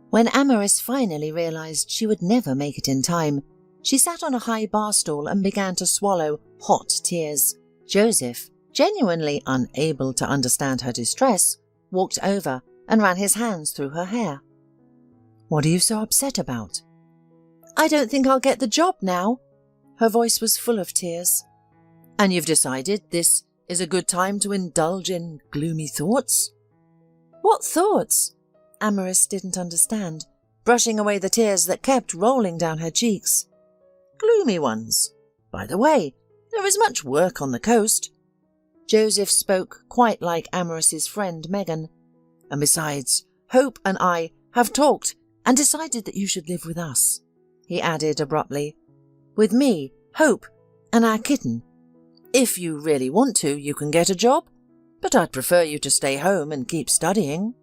When Amaris finally realized she would never make it in time, she sat on a high bar stool and began to swallow hot tears. Joseph, genuinely unable to understand her distress, walked over and ran his hands through her hair. "What are you so upset about?" "I don't think I'll get the job now." Her voice was full of tears. "And you've decided this is a good time to indulge in gloomy thoughts?" "What thoughts?" Amaris didn't understand, brushing away the tears that kept rolling down her cheeks. "Gloomy ones. By the way, there is much work on the coast." Joseph spoke quite like Amaris's friend Megan. "And besides, Hope and I have talked and decided that you should live with us," he added abruptly. "With me, Hope, and our kitten. If you really want to, you can get a job, but I'd prefer you to stay home and keep studying."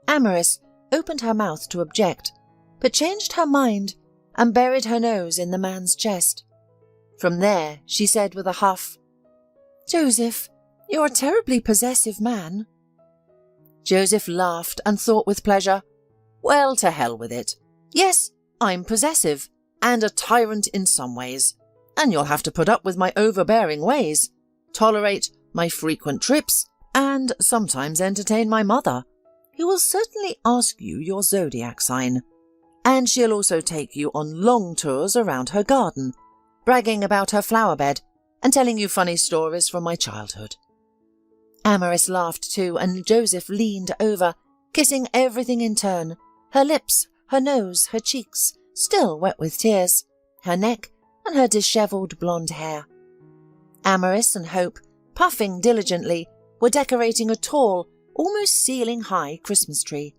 Amaris opened her mouth to object, but changed her mind and buried her nose in the man's chest. From there, she said with a huff, "Joseph, you're a terribly possessive man." Joseph laughed and thought with pleasure, "Well, to hell with it. Yes, I'm possessive, and a tyrant in some ways, and you'll have to put up with my overbearing ways, tolerate my frequent trips, and sometimes entertain my mother, who will certainly ask you your zodiac sign. And she'll also take you on long tours around her garden, bragging about her flower bed and telling you funny stories from my childhood." Amaris laughed too, and Joseph leaned over, kissing everything in turn, her lips, her nose, her cheeks, still wet with tears, her neck, and her dishevelled blonde hair. Amaris and Hope, puffing diligently, were decorating a tall, almost ceiling-high Christmas tree.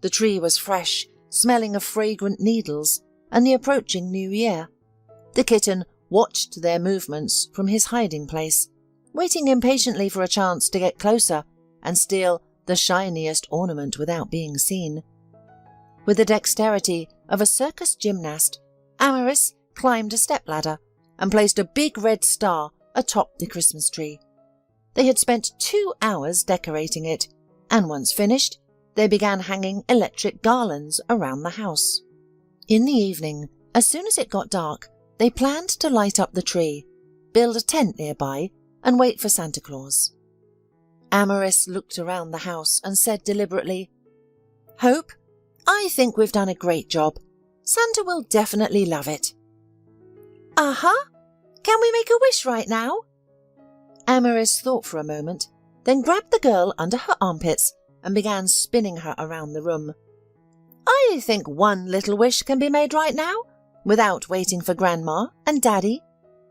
The tree was fresh, smelling of fragrant needles and the approaching new year. The kitten watched their movements from his hiding place, waiting impatiently for a chance to get closer and steal the shiniest ornament without being seen. With the dexterity of a circus gymnast, Amaris climbed a stepladder and placed a big red star atop the Christmas tree. They had spent 2 hours decorating it, and once finished, they began hanging electric garlands around the house. In the evening, as soon as it got dark, they planned to light up the tree, build a tent nearby, and wait for Santa Claus. Amaris looked around the house and said deliberately, "Hope, I think we've done a great job. Santa will definitely love it." "Uh-huh. Can we make a wish right now?" Amaris thought for a moment, then grabbed the girl under her armpits and began spinning her around the room. "I think one little wish can be made right now, without waiting for Grandma and Daddy."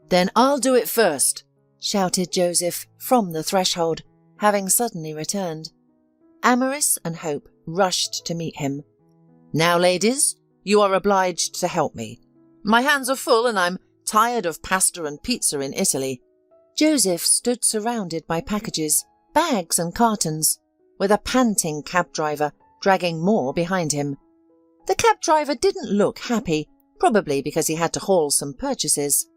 "Then I'll do it first," shouted Joseph from the threshold, having suddenly returned. Amaris and Hope rushed to meet him. "Now, ladies, you are obliged to help me. My hands are full and I'm tired of pasta and pizza in Italy." Joseph stood surrounded by packages, bags and cartons, with a panting cab driver dragging more behind him. The cab driver didn't look happy, probably because he had to haul some purchases.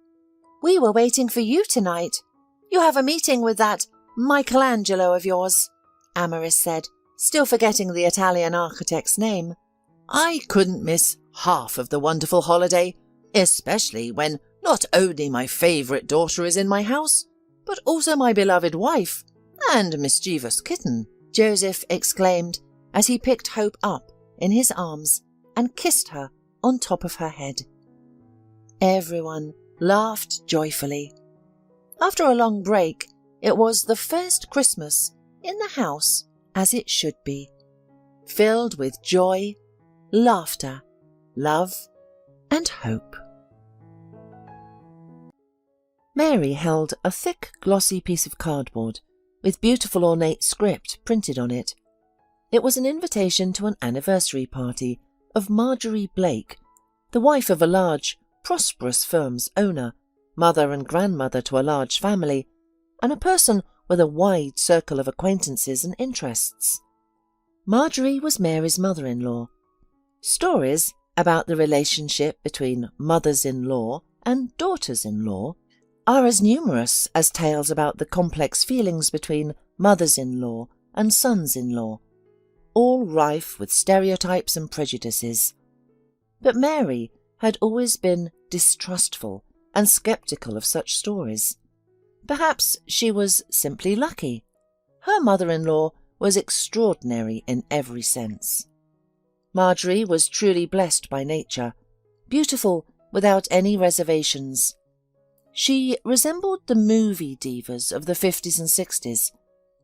"We were waiting for you tonight. You have a meeting with that Michelangelo of yours," Amaris said, still forgetting the Italian architect's name. I couldn't miss half of the wonderful holiday, especially when not only my favourite daughter is in my house, but also my beloved wife and mischievous kitten, Joseph exclaimed as he picked Hope up in his arms and kissed her on top of her head. Everyone laughed joyfully. After a long break, it was the first Christmas in the house as it should be, filled with joy, laughter, love, and hope. Mary held a thick, glossy piece of cardboard with beautiful ornate script printed on it. It was an invitation to an anniversary party of Marjorie Blake, the wife of a large, prosperous firm's owner, mother and grandmother to a large family, and a person with a wide circle of acquaintances and interests. Marjorie was Mary's mother-in-law. Stories about the relationship between mothers-in-law and daughters-in-law are as numerous as tales about the complex feelings between mothers-in-law and sons-in-law, all rife with stereotypes and prejudices. But Mary had always been distrustful and sceptical of such stories. Perhaps she was simply lucky. Her mother-in-law was extraordinary in every sense. Marjorie was truly blessed by nature, beautiful without any reservations. She resembled the movie divas of the 50s and 60s,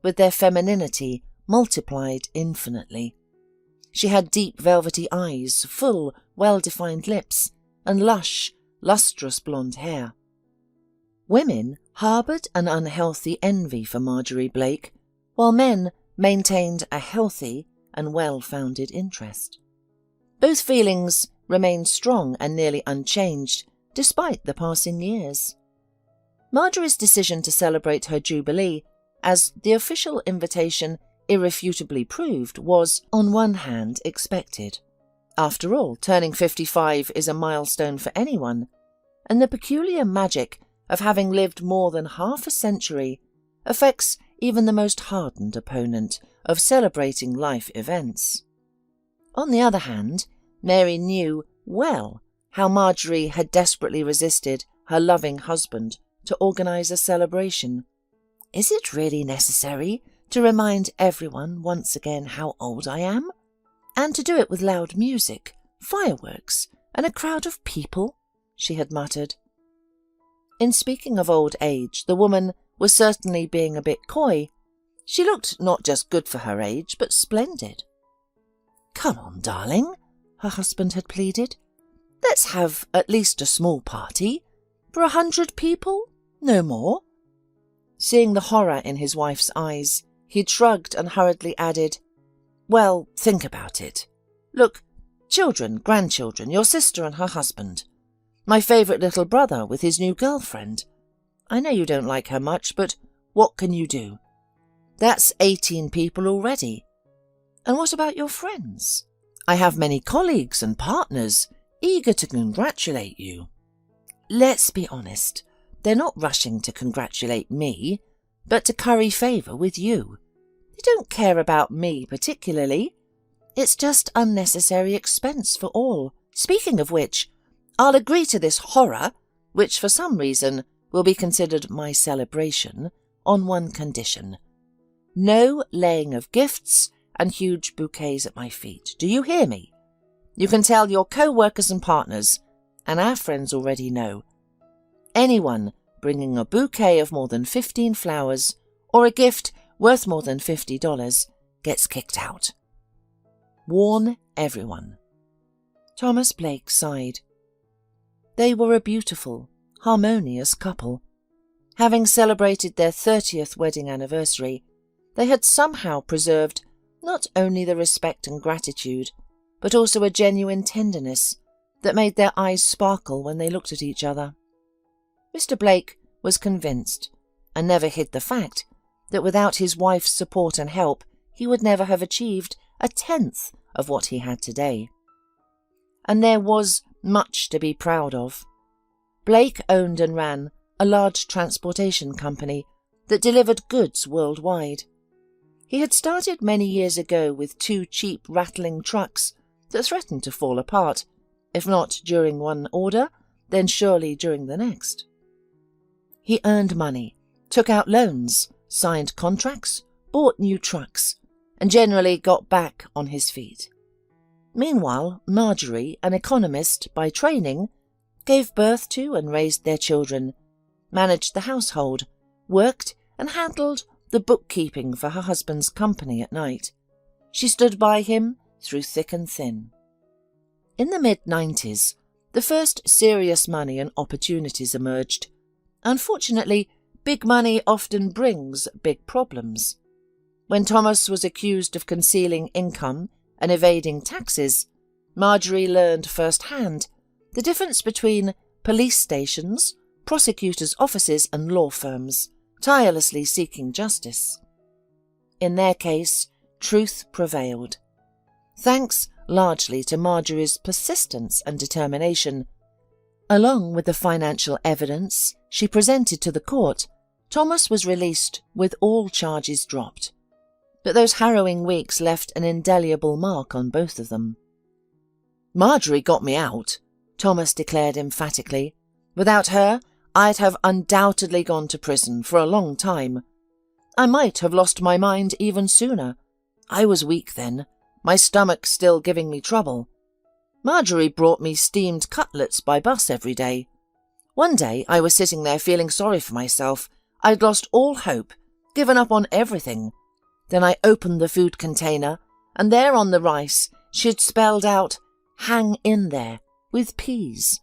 with their femininity multiplied infinitely. She had deep velvety eyes, full, well-defined lips, and lush, lustrous blonde hair. Women harboured an unhealthy envy for Marjorie Blake, while men maintained a healthy and well-founded interest. Both feelings remained strong and nearly unchanged, despite the passing years. Marjorie's decision to celebrate her jubilee, as the official invitation irrefutably proved, was, on one hand, expected. After all, turning 55 is a milestone for anyone, and the peculiar magic of having lived more than half a century affects even the most hardened opponent of celebrating life events. On the other hand, Mary knew well how Marjorie had desperately resisted her loving husband to organise a celebration. Is it really necessary to remind everyone once again how old I am? And to do it with loud music, fireworks, and a crowd of people? She had muttered. In speaking of old age, the woman was certainly being a bit coy. She looked not just good for her age, but splendid. "Come on, darling," her husband had pleaded. "Let's have at least a small party. For 100 people? No more." Seeing the horror in his wife's eyes, he shrugged and hurriedly added, "Well, think about it. Look, children, grandchildren, your sister and her husband. My favourite little brother with his new girlfriend. I know you don't like her much, but what can you do? That's 18 people already. And what about your friends? I have many colleagues and partners eager to congratulate you. Let's be honest, they're not rushing to congratulate me, but to curry favour with you. They don't care about me particularly. It's just unnecessary expense for all. Speaking of which, I'll agree to this horror, which for some reason will be considered my celebration, on one condition. No laying of gifts and huge bouquets at my feet. Do you hear me? You can tell your co-workers and partners, and our friends already know. Anyone bringing a bouquet of more than 15 flowers or a gift worth more than $50 gets kicked out. Warn everyone." Thomas Blake sighed. They were a beautiful, harmonious couple. Having celebrated their 30th wedding anniversary, they had somehow preserved not only the respect and gratitude, but also a genuine tenderness that made their eyes sparkle when they looked at each other. Mr. Blake was convinced, and never hid the fact, that without his wife's support and help, he would never have achieved a tenth of what he had today. And there was much to be proud of. Blake owned and ran a large transportation company that delivered goods worldwide. He had started many years ago with 2 cheap rattling trucks that threatened to fall apart, if not during one order, then surely during the next. He earned money, took out loans, signed contracts, bought new trucks, and generally got back on his feet. Meanwhile, Marjorie, an economist by training, gave birth to and raised their children, managed the household, worked and handled the bookkeeping for her husband's company at night. She stood by him through thick and thin. In the mid-90s, the first serious money and opportunities emerged. Unfortunately, big money often brings big problems. When Thomas was accused of concealing income and evading taxes, Marjorie learned firsthand the difference between police stations, prosecutors' offices and law firms, tirelessly seeking justice. In their case, truth prevailed. Thanks largely to Marjorie's persistence and determination, along with the financial evidence she presented to the court, Thomas was released with all charges dropped. But those harrowing weeks left an indelible mark on both of them. "Marjorie got me out," Thomas declared emphatically. "Without her, I'd have undoubtedly gone to prison for a long time. I might have lost my mind even sooner. I was weak then, my stomach still giving me trouble. Marjorie brought me steamed cutlets by bus every day. One day I was sitting there feeling sorry for myself. I'd lost all hope, given up on everything. Then I opened the food container, and there on the rice she'd spelled out, 'Hang in there,' with peas.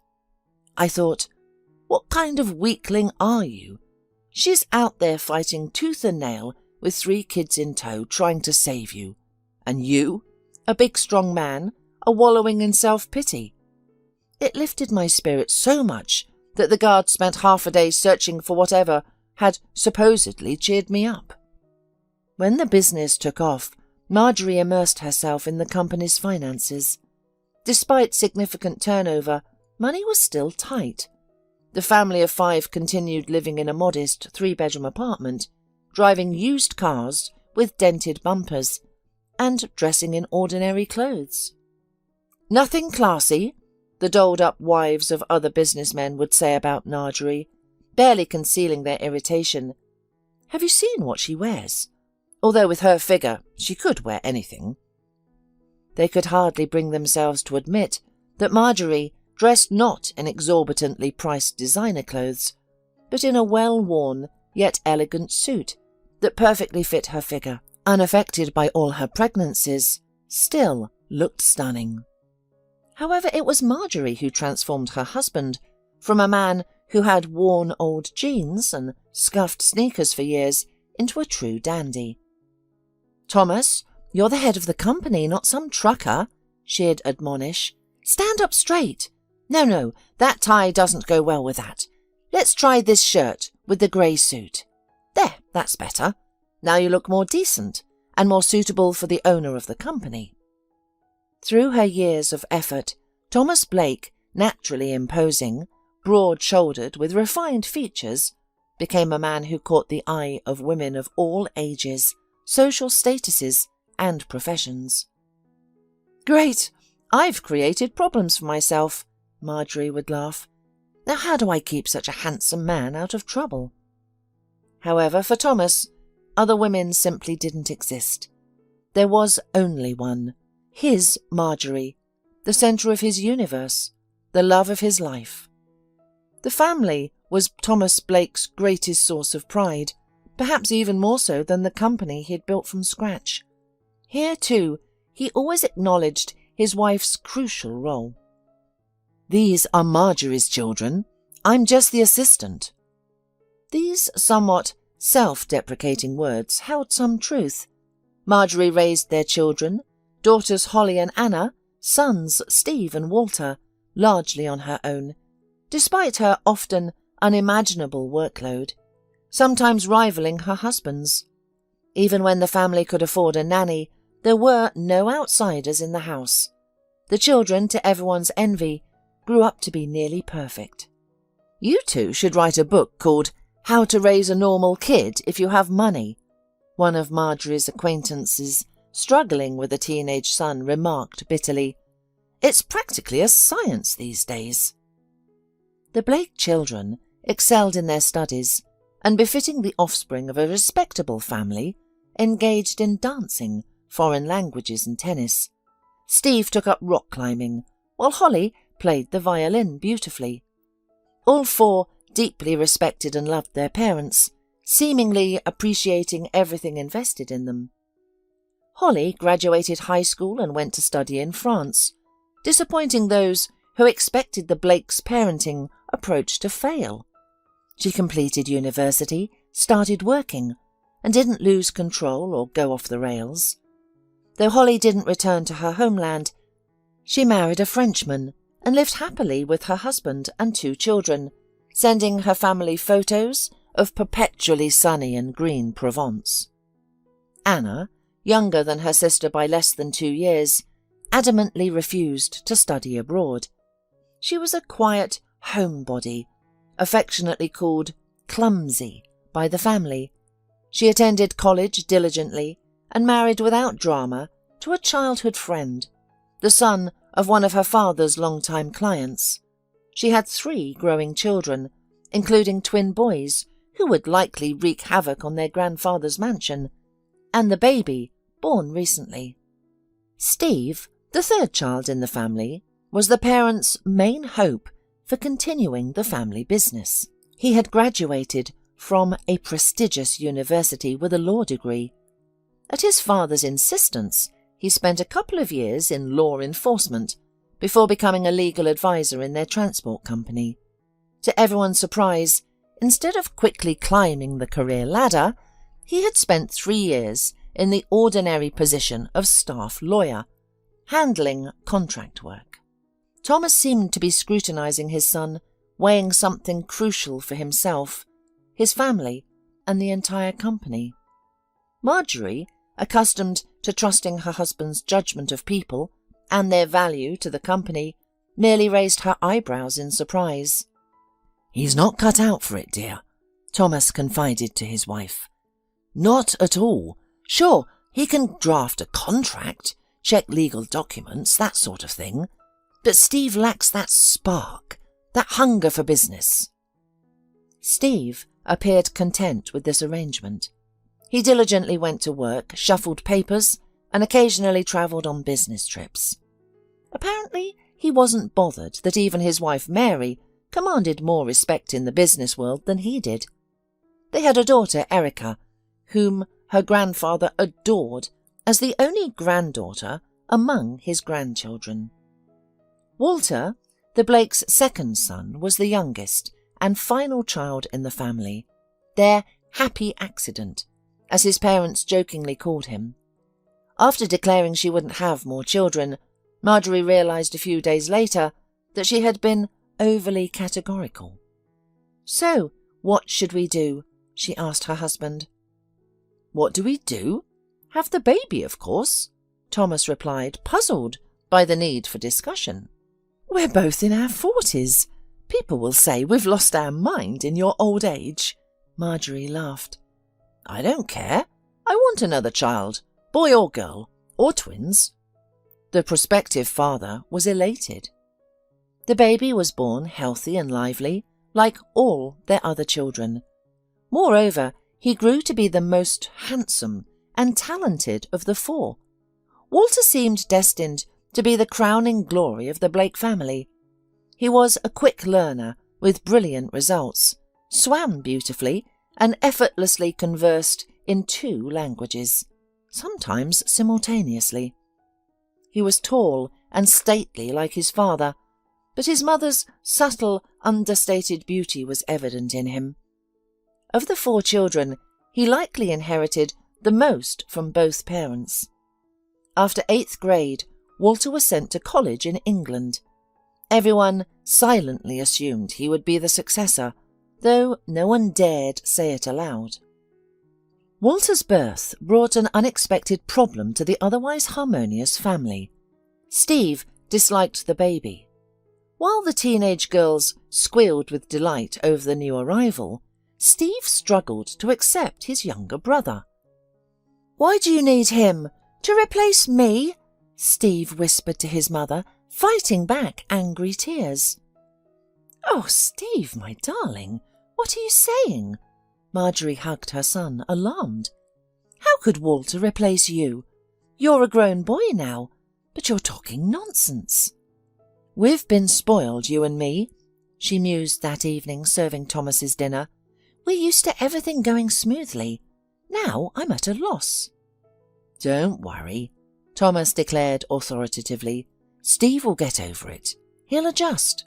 I thought, what kind of weakling are you? She's out there fighting tooth and nail with 3 kids in tow trying to save you. And you, a big strong man, are wallowing in self-pity." It lifted my spirits so much that the guard spent half a day searching for whatever had supposedly cheered me up. When the business took off, Marjorie immersed herself in the company's finances. Despite significant turnover, money was still tight. The family of 5 continued living in a modest 3-bedroom apartment, driving used cars with dented bumpers, and dressing in ordinary clothes. "Nothing classy," the dolled-up wives of other businessmen would say about Marjorie, barely concealing their irritation. "Have you seen what she wears? Although with her figure, she could wear anything." They could hardly bring themselves to admit that Marjorie dressed not in exorbitantly priced designer clothes, but in a well-worn yet elegant suit that perfectly fit her figure, unaffected by all her pregnancies, still looked stunning. However, it was Marjorie who transformed her husband from a man who had worn old jeans and scuffed sneakers for years into a true dandy. "Thomas, you're the head of the company, not some trucker," she'd admonish. "Stand up straight. No, that tie doesn't go well with that. Let's try this shirt with the grey suit. There, that's better. Now you look more decent and more suitable for the owner of the company." Through her years of effort, Thomas Blake, naturally imposing, broad-shouldered with refined features, became a man who caught the eye of women of all ages, social statuses, and professions. "Great! I've created problems for myself," Marjorie would laugh. "Now how do I keep such a handsome man out of trouble?" However, for Thomas, other women simply didn't exist. There was only one, his Marjorie, the centre of his universe, the love of his life. The family was Thomas Blake's greatest source of pride, perhaps even more so than the company he had built from scratch. Here, too, he always acknowledged his wife's crucial role. "These are Marjorie's children. I'm just the assistant." These somewhat Self-deprecating words held some truth. Marjorie raised their children, daughters Holly and Anna, sons Steve and Walter, largely on her own, despite her often unimaginable workload, sometimes rivaling her husband's. Even when the family could afford a nanny, there were no outsiders in the house. The children, to everyone's envy, grew up to be nearly perfect. "You two should write a book called How to Raise a Normal Kid If You Have Money," one of Marjorie's acquaintances, struggling with a teenage son, remarked bitterly. "It's practically a science these days." The Blake children excelled in their studies and, befitting the offspring of a respectable family, engaged in dancing, foreign languages and tennis. Steve took up rock climbing, while Holly played the violin beautifully. All four deeply respected and loved their parents, seemingly appreciating everything invested in them. Holly graduated high school and went to study in France, disappointing those who expected the Blakes' parenting approach to fail. She completed university, started working, and didn't lose control or go off the rails. Though Holly didn't return to her homeland, she married a Frenchman and lived happily with her husband and 2 children, sending her family photos of perpetually sunny and green Provence. Anna, younger than her sister by less than 2 years, adamantly refused to study abroad. She was a quiet homebody, affectionately called clumsy by the family. She attended college diligently and married without drama to a childhood friend, the son of one of her father's longtime clients. She had 3 growing children, including twin boys who would likely wreak havoc on their grandfather's mansion, and the baby born recently. Steve, the 3rd child in the family, was the parents' main hope for continuing the family business. He had graduated from a prestigious university with a law degree. At his father's insistence, he spent a couple of years in law enforcement before becoming a legal advisor in their transport company. To everyone's surprise, instead of quickly climbing the career ladder, he had spent 3 years in the ordinary position of staff lawyer, handling contract work. Thomas seemed to be scrutinizing his son, weighing something crucial for himself, his family, and the entire company. Marjorie, accustomed to trusting her husband's judgment of people and their value to the company, merely raised her eyebrows in surprise. "He's not cut out for it, dear," Thomas confided to his wife. "Not at all. Sure, he can draft a contract, check legal documents, that sort of thing. But Steve lacks that spark, that hunger for business." Steve appeared content with this arrangement. He diligently went to work, shuffled papers, and occasionally travelled on business trips. Apparently, he wasn't bothered that even his wife Mary commanded more respect in the business world than he did. They had a daughter, Erica, whom her grandfather adored as the only granddaughter among his grandchildren. Walter, the Blakes' 2nd son, was the youngest and final child in the family, their happy accident, as his parents jokingly called him. After declaring she wouldn't have more children, Marjorie realised a few days later that she had been overly categorical. "So, what should we do?" she asked her husband. "What do we do? Have the baby, of course," Thomas replied, puzzled by the need for discussion. "We're both in our 40s. People will say we've lost our mind in your old age." Marjorie laughed. "I don't care. I want another child, boy or girl, or twins." The prospective father was elated. The baby was born healthy and lively, like all their other children. Moreover, he grew to be the most handsome and talented of the 4. Walter seemed destined to be the crowning glory of the Blake family. He was a quick learner with brilliant results, swam beautifully, and effortlessly conversed in 2 languages, sometimes simultaneously. He was tall and stately like his father, but his mother's subtle, understated beauty was evident in him. Of the 4 children, He likely inherited the most from both parents. After 8th grade, Walter was sent to college in England. Everyone silently assumed he would be the successor, though no one dared say it aloud. Walter's birth brought an unexpected problem to the otherwise harmonious family. Steve disliked the baby. While the teenage girls squealed with delight over the new arrival, Steve struggled to accept his younger brother. "Why do you need him? To replace me?" Steve whispered to his mother, fighting back angry tears. "Oh, Steve, my darling, what are you saying?" Marjorie hugged her son, alarmed. "How could Walter replace you? You're a grown boy now, but you're talking nonsense." "We've been spoiled, you and me," she mused that evening, serving Thomas's dinner. "We're used to everything going smoothly. Now I'm at a loss." "Don't worry," Thomas declared authoritatively. "Steve will get over it. He'll adjust."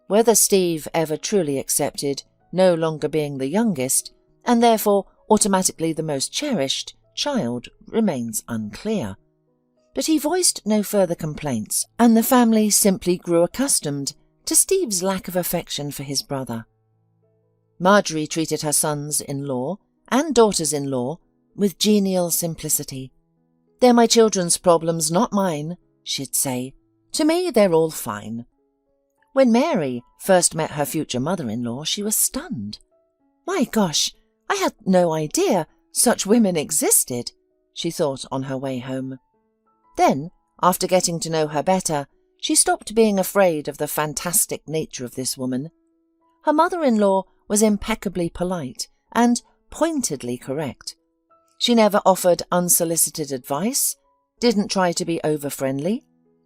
Whether Steve ever truly accepted no longer being the youngest, and therefore automatically the most cherished, child remains unclear. But he voiced no further complaints, and the family simply grew accustomed to Steve's lack of affection for his brother. Marjorie treated her sons-in-law and daughters-in-law with genial simplicity. "They're my children's problems, not mine," she'd say. "To me, they're all fine." When Mary first met her future mother-in-law, she was stunned. "My gosh, I had no idea such women existed," she thought on her way home. Then, after getting to know her better, she stopped being afraid of the fantastic nature of this woman. Her mother-in-law was impeccably polite and pointedly correct. She never offered unsolicited advice, didn't try to be over-friendly,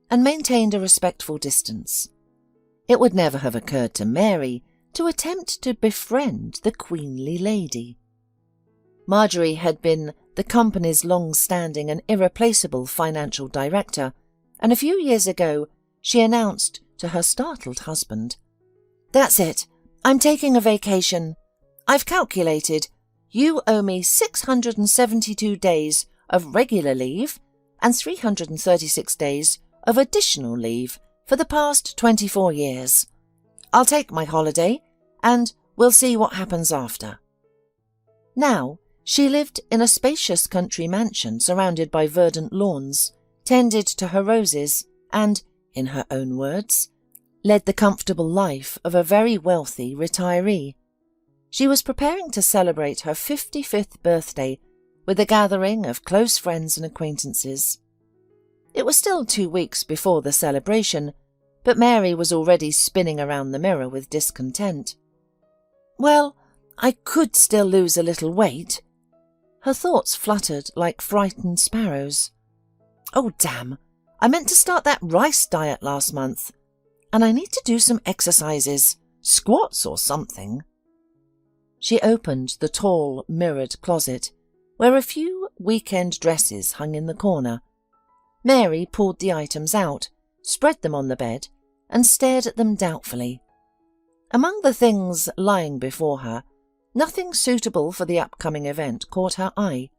and maintained a respectful distance. It would never have occurred to Mary to attempt to befriend the queenly lady. Marjorie had been the company's long-standing and irreplaceable financial director, and a few years ago she announced to her startled husband, "That's it, I'm taking a vacation. I've calculated. You owe me 672 days of regular leave and 336 days of additional leave for the past 24 years. I'll take my holiday, and we'll see what happens after." Now, she lived in a spacious country mansion surrounded by verdant lawns, tended to her roses, and, in her own words, led the comfortable life of a very wealthy retiree. She was preparing to celebrate her 55th birthday with a gathering of close friends and acquaintances. It was still 2 weeks before the celebration, but Mary was already spinning around the mirror with discontent. "Well, I could still lose a little weight." Her thoughts fluttered like frightened sparrows. "Oh, damn, I meant to start that rice diet last month. And I need to do some exercises, squats or something." She opened the tall, mirrored closet, where a few weekend dresses hung in the corner. Mary pulled the items out, spread them on the bed, and stared at them doubtfully. Among the things lying before her, nothing suitable for the upcoming event caught her eye.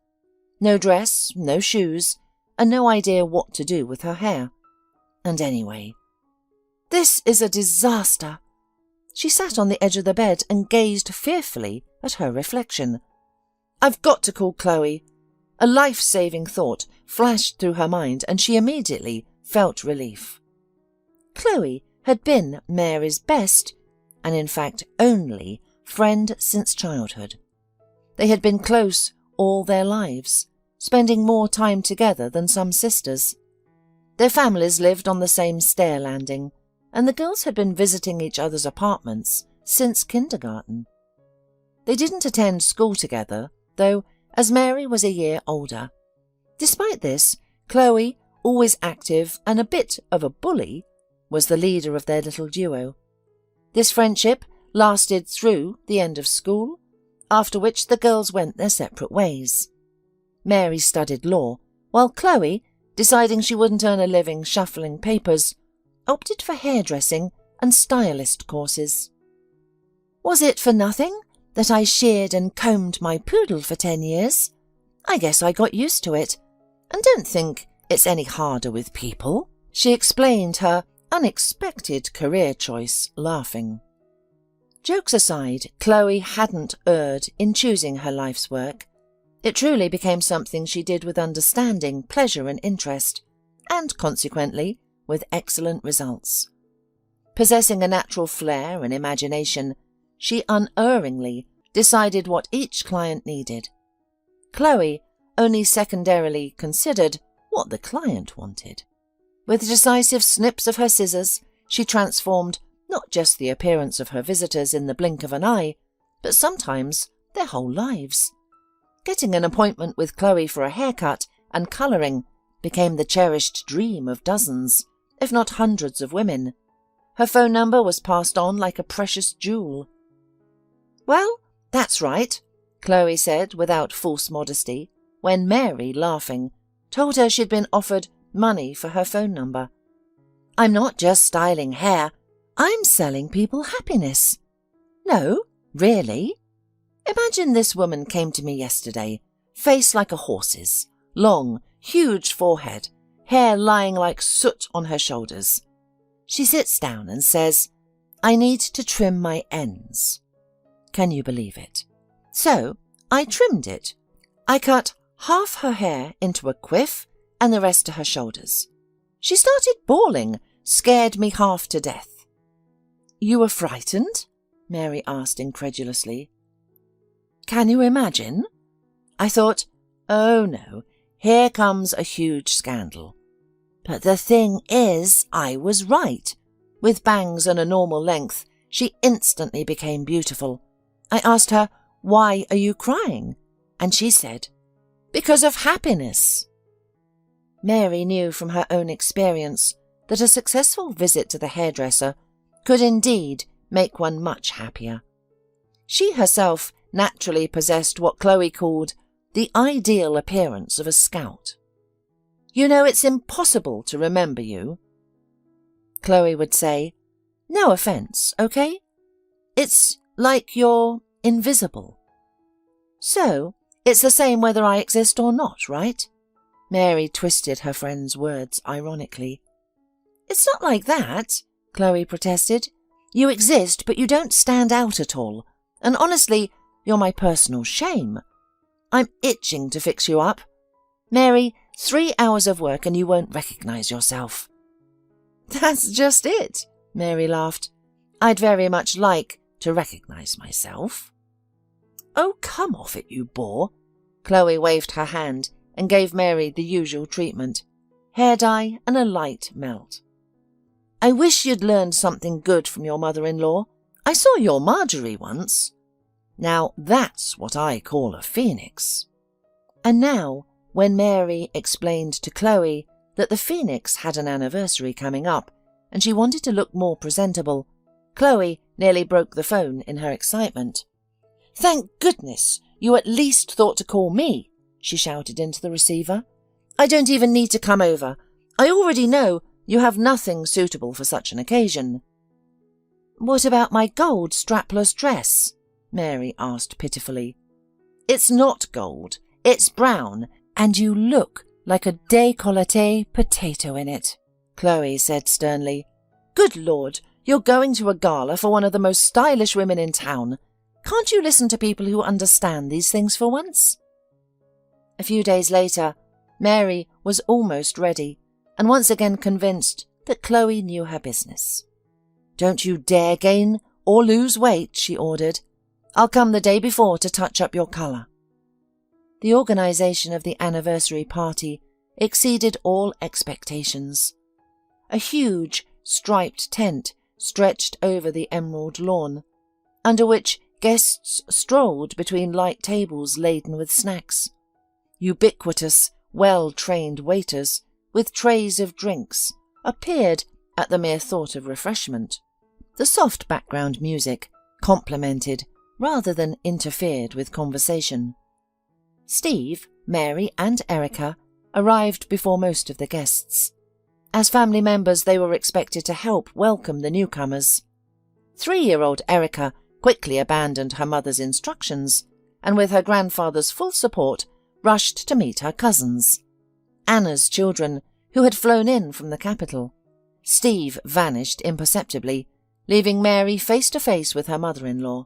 No dress, no shoes, and no idea what to do with her hair. And anyway, "This is a disaster." She sat on the edge of the bed and gazed fearfully at her reflection. "I've got to call Chloe." A life-saving thought flashed through her mind, and she immediately felt relief. Chloe had been Mary's best, and in fact only, friend since childhood. They had been close all their lives, spending more time together than some sisters. Their families lived on the same stair landing, and the girls had been visiting each other's apartments since kindergarten. They didn't attend school together, though, as Mary was a year older. Despite this, Chloe, always active and a bit of a bully, was the leader of their little duo. This friendship lasted through the end of school, after which the girls went their separate ways. Mary studied law, while Chloe, deciding she wouldn't earn a living shuffling papers, opted for hairdressing and stylist courses. Was it for nothing that I sheared and combed my poodle for 10 years. I guess I got used to it, and don't think it's any harder with people," she explained her unexpected career choice, laughing. Jokes aside, Chloe hadn't erred in choosing her life's work. It truly became something she did with understanding, pleasure and interest, and consequently with excellent results. Possessing a natural flair and imagination, she unerringly decided what each client needed. Chloe only secondarily considered what the client wanted. With decisive snips of her scissors, she transformed not just the appearance of her visitors in the blink of an eye, but sometimes their whole lives. Getting an appointment with Chloe for a haircut and colouring became the cherished dream of dozens, if not hundreds of women. Her phone number was passed on like a precious jewel. "Well, that's right," Chloe said without false modesty, when Mary, laughing, told her she'd been offered money for her phone number. "I'm not just styling hair, I'm selling people happiness." "No, really? Imagine this woman came to me yesterday, face like a horse's, long, huge forehead, hair lying like soot on her shoulders. She sits down and says, 'I need to trim my ends.' Can you believe it? So I trimmed it. I cut half her hair into a quiff and the rest to her shoulders. She started bawling, scared me half to death." "You were frightened?" Mary asked incredulously. "Can you imagine? I thought, oh no, here comes a huge scandal. But the thing is, I was right. With bangs and a normal length, she instantly became beautiful. I asked her, 'Why are you crying?' And she said, 'Because of happiness.'" Mary knew from her own experience that a successful visit to the hairdresser could indeed make one much happier. She herself naturally possessed what Chloe called the ideal appearance of a scout. "You know, it's impossible to remember you," Chloe would say. "No offence, okay? It's like you're invisible. So, it's the same whether I exist or not, right?" Mary twisted her friend's words ironically. "It's not like that," Chloe protested. "You exist, but you don't stand out at all. And honestly, you're my personal shame. I'm itching to fix you up. Mary, 3 hours of work and you won't recognise yourself." "That's just it," Mary laughed. "I'd very much like to recognise myself." "Oh, come off it, you bore." Chloe waved her hand and gave Mary the usual treatment, hair dye and a light melt. "I wish you'd learned something good from your mother-in-law. I saw your Marjorie once. Now that's what I call a phoenix." And now, when Mary explained to Chloe that the phoenix had an anniversary coming up and she wanted to look more presentable, Chloe nearly broke the phone in her excitement. "Thank goodness you at least thought to call me," she shouted into the receiver. "I don't even need to come over. I already know you have nothing suitable for such an occasion." "What about my gold strapless dress?" Mary asked pitifully. "It's not gold, it's brown, and you look like a décolleté potato in it," Chloe said sternly. "Good Lord, you're going to a gala for one of the most stylish women in town. Can't you listen to people who understand these things for once?" A few days later, Mary was almost ready, and once again convinced that Chloe knew her business. "Don't you dare gain or lose weight," she ordered. "I'll come the day before to touch up your colour." The organisation of the anniversary party exceeded all expectations. A huge, striped tent stretched over the emerald lawn, under which guests strolled between light tables laden with snacks. Ubiquitous, well-trained waiters with trays of drinks appeared at the mere thought of refreshment. The soft background music complemented rather than interfered with conversation. Steve, Mary and Erica arrived before most of the guests. As family members, they were expected to help welcome the newcomers. 3-year-old Erica quickly abandoned her mother's instructions, and with her grandfather's full support, rushed to meet her cousins. Anna's children, who had flown in from the capital. Steve vanished imperceptibly, leaving Mary face to face with her mother-in-law.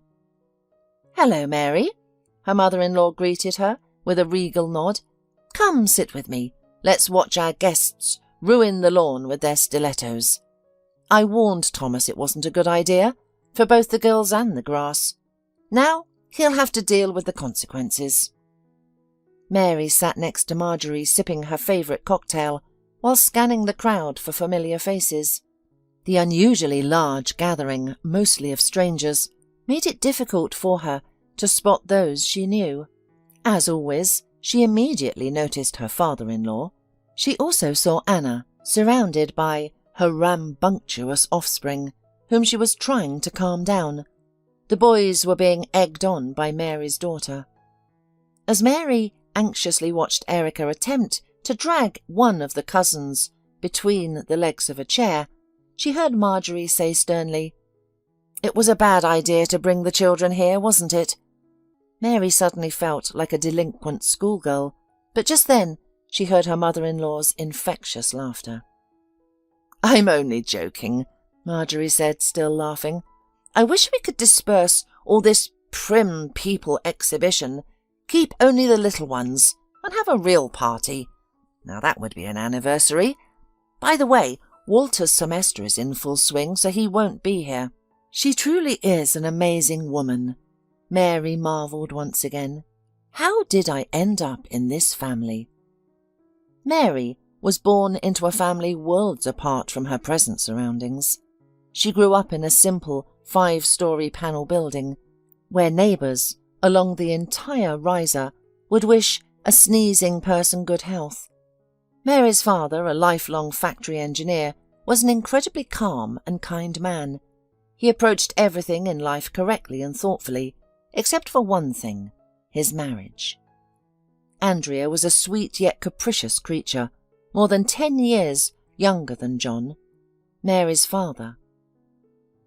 "Hello, Mary," her mother-in-law greeted her with a regal nod. "Come sit with me. Let's watch our guests ruin the lawn with their stilettos. I warned Thomas it wasn't a good idea, for both the girls and the grass. Now he'll have to deal with the consequences." Mary sat next to Marjorie sipping her favourite cocktail while scanning the crowd for familiar faces. The unusually large gathering, mostly of strangers, made it difficult for her to spot those she knew. As always, she immediately noticed her father-in-law. She also saw Anna, surrounded by her rambunctious offspring, whom she was trying to calm down. The boys were being egged on by Mary's daughter. As Mary anxiously watched Erica attempt to drag one of the cousins between the legs of a chair, she heard Marjorie say sternly, "It was a bad idea to bring the children here, wasn't it?" Mary suddenly felt like a delinquent schoolgirl, but just then she heard her mother-in-law's infectious laughter. "I'm only joking," Marjorie said, still laughing. "I wish we could disperse all this prim people exhibition, keep only the little ones, and have a real party. Now that would be an anniversary. By the way, Walter's semester is in full swing, so he won't be here." She truly is an amazing woman, Mary marvelled once again. How did I end up in this family? Mary was born into a family worlds apart from her present surroundings. She grew up in a simple 5-story panel building, where neighbours along the entire riser would wish a sneezing person good health. Mary's father, a lifelong factory engineer, was an incredibly calm and kind man. He approached everything in life correctly and thoughtfully, except for one thing, his marriage. Andrea was a sweet yet capricious creature, more than 10 years younger than John, Mary's father.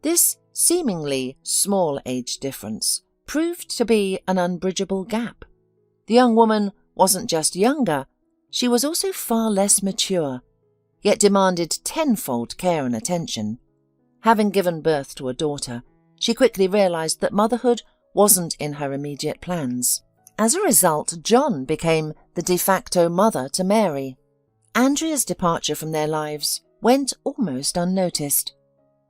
This seemingly small age difference proved to be an unbridgeable gap. The young woman wasn't just younger, she was also far less mature, yet demanded tenfold care and attention. Having given birth to a daughter, she quickly realised that motherhood wasn't in her immediate plans. As a result, John became the de facto mother to Mary. Andrea's departure from their lives went almost unnoticed.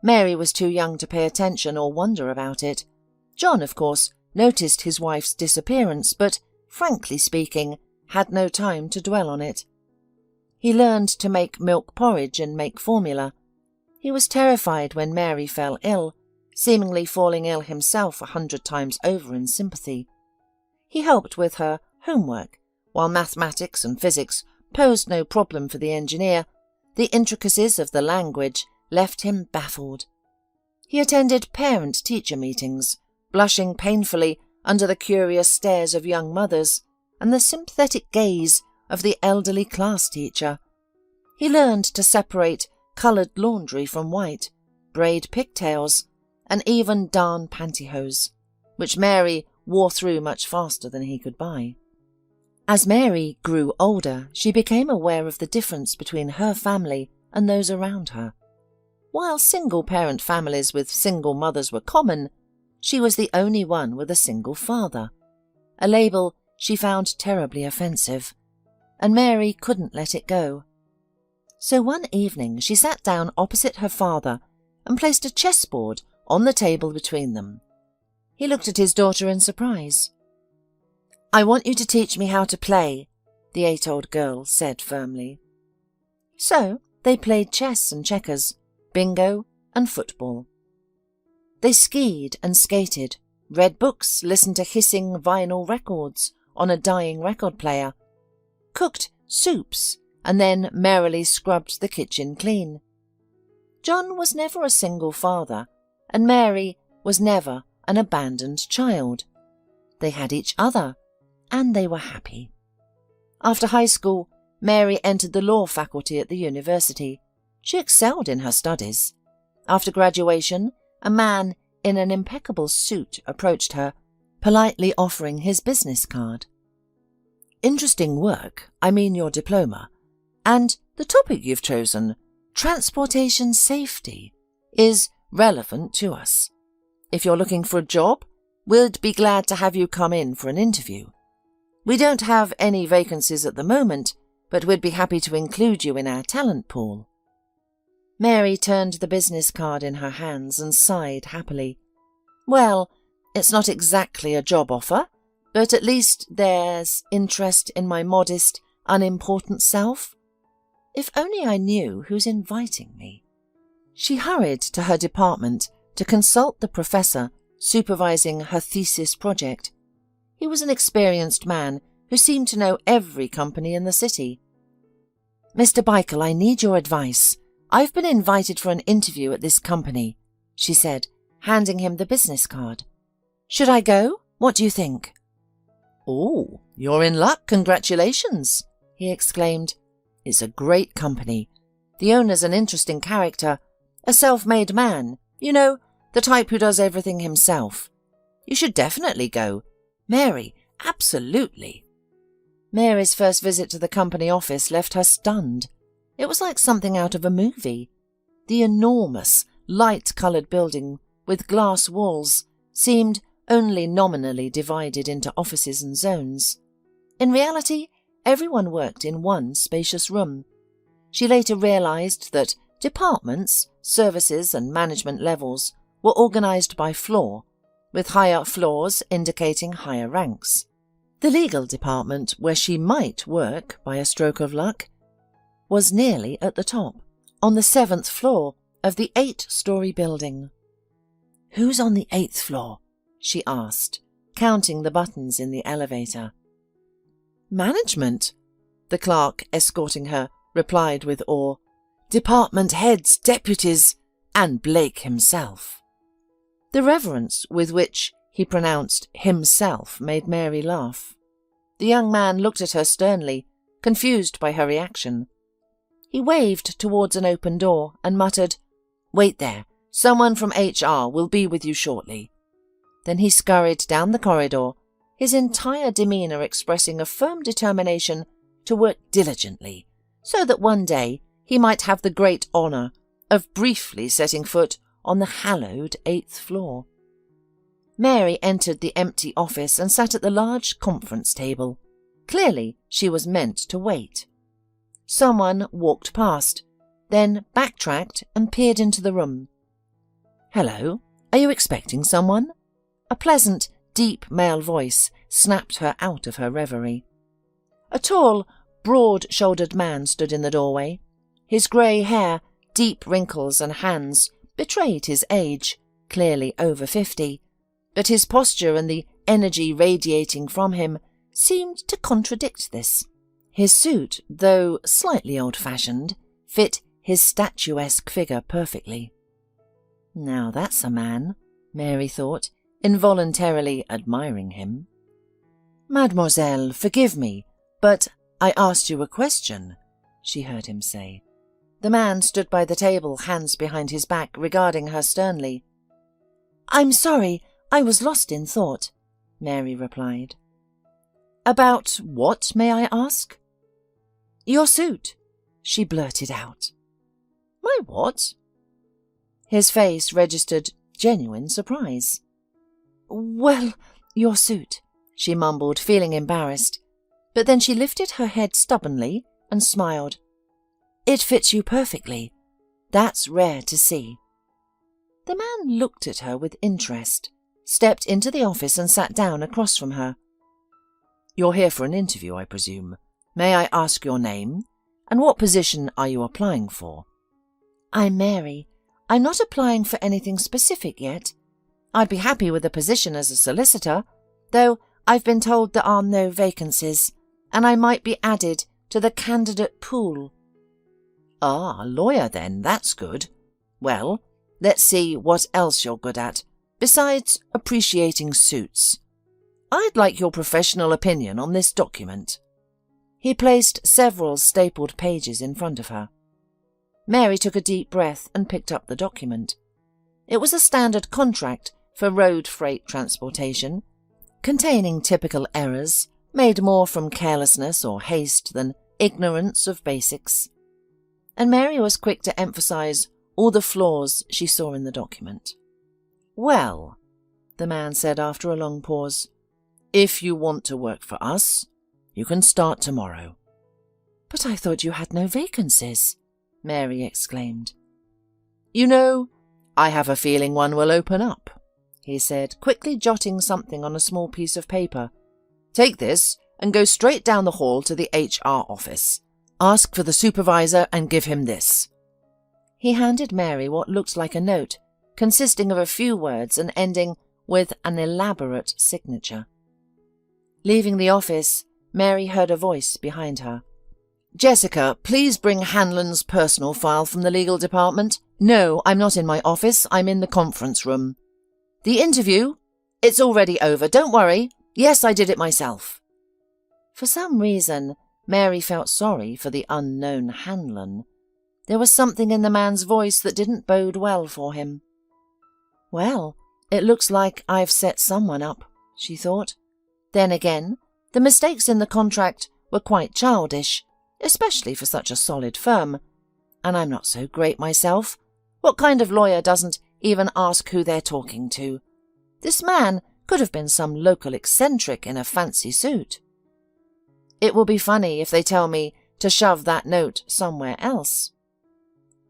Mary was too young to pay attention or wonder about it. John, of course, noticed his wife's disappearance, but, frankly speaking, had no time to dwell on it. He learned to make milk porridge and make formula. He was terrified when Mary fell ill, seemingly falling ill himself 100 times over in sympathy. He helped with her homework, while mathematics and physics posed no problem for the engineer. The intricacies of the language left him baffled. He attended parent-teacher meetings, blushing painfully under the curious stares of young mothers and the sympathetic gaze of the elderly class teacher. He learned to separate coloured laundry from white, braid pigtails, and even darn pantyhose, which Mary wore through much faster than he could buy. As Mary grew older, she became aware of the difference between her family and those around her. While single-parent families with single mothers were common, she was the only one with a single father, a label she found terribly offensive, and Mary couldn't let it go. So one evening she sat down opposite her father and placed a chessboard on the table between them. He looked at his daughter in surprise. "I want you to teach me how to play," the 8-year-old girl said firmly. So they played chess and checkers, bingo and football. They skied and skated, read books, listened to hissing vinyl records on a dying record player, cooked soups, and then merrily scrubbed the kitchen clean. John was never a single father, and Mary was never an abandoned child. They had each other, and they were happy. After high school, Mary entered the law faculty at the university. She excelled in her studies. After graduation, a man in an impeccable suit approached her, politely offering his business card. "Interesting work, I mean your diploma. And the topic you've chosen, transportation safety, is relevant to us. If you're looking for a job, we'd be glad to have you come in for an interview. We don't have any vacancies at the moment, but we'd be happy to include you in our talent pool." Mary turned the business card in her hands and sighed happily. "Well, it's not exactly a job offer, but at least there's interest in my modest, unimportant self. If only I knew who's inviting me." She hurried to her department to consult the professor supervising her thesis project. He was an experienced man who seemed to know every company in the city. "Mr. Beichel, I need your advice. I've been invited for an interview at this company," she said, handing him the business card. "Should I go? What do you think?" "Oh, you're in luck, congratulations," he exclaimed. "It's a great company. The owner's an interesting character, a self-made man, you know, the type who does everything himself. You should definitely go. Mary, absolutely." Mary's first visit to the company office left her stunned. It was like something out of a movie. The enormous, light-coloured building with glass walls seemed only nominally divided into offices and zones. In reality, everyone worked in one spacious room. She later realised that departments, services and management levels were organised by floor, with higher floors indicating higher ranks. The legal department, where she might work by a stroke of luck, was nearly at the top, on the 7th floor of the 8-storey building. "Who's on the 8th floor?" she asked, counting the buttons in the elevator. "Management," the clerk escorting her replied with awe. "Department heads, deputies, and Blake himself." The reverence with which he pronounced himself made Mary laugh. The young man looked at her sternly, confused by her reaction. He waved towards an open door and muttered, "Wait there. Someone from HR will be with you shortly." Then he scurried down the corridor, his entire demeanour expressing a firm determination to work diligently, so that one day he might have the great honour of briefly setting foot on the hallowed 8th floor. Mary entered the empty office and sat at the large conference table. Clearly, she was meant to wait. Someone walked past, then backtracked and peered into the room. "Hello, are you expecting someone?" A pleasant, deep male voice snapped her out of her reverie. A tall, broad-shouldered man stood in the doorway. His grey hair, deep wrinkles and hands betrayed his age, clearly over 50, but his posture and the energy radiating from him seemed to contradict this. His suit, though slightly old-fashioned, fit his statuesque figure perfectly. "Now that's a man," Mary thought, involuntarily admiring him. "Mademoiselle, forgive me, but I asked you a question," she heard him say. The man stood by the table, hands behind his back, regarding her sternly. "I'm sorry, I was lost in thought," Mary replied. "About what, may I ask?" "Your suit," she blurted out. "My what?" His face registered genuine surprise. "Well, your suit," she mumbled, feeling embarrassed. But then she lifted her head stubbornly and smiled. "It fits you perfectly. That's rare to see." The man looked at her with interest, stepped into the office and sat down across from her. "You're here for an interview, I presume. May I ask your name? And what position are you applying for?" "I'm Mary. I'm not applying for anything specific yet. I'd be happy with a position as a solicitor, though I've been told there are no vacancies, and I might be added to the candidate pool." "Ah, a lawyer then, that's good. Well, let's see what else you're good at, besides appreciating suits. I'd like your professional opinion on this document." He placed several stapled pages in front of her. Mary took a deep breath and picked up the document. It was a standard contract for road freight transportation, containing typical errors made more from carelessness or haste than ignorance of basics. And Mary was quick to emphasize all the flaws she saw in the document. "Well," the man said after a long pause, "if you want to work for us, you can start tomorrow." "But I thought you had no vacancies," Mary exclaimed. "You know, I have a feeling one will open up," he said, quickly jotting something on a small piece of paper. "Take this and go straight down the hall to the HR office. Ask for the supervisor and give him this." He handed Mary what looked like a note, consisting of a few words and ending with an elaborate signature. Leaving the office, Mary heard a voice behind her. "Jessica, please bring Hanlon's personal file from the legal department." "No, I'm not in my office. I'm in the conference room." "The interview? It's already over. Don't worry. Yes, I did it myself." For some reason, Mary felt sorry for the unknown Hanlon. There was something in the man's voice that didn't bode well for him. "Well, it looks like I've set someone up," she thought. Then again, the mistakes in the contract were quite childish, especially for such a solid firm. And I'm not so great myself. What kind of lawyer doesn't even ask who they're talking to? This man could have been some local eccentric in a fancy suit. It will be funny if they tell me to shove that note somewhere else.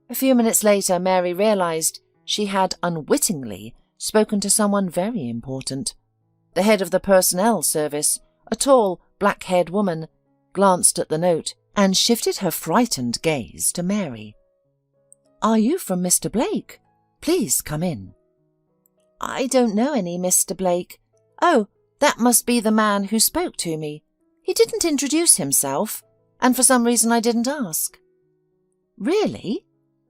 A few minutes later, Mary realized she had unwittingly spoken to someone very important. The head of the personnel service, a tall, black-haired woman, glanced at the note and shifted her frightened gaze to Mary. "Are you from Mr. Blake? Please come in." "I don't know any Mr. Blake." "Oh, that must be the man who spoke to me. He didn't introduce himself, and for some reason I didn't ask." "Really?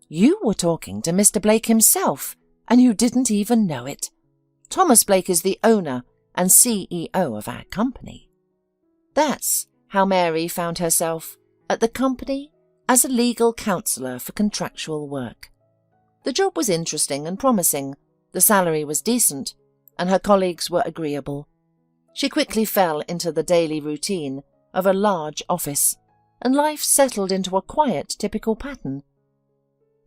You were talking to Mr. Blake himself, and you didn't even know it. Thomas Blake is the owner and CEO of our company." That's how Mary found herself at the company as a legal counsellor for contractual work. The job was interesting and promising, the salary was decent, and her colleagues were agreeable. She quickly fell into the daily routine of a large office, and life settled into a quiet, typical pattern.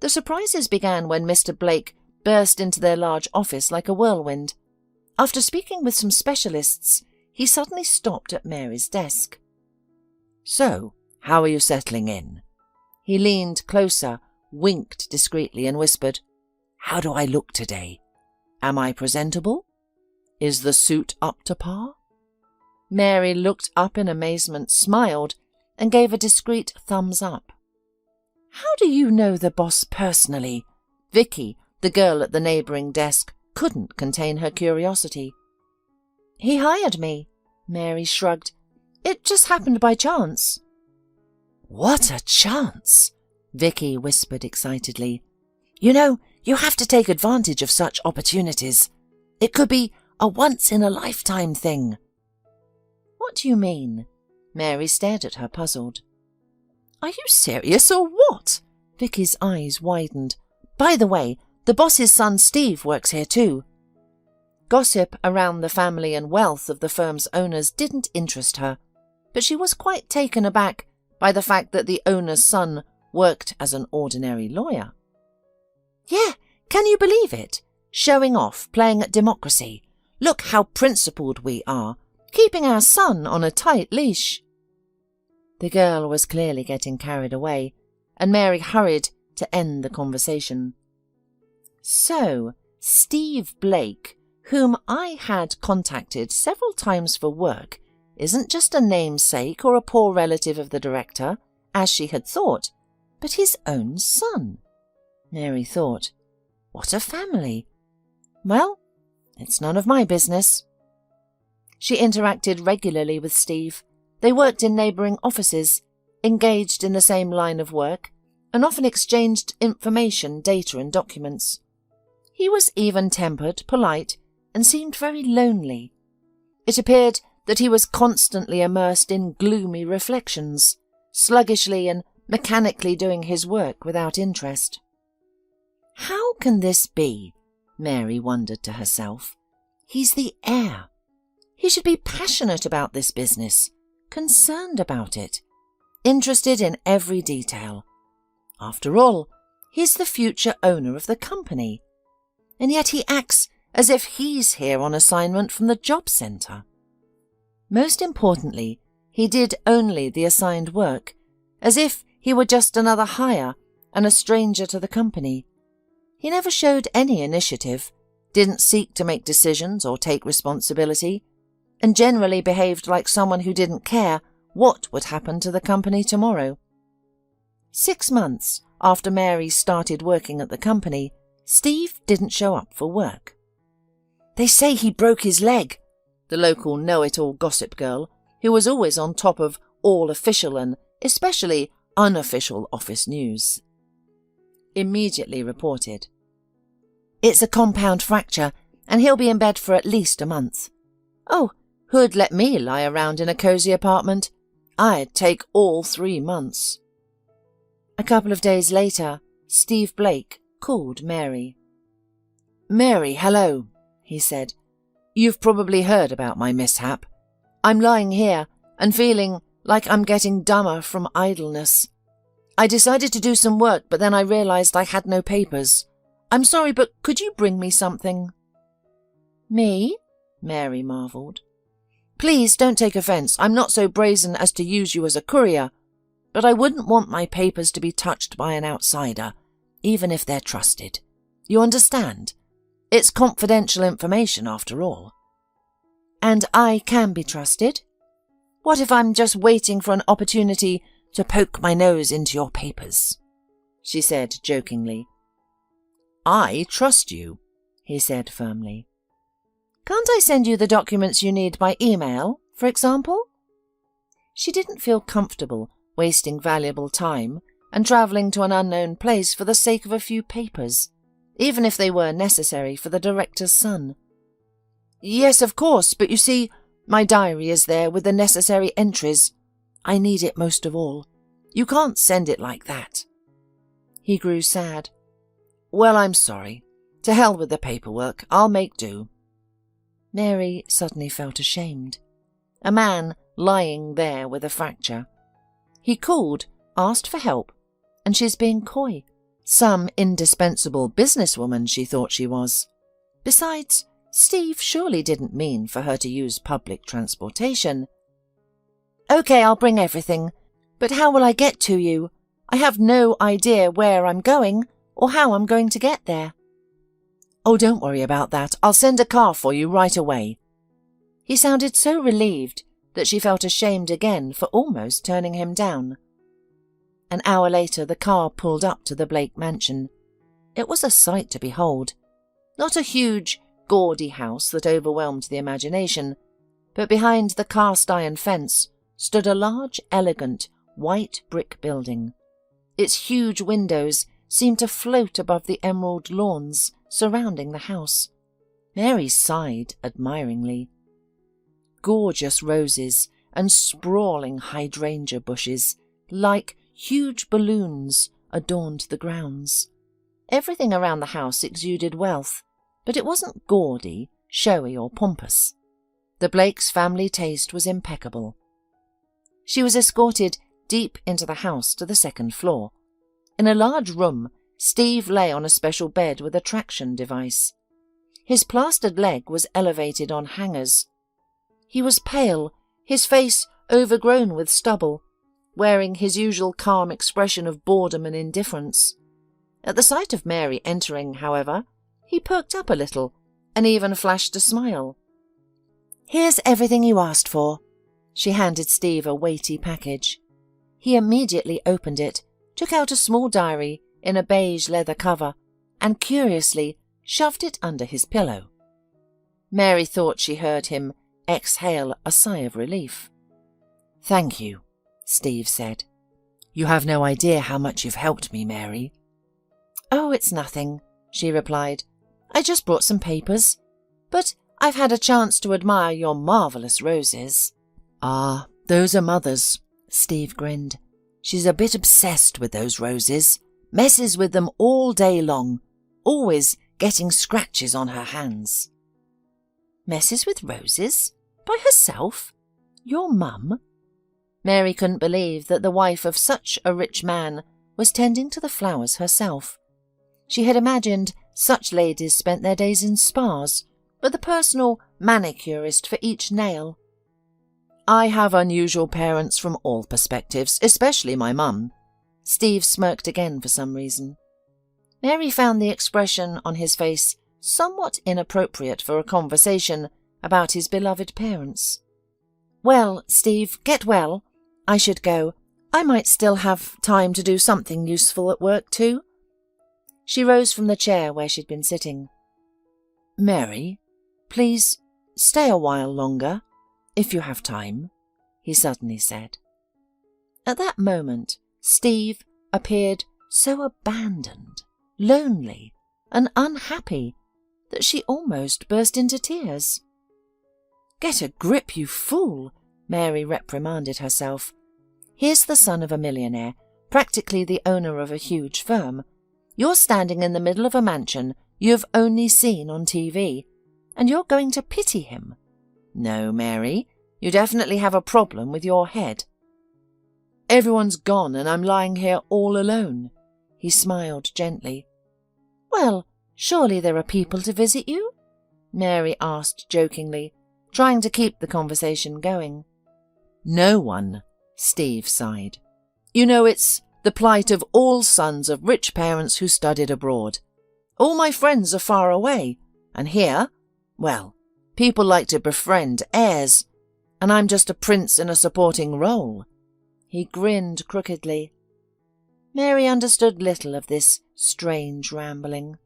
The surprises began when Mr. Blake burst into their large office like a whirlwind. After speaking with some specialists, he suddenly stopped at Mary's desk. "So, how are you settling in?" He leaned closer, winked discreetly, and whispered, "How do I look today? Am I presentable? Is the suit up to par?" Mary looked up in amazement, smiled, and gave a discreet thumbs up. "How do you know the boss personally?" Vicky, the girl at the neighbouring desk, couldn't contain her curiosity. "He hired me," Mary shrugged. "It just happened by chance." "What a chance!" Vicky whispered excitedly. "You know, you have to take advantage of such opportunities. It could be a once-in-a-lifetime thing." "What do you mean?" Mary stared at her, puzzled. "Are you serious or what?" Vicky's eyes widened. "By the way, the boss's son Steve works here too." Gossip around the family and wealth of the firm's owners didn't interest her, but she was quite taken aback by the fact that the owner's son worked as an ordinary lawyer. "Yeah, can you believe it? Showing off, playing at democracy. Look how principled we are, keeping our son on a tight leash." The girl was clearly getting carried away, and Mary hurried to end the conversation. "So, Steve Blake, whom I had contacted several times for work, isn't just a namesake or a poor relative of the director, as she had thought, but his own son." Mary thought, "What a family. Well, it's none of my business." She interacted regularly with Steve. They worked in neighbouring offices, engaged in the same line of work, and often exchanged information, data and documents. He was even-tempered, polite, and seemed very lonely. It appeared that he was constantly immersed in gloomy reflections, sluggishly and mechanically doing his work without interest. "How can this be?" Mary wondered to herself. He's the heir. He should be passionate about this business, concerned about it, interested in every detail. After all, he's the future owner of the company, and yet he acts as if he's here on assignment from the job centre. Most importantly, he did only the assigned work, as if he were just another hire and a stranger to the company. He never showed any initiative, didn't seek to make decisions or take responsibility, and generally behaved like someone who didn't care what would happen to the company tomorrow. 6 months after Mary started working at the company, Steve didn't show up for work. "They say he broke his leg," the local know-it-all gossip girl, who was always on top of all official and especially unofficial office news, immediately reported. "It's a compound fracture, and he'll be in bed for at least a month. Oh, who'd let me lie around in a cosy apartment? I'd take all 3 months." A couple of days later, Steve Blake called Mary. "Mary, hello," he said. "You've probably heard about my mishap. I'm lying here and feeling like I'm getting dumber from idleness. I decided to do some work, but then I realized I had no papers. I'm sorry, but could you bring me something?" "Me?" Mary marvelled. "Please don't take offence. I'm not so brazen as to use you as a courier, but I wouldn't want my papers to be touched by an outsider, even if they're trusted. You understand? It's confidential information after all." "And I can be trusted? What if I'm just waiting for an opportunity to poke my nose into your papers?" she said jokingly. "I trust you," he said firmly. "Can't I send you the documents you need by email, for example?" She didn't feel comfortable wasting valuable time and travelling to an unknown place for the sake of a few papers, even if they were necessary for the director's son. "Yes, of course, but you see, my diary is there with the necessary entries. I need it most of all. You can't send it like that." He grew sad. "Well, I'm sorry. To hell with the paperwork. I'll make do." Mary suddenly felt ashamed. A man lying there with a fracture. He called, asked for help, and she's being coy. Some indispensable businesswoman she thought she was. Besides, Steve surely didn't mean for her to use public transportation. "Okay, I'll bring everything. But how will I get to you? I have no idea where I'm going or how I'm going to get there." "Oh, don't worry about that. I'll send a car for you right away." He sounded so relieved that she felt ashamed again for almost turning him down. An hour later, the car pulled up to the Blake mansion. It was a sight to behold. Not a huge, gaudy house that overwhelmed the imagination, but behind the cast-iron fence stood a large, elegant, white brick building. Its huge windows seemed to float above the emerald lawns surrounding the house. Mary sighed admiringly. Gorgeous roses and sprawling hydrangea bushes, like huge balloons, adorned the grounds. Everything around the house exuded wealth, but it wasn't gaudy, showy or pompous. The Blakes' family taste was impeccable. She was escorted deep into the house to the second floor. In a large room, Steve lay on a special bed with a traction device. His plastered leg was elevated on hangers. He was pale, his face overgrown with stubble, wearing his usual calm expression of boredom and indifference. At the sight of Mary entering, however, he perked up a little and even flashed a smile. "Here's everything you asked for." She handed Steve a weighty package. He immediately opened it, took out a small diary in a beige leather cover, and curiously shoved it under his pillow. Mary thought she heard him exhale a sigh of relief. "Thank you," Steve said. "You have no idea how much you've helped me, Mary." "Oh, it's nothing," she replied. "I just brought some papers. But I've had a chance to admire your marvellous roses." "Ah, those are Mother's," Steve grinned. "She's a bit obsessed with those roses, messes with them all day long, always getting scratches on her hands. Messes with roses? By herself? Your mum? Mary couldn't believe that the wife of such a rich man was tending to the flowers herself. She had imagined such ladies spent their days in spas, with a personal manicurist for each nail. I have unusual parents from all perspectives, especially my mum. Steve smirked again for some reason. Mary found the expression on his face somewhat inappropriate for a conversation about his beloved parents. Well, Steve, get well. I should go. I might still have time to do something useful at work too. She rose from the chair where she'd been sitting. Mary, please stay a while longer, if you have time, he suddenly said. At that moment, Steve appeared so abandoned, lonely, and unhappy that she almost burst into tears. Get a grip, you fool, Mary reprimanded herself. Here's the son of a millionaire, practically the owner of a huge firm. You're standing in the middle of a mansion you've only seen on TV, and you're going to pity him. No, Mary, you definitely have a problem with your head. Everyone's gone and I'm lying here all alone, he smiled gently. Well, surely there are people to visit you? Mary asked jokingly, trying to keep the conversation going. No one, Steve sighed. You know, it's the plight of all sons of rich parents who studied abroad. All my friends are far away, and here, well, people like to befriend heirs, and I'm just a prince in a supporting role. He grinned crookedly. Mary understood little of this strange rambling.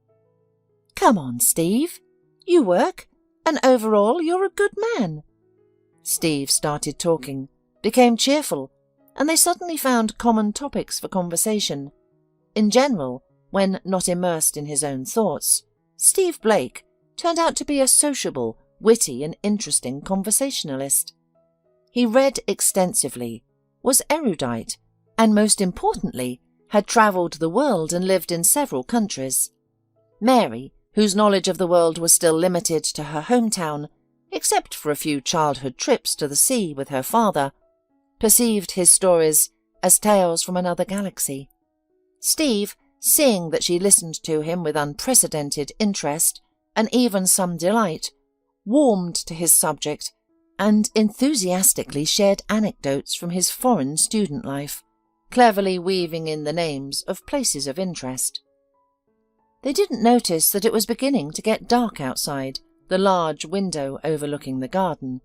Come on, Steve. You work, and overall you're a good man. Steve started talking, became cheerful, and they suddenly found common topics for conversation. In general, when not immersed in his own thoughts, Steve Blake turned out to be a sociable, witty and interesting conversationalist. He read extensively, was erudite, and most importantly, had travelled the world and lived in several countries. Mary, whose knowledge of the world was still limited to her hometown, except for a few childhood trips to the sea with her father, perceived his stories as tales from another galaxy. Steve, seeing that she listened to him with unprecedented interest and even some delight, warmed to his subject and enthusiastically shared anecdotes from his foreign student life, cleverly weaving in the names of places of interest. They didn't notice that it was beginning to get dark outside the large window overlooking the garden.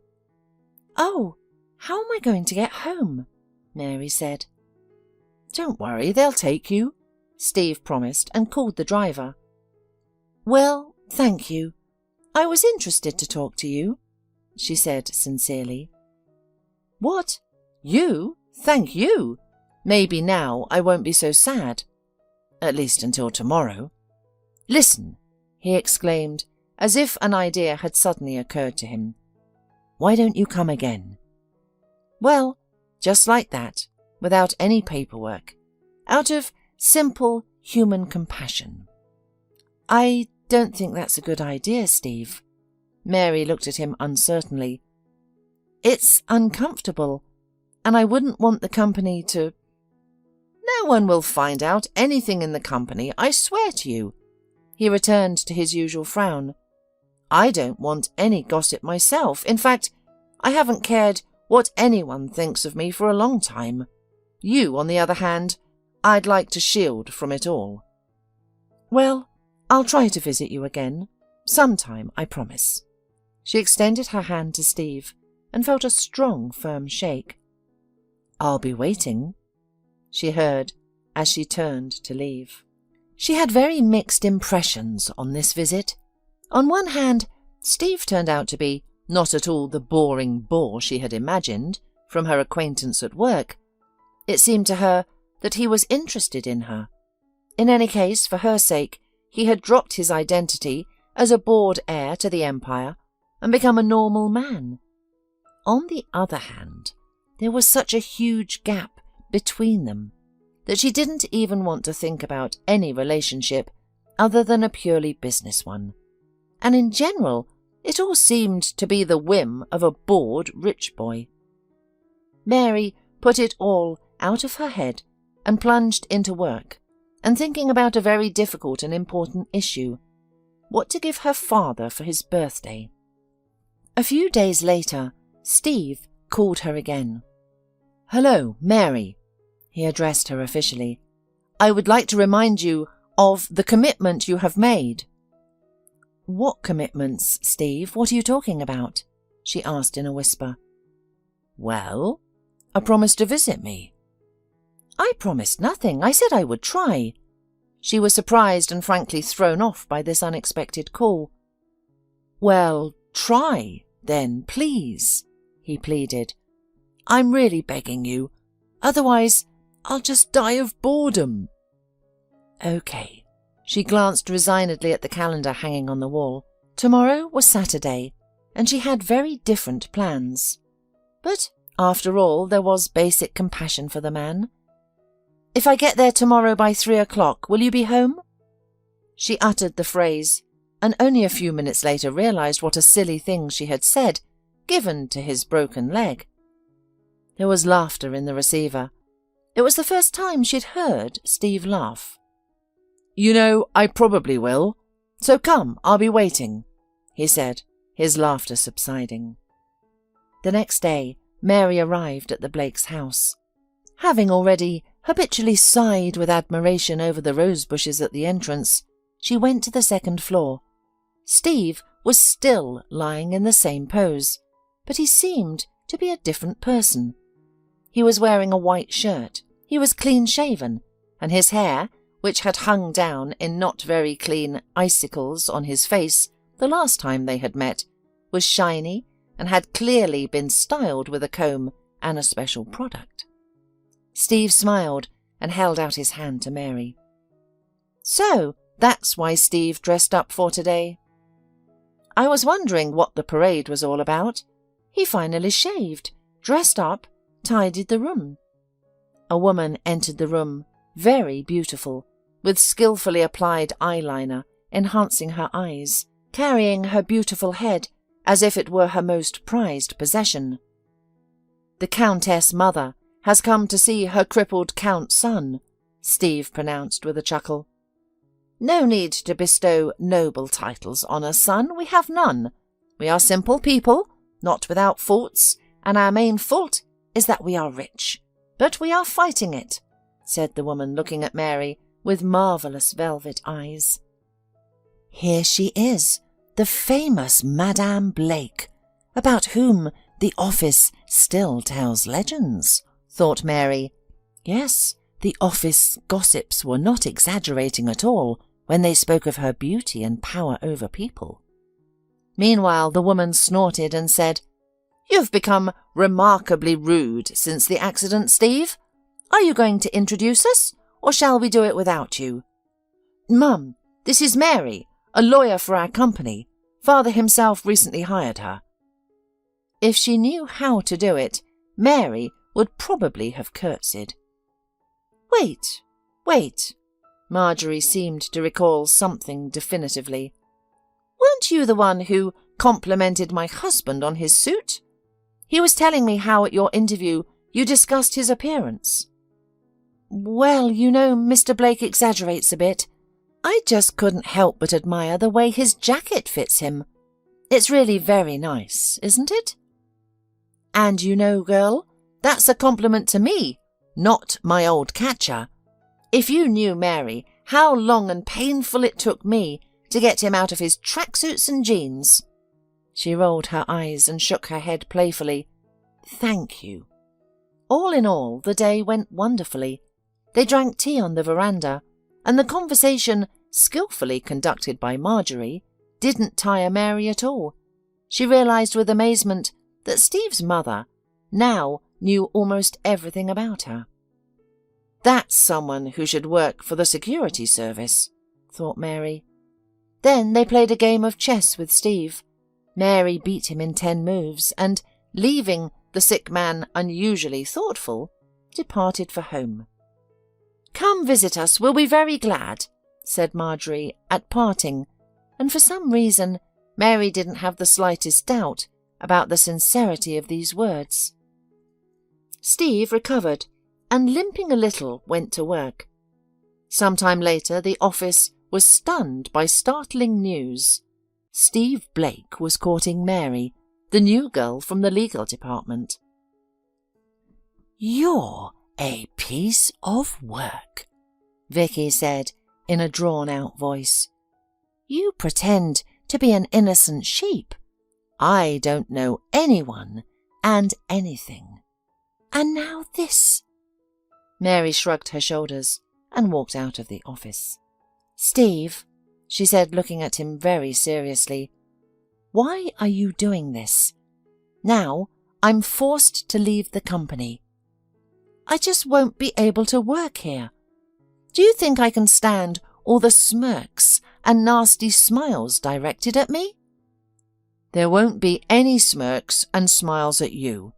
Oh, how am I going to get home? Mary said. Don't worry, they'll take you, Steve promised and called the driver. Well, thank you. I was interested to talk to you, she said sincerely. What? You? Thank you. Maybe now I won't be so sad. At least until tomorrow. Listen, he exclaimed, as if an idea had suddenly occurred to him. Why don't you come again? Well, just like that, without any paperwork, out of simple human compassion. I don't think that's a good idea, Steve. Mary looked at him uncertainly. It's uncomfortable, and I wouldn't want the company to... No one will find out anything in the company, I swear to you. He returned to his usual frown. I don't want any gossip myself. In fact, I haven't cared what anyone thinks of me for a long time. You, on the other hand, I'd like to shield from it all. Well, I'll try to visit you again. Sometime, I promise. She extended her hand to Steve and felt a strong, firm shake. I'll be waiting, she heard as she turned to leave. She had very mixed impressions on this visit. On one hand, Steve turned out to be not at all the boring bore she had imagined from her acquaintance at work. It seemed to her that he was interested in her. In any case, for her sake, he had dropped his identity as a bored heir to the empire and become a normal man. On the other hand, there was such a huge gap between them that she didn't even want to think about any relationship other than a purely business one. And in general, it all seemed to be the whim of a bored rich boy. Mary put it all out of her head and plunged into work, and thinking about a very difficult and important issue: what to give her father for his birthday. A few days later, Steve called her again. "Hello, Mary," he addressed her officially. "I would like to remind you of the commitment you have made." "What commitments, Steve? What are you talking about?" she asked in a whisper. "Well, a promise to visit me." "I promised nothing. I said I would try." She was surprised and frankly thrown off by this unexpected call. "Well, try, then, please," he pleaded. "I'm really begging you. Otherwise, I'll just die of boredom." "Okay." She glanced resignedly at the calendar hanging on the wall. Tomorrow was Saturday, and she had very different plans. But, after all, there was basic compassion for the man. "If I get there tomorrow by 3 o'clock, will you be home?" She uttered the phrase, and only a few minutes later realized what a silly thing she had said, given to his broken leg. There was laughter in the receiver. It was the first time she'd heard Steve laugh. "You know, I probably will. So come, I'll be waiting," he said, his laughter subsiding. The next day, Mary arrived at the Blakes' house. Having already habitually sighed with admiration over the rose bushes at the entrance, she went to the second floor. Steve was still lying in the same pose, but he seemed to be a different person. He was wearing a white shirt, he was clean-shaven, and his hair, which had hung down in not very clean icicles on his face the last time they had met, was shiny and had clearly been styled with a comb and a special product. Steve smiled and held out his hand to Mary. "So, that's why Steve dressed up for today." "I was wondering what the parade was all about. He finally shaved, dressed up, tidied the room." A woman entered the room, very beautiful, with skillfully applied eyeliner enhancing her eyes, carrying her beautiful head as if it were her most prized possession. "The Countess Mother has come to see her crippled Count son," Steve pronounced with a chuckle. "No need to bestow noble titles on us, son. We have none. We are simple people, not without faults, and our main fault is that we are rich. But we are fighting it," said the woman, looking at Mary with marvellous velvet eyes. "Here she is, the famous Madame Blake, about whom the office still tells legends," thought Mary. Yes, the office gossips were not exaggerating at all when they spoke of her beauty and power over people. Meanwhile, the woman snorted and said, "You've become remarkably rude since the accident, Steve. Are you going to introduce us, or shall we do it without you?" "Mum, this is Mary, a lawyer for our company. Father himself recently hired her." If she knew how to do it, Mary would probably have curtsied. Wait. Marjorie seemed to recall something definitively. "Weren't you the one who complimented my husband on his suit? He was telling me how at your interview you discussed his appearance." "Well, you know, Mr. Blake exaggerates a bit. I just couldn't help but admire the way his jacket fits him. It's really very nice, isn't it?" "And you know, girl, that's a compliment to me, not my old catcher. If you knew, Mary, how long and painful it took me to get him out of his tracksuits and jeans." She rolled her eyes and shook her head playfully. "Thank you." All in all, the day went wonderfully. They drank tea on the veranda, and the conversation, skillfully conducted by Marjorie, didn't tire Mary at all. She realized with amazement that Steve's mother now knew almost everything about her. That's someone who should work for the security service, thought Mary. Then they played a game of chess with Steve. Mary beat him in 10 moves and, leaving the sick man unusually thoughtful, departed for home. "Come visit us, we'll be very glad," said Marjorie at parting, and for some reason Mary didn't have the slightest doubt about the sincerity of these words. Steve recovered and, limping a little, went to work. Some time later, the office was stunned by startling news. Steve Blake was courting Mary, the new girl from the legal department. "You're a piece of work," Vicky said in a drawn-out voice. "You pretend to be an innocent sheep. I don't know anyone and anything. And now this." Mary shrugged her shoulders and walked out of the office. "Steve," she said, looking at him very seriously, "why are you doing this? Now I'm forced to leave the company. I just won't be able to work here. Do you think I can stand all the smirks and nasty smiles directed at me?" "There won't be any smirks and smiles at you.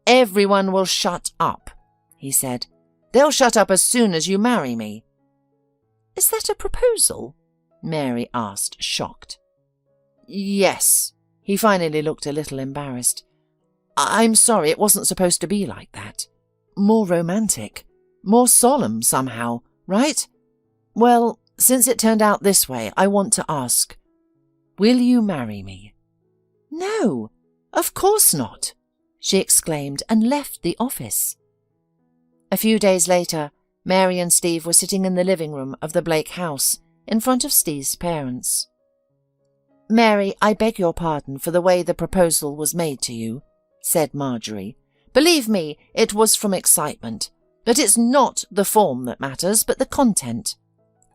Everyone will shut up," he said. "They'll shut up as soon as you marry me." "Is that a proposal?" Mary asked, shocked. "Yes." He finally looked a little embarrassed. "I'm sorry, it wasn't supposed to be like that. More romantic, more solemn somehow, right? Well, since it turned out this way, I want to ask, will you marry me?" "No, of course not," she exclaimed and left the office. A few days later, Mary and Steve were sitting in the living room of the Blake house in front of Steve's parents. "Mary, I beg your pardon for the way the proposal was made to you," said Marjorie. "Believe me, it was from excitement. But it's not the form that matters, but the content.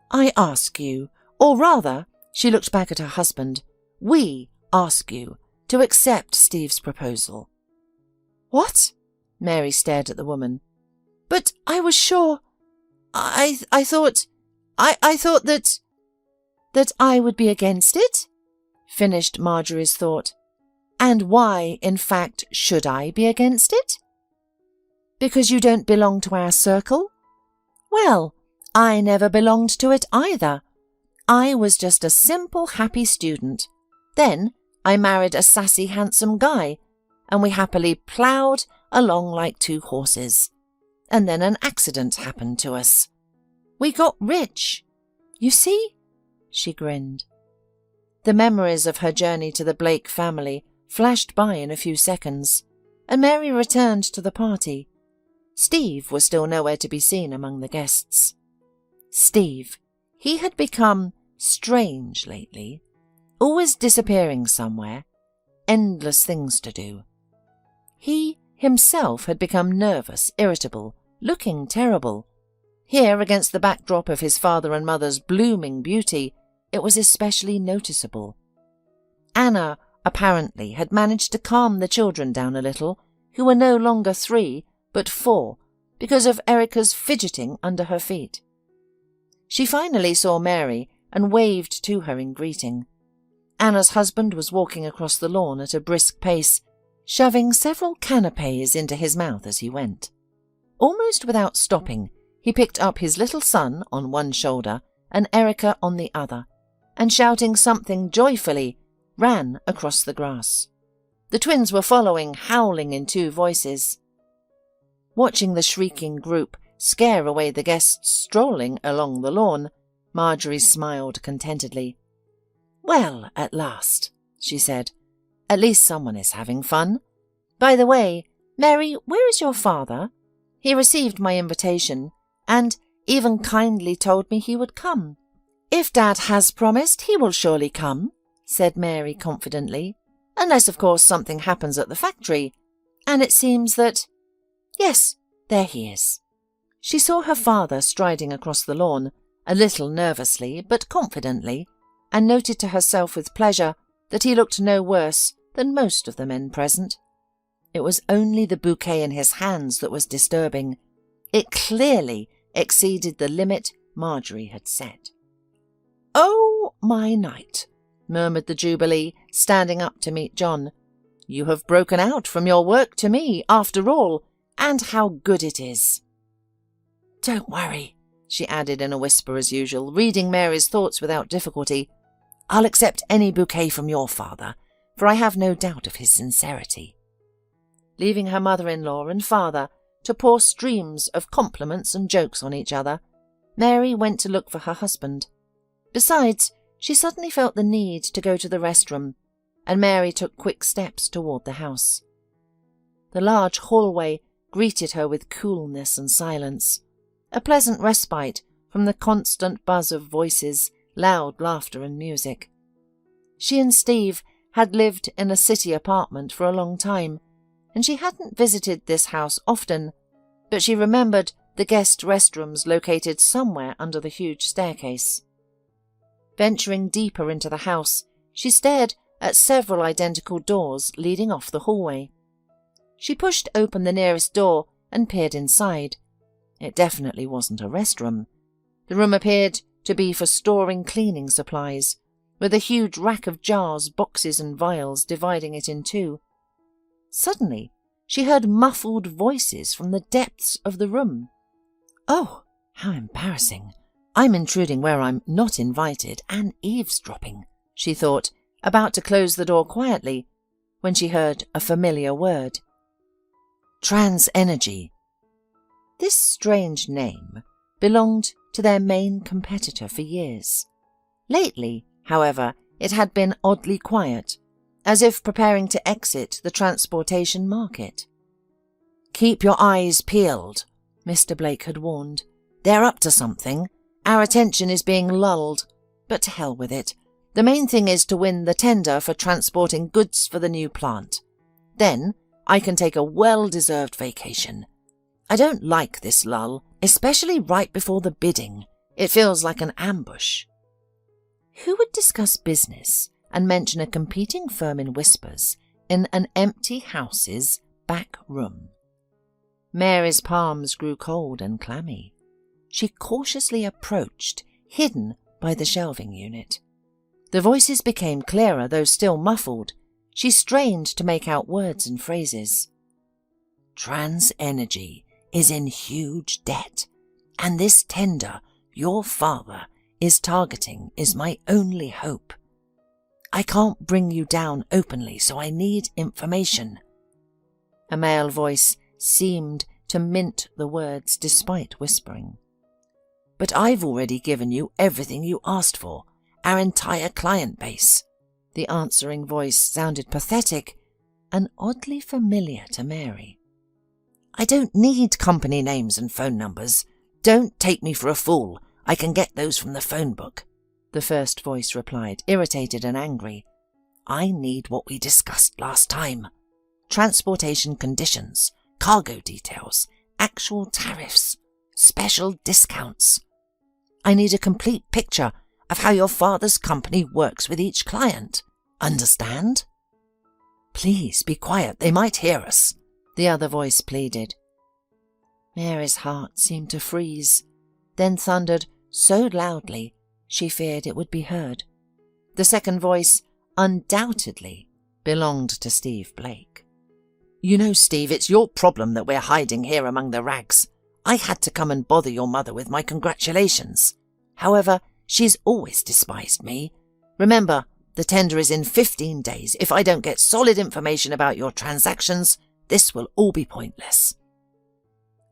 I ask you, or rather," she looked back at her husband, "we ask you to accept Steve's proposal." "What?" Mary stared at the woman. "But I was sure... I thought that I would be against it," finished Marjorie's thought. "And why, in fact, should I be against it? Because you don't belong to our circle? Well, I never belonged to it either. I was just a simple, happy student. Then I married a sassy, handsome guy, and we happily ploughed along like two horses. And then an accident happened to us. We got rich. You see?" She grinned. The memories of her journey to the Blake family flashed by in a few seconds, and Mary returned to the party. Steve was still nowhere to be seen among the guests. Steve, he had become strange lately, always disappearing somewhere, endless things to do. He himself had become nervous, irritable, looking terrible. Here, against the backdrop of his father and mother's blooming beauty, it was especially noticeable. Anna, apparently, had managed to calm the children down a little, who were no longer 3, but 4, because of Erica's fidgeting under her feet. She finally saw Mary and waved to her in greeting. Anna's husband was walking across the lawn at a brisk pace, shoving several canapés into his mouth as he went. Almost without stopping, he picked up his little son on one shoulder and Erica on the other, and shouting something joyfully, ran across the grass. The twins were following, howling in 2 voices. Watching the shrieking group scare away the guests strolling along the lawn, Marjorie smiled contentedly. "Well, at last," she said. "At least someone is having fun. By the way, Mary, where is your father? He received my invitation, and even kindly told me he would come." "If Dad has promised, he will surely come," said Mary confidently, "unless, of course, something happens at the factory. And it seems that... Yes, there he is." She saw her father striding across the lawn, a little nervously but confidently, and noted to herself with pleasure that he looked no worse than most of the men present. It was only the bouquet in his hands that was disturbing. It clearly exceeded the limit Marjorie had set. "Oh, my knight," murmured the Jubilee, standing up to meet John. "You have broken out from your work to me, after all, and how good it is." "Don't worry," she added in a whisper as usual, reading Mary's thoughts without difficulty. "I'll accept any bouquet from your father, for I have no doubt of his sincerity." Leaving her mother-in-law and father to pour streams of compliments and jokes on each other, Mary went to look for her husband. Besides, she suddenly felt the need to go to the restroom, and Mary took quick steps toward the house. The large hallway greeted her with coolness and silence, a pleasant respite from the constant buzz of voices, loud laughter and music. She and Steve had lived in a city apartment for a long time, and she hadn't visited this house often, but she remembered the guest restrooms located somewhere under the huge staircase. Venturing deeper into the house, she stared at several identical doors leading off the hallway. She pushed open the nearest door and peered inside. It definitely wasn't a restroom. The room appeared to be for storing cleaning supplies, with a huge rack of jars, boxes and vials dividing it in two. Suddenly, she heard muffled voices from the depths of the room. "Oh, how embarrassing. I'm intruding where I'm not invited and eavesdropping," she thought, about to close the door quietly, when she heard a familiar word. Trans Energy. This strange name belonged to their main competitor for years. Lately, however, it had been oddly quiet, as if preparing to exit the transportation market. "Keep your eyes peeled," Mr. Blake had warned. "They're up to something. Our attention is being lulled, but to hell with it. The main thing is to win the tender for transporting goods for the new plant. Then I can take a well-deserved vacation. I don't like this lull, especially right before the bidding. It feels like an ambush." Who would discuss business and mention a competing firm in whispers in an empty house's back room? Mary's palms grew cold and clammy. She cautiously approached, hidden by the shelving unit. The voices became clearer, though still muffled. She strained to make out words and phrases. "Trans Energy is in huge debt, and this tender your father is targeting is my only hope. I can't bring you down openly, so I need information." A male voice seemed to mint the words despite whispering. "But I've already given you everything you asked for, our entire client base." The answering voice sounded pathetic and oddly familiar to Mary. "I don't need company names and phone numbers. Don't take me for a fool. I can get those from the phone book," the first voice replied, irritated and angry. "I need what we discussed last time. Transportation conditions, cargo details, actual tariffs, special discounts. I need a complete picture of how your father's company works with each client. Understand?" "Please be quiet, they might hear us," the other voice pleaded. Mary's heart seemed to freeze, then thundered so loudly she feared it would be heard. The second voice undoubtedly belonged to Steve Blake. "You know, Steve, it's your problem that we're hiding here among the rags. I had to come and bother your mother with my congratulations. However, she's always despised me. Remember, the tender is in 15 days. If I don't get solid information about your transactions, this will all be pointless."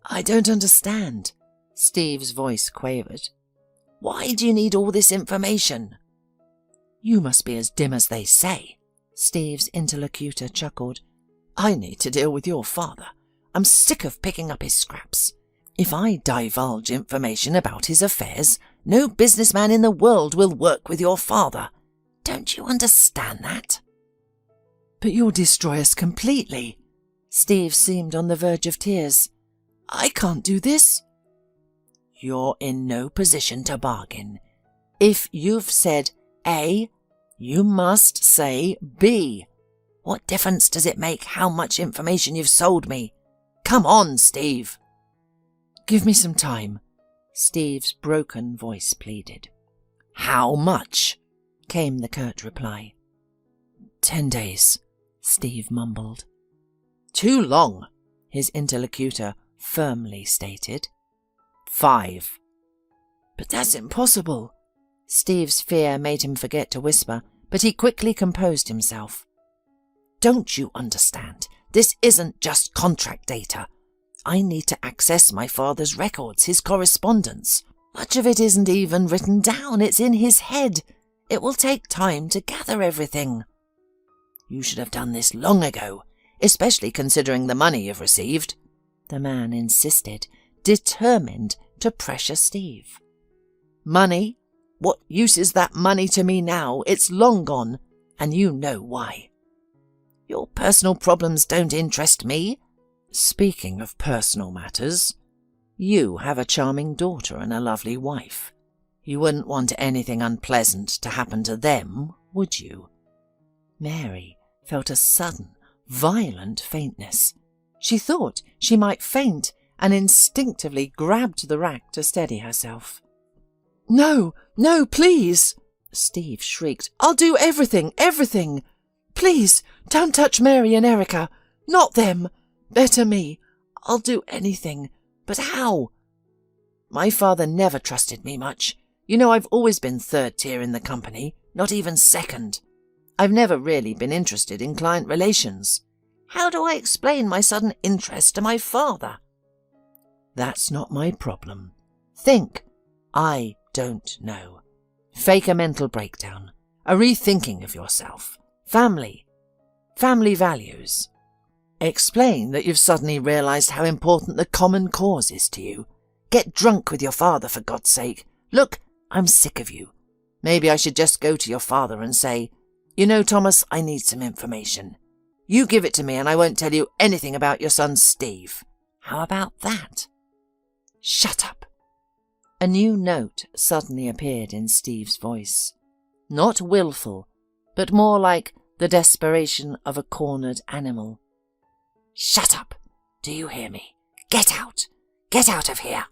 "I don't understand," Steve's voice quavered. "Why do you need all this information?" "You must be as dim as they say," Steve's interlocutor chuckled. "I need to deal with your father. I'm sick of picking up his scraps. If I divulge information about his affairs, no businessman in the world will work with your father. Don't you understand that?" "But you'll destroy us completely." Steve seemed on the verge of tears. "I can't do this." "You're in no position to bargain. If you've said A, you must say B. What difference does it make how much information you've sold me? Come on, Steve." "Give me some time," Steve's broken voice pleaded. "How much?" came the curt reply. 10 days, Steve mumbled. "Too long," his interlocutor firmly stated. 5. But that's impossible. Steve's fear made him forget to whisper, but he quickly composed himself. Don't you understand? This isn't just contract data. I need to access my father's records, his correspondence. Much of it isn't even written down, it's in his head. It will take time to gather everything. You should have done this long ago, especially considering the money you've received, the man insisted, determined to pressure Steve. Money? What use is that money to me now? It's long gone, and you know why. Your personal problems don't interest me. Speaking of personal matters, you have a charming daughter and a lovely wife. You wouldn't want anything unpleasant to happen to them, would you? Mary felt a sudden, violent faintness. She thought she might faint and instinctively grabbed the rack to steady herself. No, no, please, Steve shrieked. I'll do everything, everything. Please, don't touch Mary and Erica. Not them. Better me. I'll do anything. But how? My father never trusted me much. You know, I've always been third tier in the company, not even second. I've never really been interested in client relations. How do I explain my sudden interest to my father? That's not my problem. Think. I don't know. Fake a mental breakdown, a rethinking of yourself, family values. Explain that you've suddenly realized how important the common cause is to you. Get drunk with your father, for God's sake. Look, I'm sick of you. Maybe I should just go to your father and say, you know, Thomas, I need some information. You give it to me and I won't tell you anything about your son Steve. How about that? Shut up. A new note suddenly appeared in Steve's voice. Not willful, but more like the desperation of a cornered animal. Shut up! Do you hear me? Get out! Get out of here!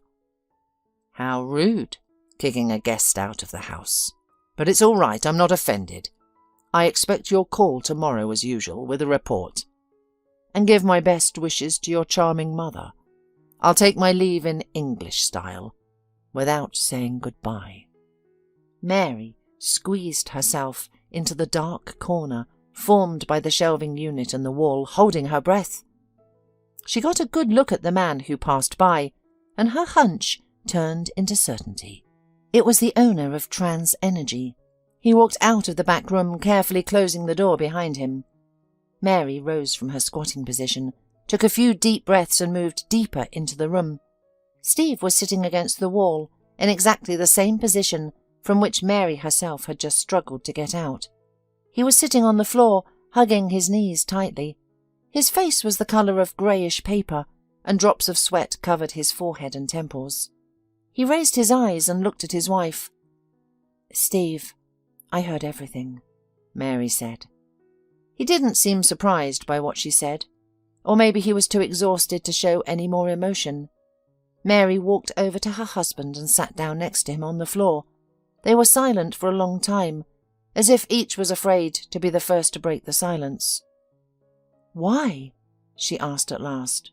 How rude, kicking a guest out of the house. But it's all right, I'm not offended. I expect your call tomorrow as usual with a report. And give my best wishes to your charming mother. I'll take my leave in English style, without saying goodbye. Mary squeezed herself into the dark corner formed by the shelving unit and the wall, holding her breath. She got a good look at the man who passed by, and her hunch turned into certainty. It was the owner of Trans Energy. He walked out of the back room, carefully closing the door behind him. Mary rose from her squatting position, took a few deep breaths and moved deeper into the room. Steve was sitting against the wall, in exactly the same position from which Mary herself had just struggled to get out. He was sitting on the floor, hugging his knees tightly. His face was the colour of greyish paper, and drops of sweat covered his forehead and temples. He raised his eyes and looked at his wife. Steve, I heard everything, Mary said. He didn't seem surprised by what she said, or maybe he was too exhausted to show any more emotion. Mary walked over to her husband and sat down next to him on the floor. They were silent for a long time, as if each was afraid to be the first to break the silence. Why? She asked at last.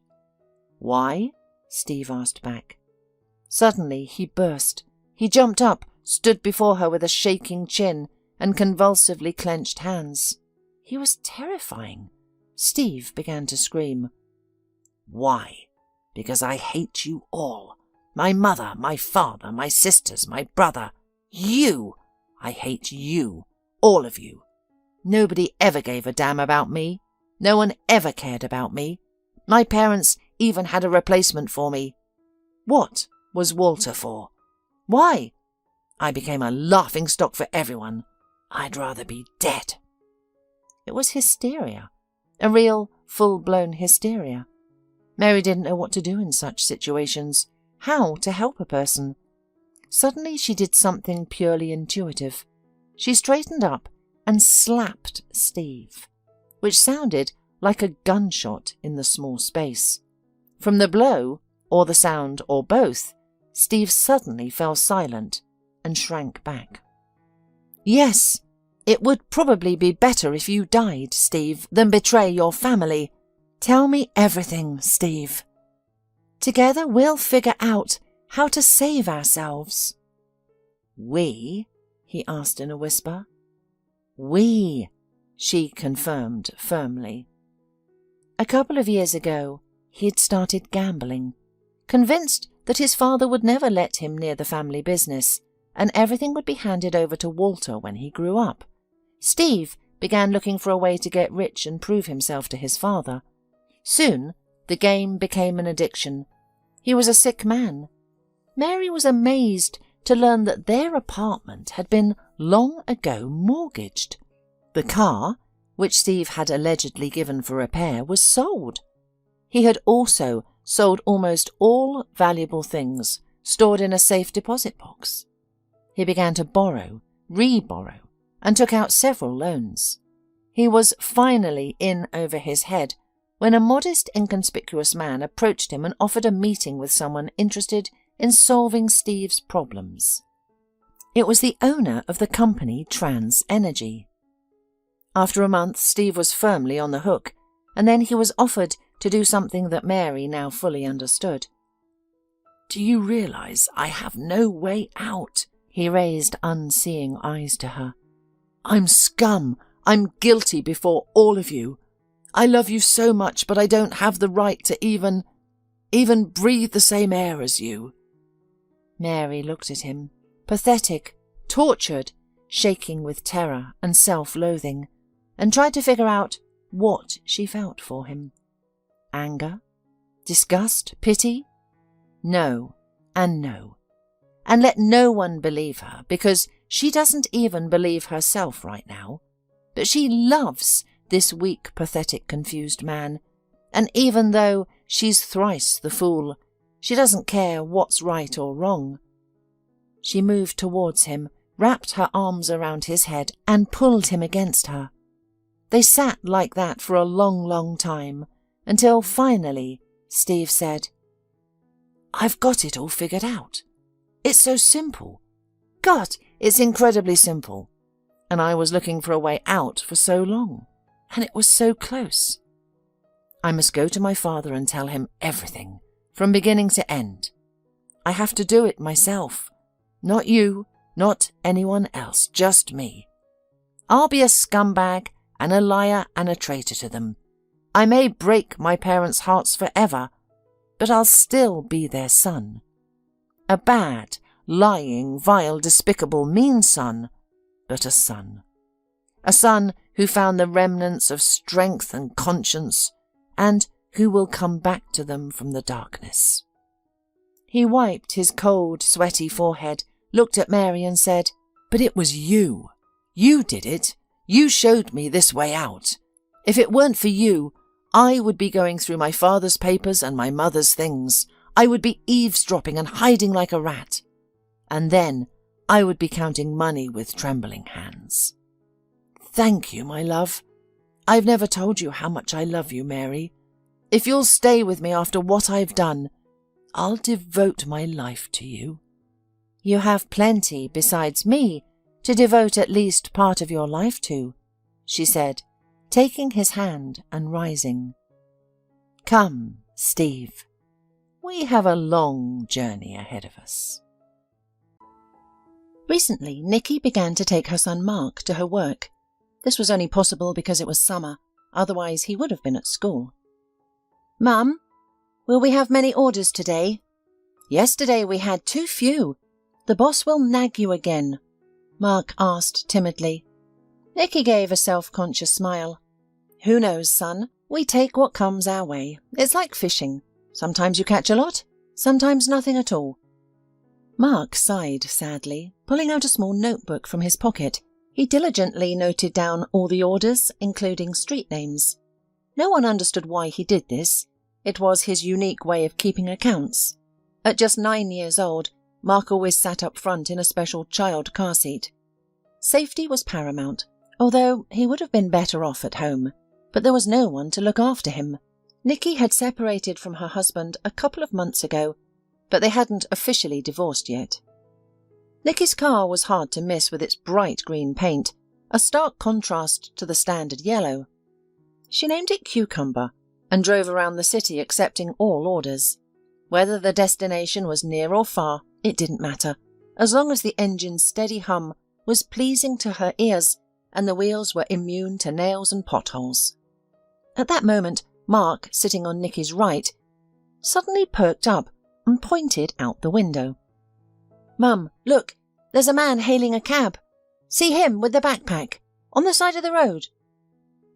Why? Steve asked back. Suddenly he burst. He jumped up, stood before her with a shaking chin and convulsively clenched hands. He was terrifying. Steve began to scream. Why? Because I hate you all. My mother, my father, my sisters, my brother. You! I hate you. All of you. Nobody ever gave a damn about me. No one ever cared about me. My parents even had a replacement for me. What was Walter for? Why? I became a laughingstock for everyone. I'd rather be dead. It was hysteria. A real, full-blown hysteria. Mary didn't know what to do in such situations, how to help a person. Suddenly she did something purely intuitive. She straightened up and slapped Steve, which sounded like a gunshot in the small space. From the blow, or the sound, or both, Steve suddenly fell silent and shrank back. Yes, it would probably be better if you died, Steve, than betray your family. Tell me everything, Steve. Together we'll figure out how to save ourselves. We? He asked in a whisper. We, she confirmed firmly. A couple of years ago, he had started gambling, convinced that his father would never let him near the family business, and everything would be handed over to Walter when he grew up. Steve began looking for a way to get rich and prove himself to his father. Soon, the game became an addiction. He was a sick man. Mary was amazed to learn that their apartment had been long ago mortgaged. The car, which Steve had allegedly given for repair, was sold. He had also sold almost all valuable things stored in a safe deposit box. He began to borrow, re-borrow, and took out several loans. He was finally in over his head when a modest, inconspicuous man approached him and offered a meeting with someone interested in solving Steve's problems. It was the owner of the company Trans Energy. After a month, Steve was firmly on the hook, and then he was offered to do something that Mary now fully understood. "Do you realize I have no way out?" He raised unseeing eyes to her. "I'm scum. I'm guilty before all of you. I love you so much, but I don't have the right to even breathe the same air as you." Mary looked at him, pathetic, tortured, shaking with terror and self-loathing, and tried to figure out what she felt for him. Anger? Disgust? Pity? No, and no. And let no one believe her, because she doesn't even believe herself right now. But she loves this weak, pathetic, confused man, and even though she's thrice the fool, she doesn't care what's right or wrong. She moved towards him, wrapped her arms around his head, and pulled him against her. They sat like that for a long, long time, until finally Steve said, "I've got it all figured out. It's so simple. God, it's incredibly simple. And I was looking for a way out for so long, and it was so close. I must go to my father and tell him everything, from beginning to end. I have to do it myself. Not you, not anyone else, just me. I'll be a scumbag and a liar and a traitor to them. I may break my parents' hearts forever, but I'll still be their son. A bad, lying, vile, despicable, mean son, but a son. A son who found the remnants of strength and conscience, and who will come back to them from the darkness." He wiped his cold, sweaty forehead, looked at Mary and said, "But it was you. You did it. You showed me this way out. If it weren't for you, I would be going through my father's papers and my mother's things. I would be eavesdropping and hiding like a rat. And then I would be counting money with trembling hands. Thank you, my love. I've never told you how much I love you, Mary. If you'll stay with me after what I've done, I'll devote my life to you." "You have plenty besides me to devote at least part of your life to," she said, taking his hand and rising. "Come, Steve. We have a long journey ahead of us." Recently, Nikki began to take her son Mark to her work. This was only possible because it was summer, otherwise he would have been at school. "Mum, will we have many orders today? Yesterday we had too few. The boss will nag you again," Mark asked timidly. Nikki gave a self-conscious smile. "Who knows, son? We take what comes our way. It's like fishing. Sometimes you catch a lot, sometimes nothing at all." Mark sighed sadly, pulling out a small notebook from his pocket. He diligently noted down all the orders, including street names. No one understood why he did this. It was his unique way of keeping accounts. At just 9 years old, Mark always sat up front in a special child car seat. Safety was paramount, although he would have been better off at home. But there was no one to look after him. Nikki had separated from her husband a couple of months ago, but they hadn't officially divorced yet. Nikki's car was hard to miss with its bright green paint, a stark contrast to the standard yellow. She named it Cucumber and drove around the city accepting all orders. Whether the destination was near or far, it didn't matter. as long as the engine's steady hum was pleasing to her ears and the wheels were immune to nails and potholes. At that moment, Mark, sitting on Nicky's right, suddenly perked up and pointed out the window. "Mum, look, there's a man hailing a cab. See him with the backpack, on the side of the road."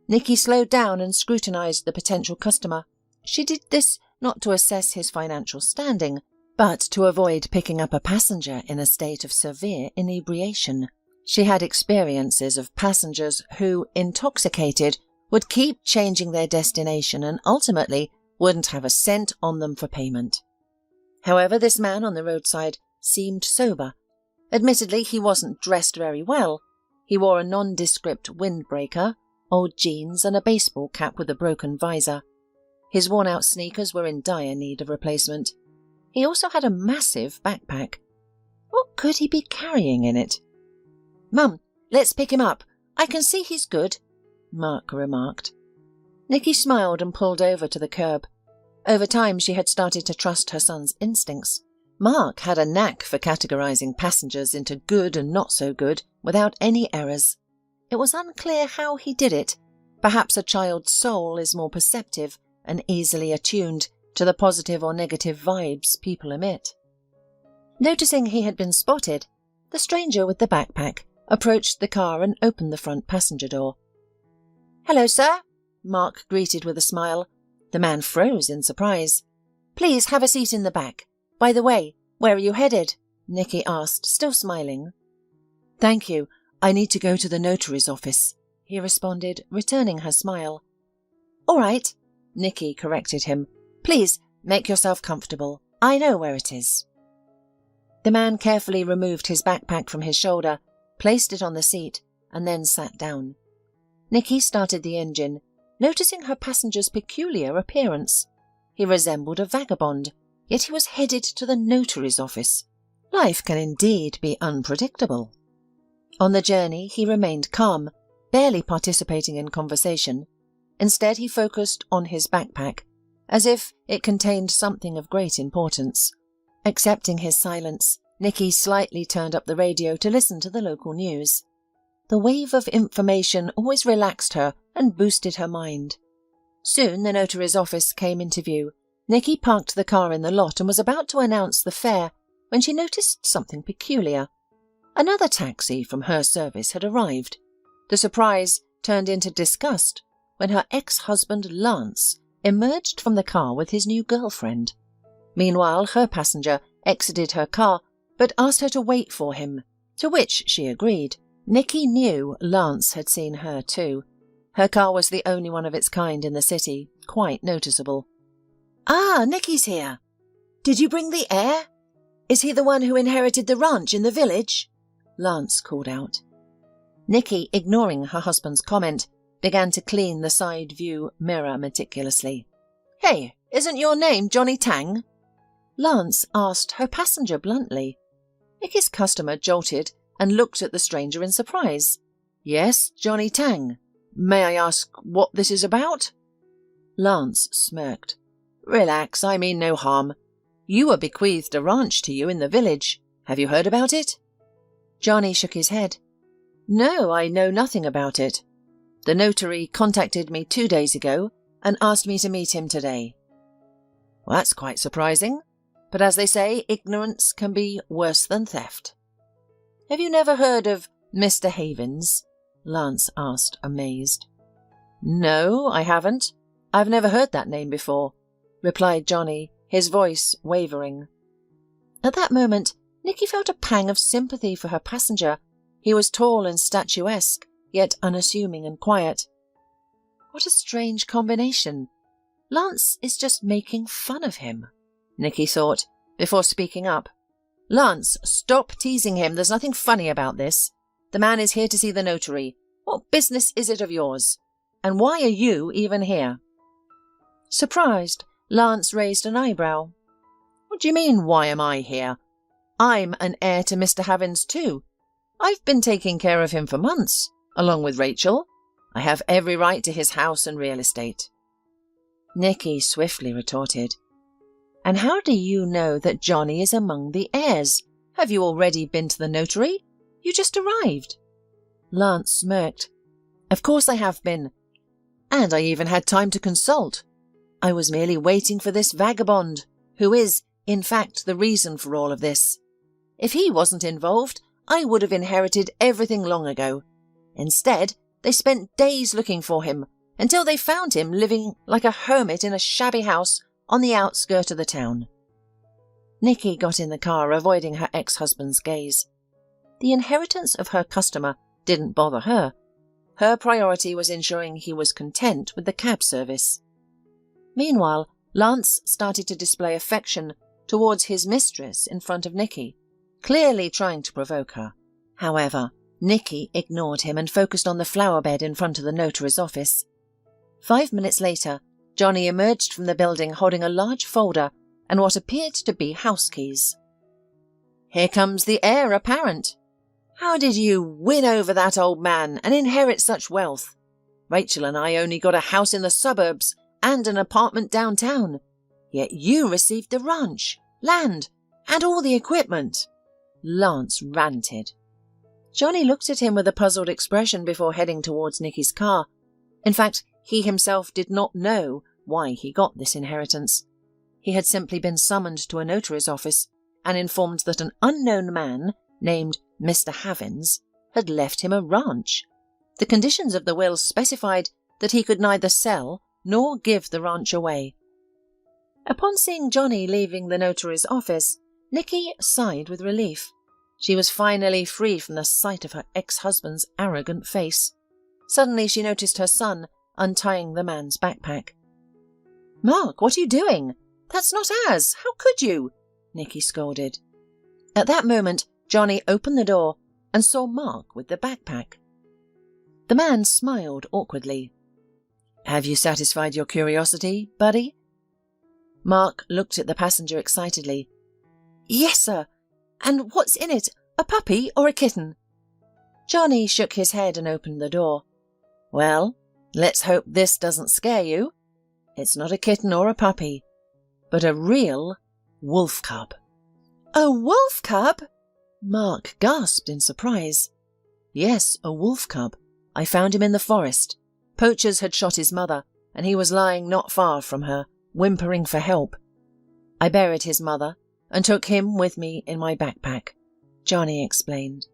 Nicky slowed down and scrutinised the potential customer. She did this not to assess his financial standing, but to avoid picking up a passenger in a state of severe inebriation. She had experiences of passengers who, intoxicated, would keep changing their destination and ultimately wouldn't have a cent on them for payment. However, this man on the roadside seemed sober. Admittedly, he wasn't dressed very well. He wore a nondescript windbreaker, old jeans and a baseball cap with a broken visor. His worn-out sneakers were in dire need of replacement. He also had a massive backpack. What could he be carrying in it? "Mum, let's pick him up. I can see he's good," Mark remarked. Nicky smiled and pulled over to the curb. Over time, she had started to trust her son's instincts. Mark had a knack for categorizing passengers into good and not so good without any errors. It was unclear how he did it. Perhaps a child's soul is more perceptive and easily attuned to the positive or negative vibes people emit. Noticing he had been spotted, the stranger with the backpack approached the car and opened the front passenger door. "Hello, sir," Mark greeted with a smile. The man froze in surprise. "Please have a seat in the back. By the way, where are you headed?" Nicky asked, still smiling. "Thank you. I need to go to the notary's office," he responded, returning her smile. "All right," Nicky corrected him. "Please make yourself comfortable. I know where it is." The man carefully removed his backpack from his shoulder, placed it on the seat, and then sat down. Nicky started the engine, noticing her passenger's peculiar appearance. He resembled a vagabond, yet he was headed to the notary's office. Life can indeed be unpredictable. On the journey, he remained calm, barely participating in conversation. Instead, he focused on his backpack, as if it contained something of great importance. Accepting his silence, Nicky slightly turned up the radio to listen to the local news. The wave of information always relaxed her and boosted her mind. Soon the notary's office came into view. Nicky parked the car in the lot and was about to announce the fare when she noticed something peculiar. Another taxi from her service had arrived. The surprise turned into disgust when her ex-husband Lance emerged from the car with his new girlfriend. Meanwhile, her passenger exited her car but asked her to wait for him, to which she agreed. Nicky knew Lance had seen her too. Her car was the only one of its kind in the city, quite noticeable. "Ah, Nicky's here. Did you bring the heir? Is he the one who inherited the ranch in the village?" Lance called out. Nicky, ignoring her husband's comment, began to clean the side view mirror meticulously. "Hey, isn't your name Johnny Tang?" Lance asked her passenger bluntly. Nicky's customer jolted and looked at the stranger in surprise. "Yes, Johnny Tang. May I ask what this is about?" Lance smirked. "Relax, I mean no harm. You were bequeathed a ranch to you in the village. Have you heard about it?" Johnny shook his head. "No, I know nothing about it. The notary contacted me 2 days ago and asked me to meet him today." "Well, that's quite surprising. But as they say, ignorance can be worse than theft." "Have you never heard of Mr. Havens?" Lance asked, amazed. "No, I haven't. I've never heard that name before," replied Johnny, his voice wavering. At that moment, Nicky felt a pang of sympathy for her passenger. He was tall and statuesque, yet unassuming and quiet. What a strange combination. Lance is just making fun of him, Nicky thought, before speaking up. "Lance, stop teasing him. There's nothing funny about this. The man is here to see the notary. What business is it of yours? And why are you even here?" Surprised, Lance raised an eyebrow. "What do you mean, why am I here? I'm an heir to Mr. Havens too. I've been taking care of him for months, along with Rachel. I have every right to his house and real estate." Nicky swiftly retorted, "And how do you know that Johnny is among the heirs? Have you already been to the notary? You just arrived." Lance smirked. "Of course I have been. And I even had time to consult. I was merely waiting for this vagabond, who is, in fact, the reason for all of this. If he wasn't involved, I would have inherited everything long ago. Instead, they spent days looking for him, until they found him living like a hermit in a shabby house on the outskirt of the town." Nikki got in the car, avoiding her ex-husband's gaze. The inheritance of her customer didn't bother her. Her priority was ensuring he was content with the cab service. Meanwhile, Lance started to display affection towards his mistress in front of Nikki, clearly trying to provoke her. However, Nikki ignored him and focused on the flower bed in front of the notary's office. 5 minutes later, Johnny emerged from the building holding a large folder and what appeared to be house keys. "Here comes the heir apparent. How did you win over that old man and inherit such wealth? Rachel and I only got a house in the suburbs and an apartment downtown, yet you received the ranch, land, and all the equipment," Lance ranted. Johnny looked at him with a puzzled expression before heading towards Nikki's car. In fact, he himself did not know why he got this inheritance. He had simply been summoned to a notary's office and informed that an unknown man named Mr. Havens had left him a ranch. The conditions of the will specified that he could neither sell nor give the ranch away. Upon seeing Johnny leaving the notary's office, Nikki sighed with relief. She was finally free from the sight of her ex-husband's arrogant face. Suddenly she noticed her son untying the man's backpack. "Mark, what are you doing? That's not ours. How could you?" Nikki scolded. At that moment, Johnny opened the door and saw Mark with the backpack. The man smiled awkwardly. "Have you satisfied your curiosity, buddy?" Mark looked at the passenger excitedly. "Yes, sir. And what's in it? A puppy or a kitten?" Johnny shook his head and opened the door. "Well, let's hope this doesn't scare you. It's not a kitten or a puppy, but a real wolf cub." "A wolf cub?" Mark gasped in surprise. "Yes, a wolf cub. I found him in the forest. Poachers had shot his mother, and he was lying not far from her, whimpering for help. I buried his mother and took him with me in my backpack," Johnny explained.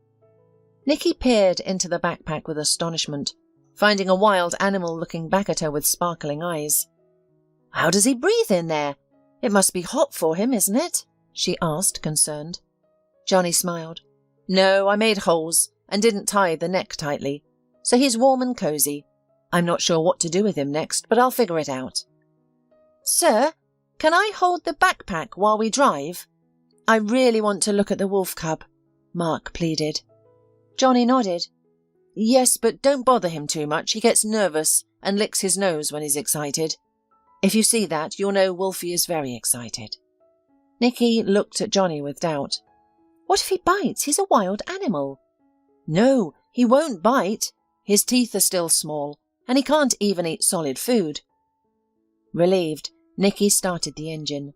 Nikki peered into the backpack with astonishment, finding a wild animal looking back at her with sparkling eyes. "How does he breathe in there? It must be hot for him, isn't it?" she asked, concerned. Johnny smiled. "No, I made holes and didn't tie the neck tightly, so he's warm and cozy. I'm not sure what to do with him next, but I'll figure it out." "Sir, can I hold the backpack while we drive? I really want to look at the wolf cub," Mark pleaded. Johnny nodded. "Yes, but don't bother him too much. He gets nervous and licks his nose when he's excited. If you see that, you'll know Wolfie is very excited." Nikki looked at Johnny with doubt. "What if he bites? He's a wild animal." "No, he won't bite. His teeth are still small, and he can't even eat solid food." Relieved, Nikki started the engine.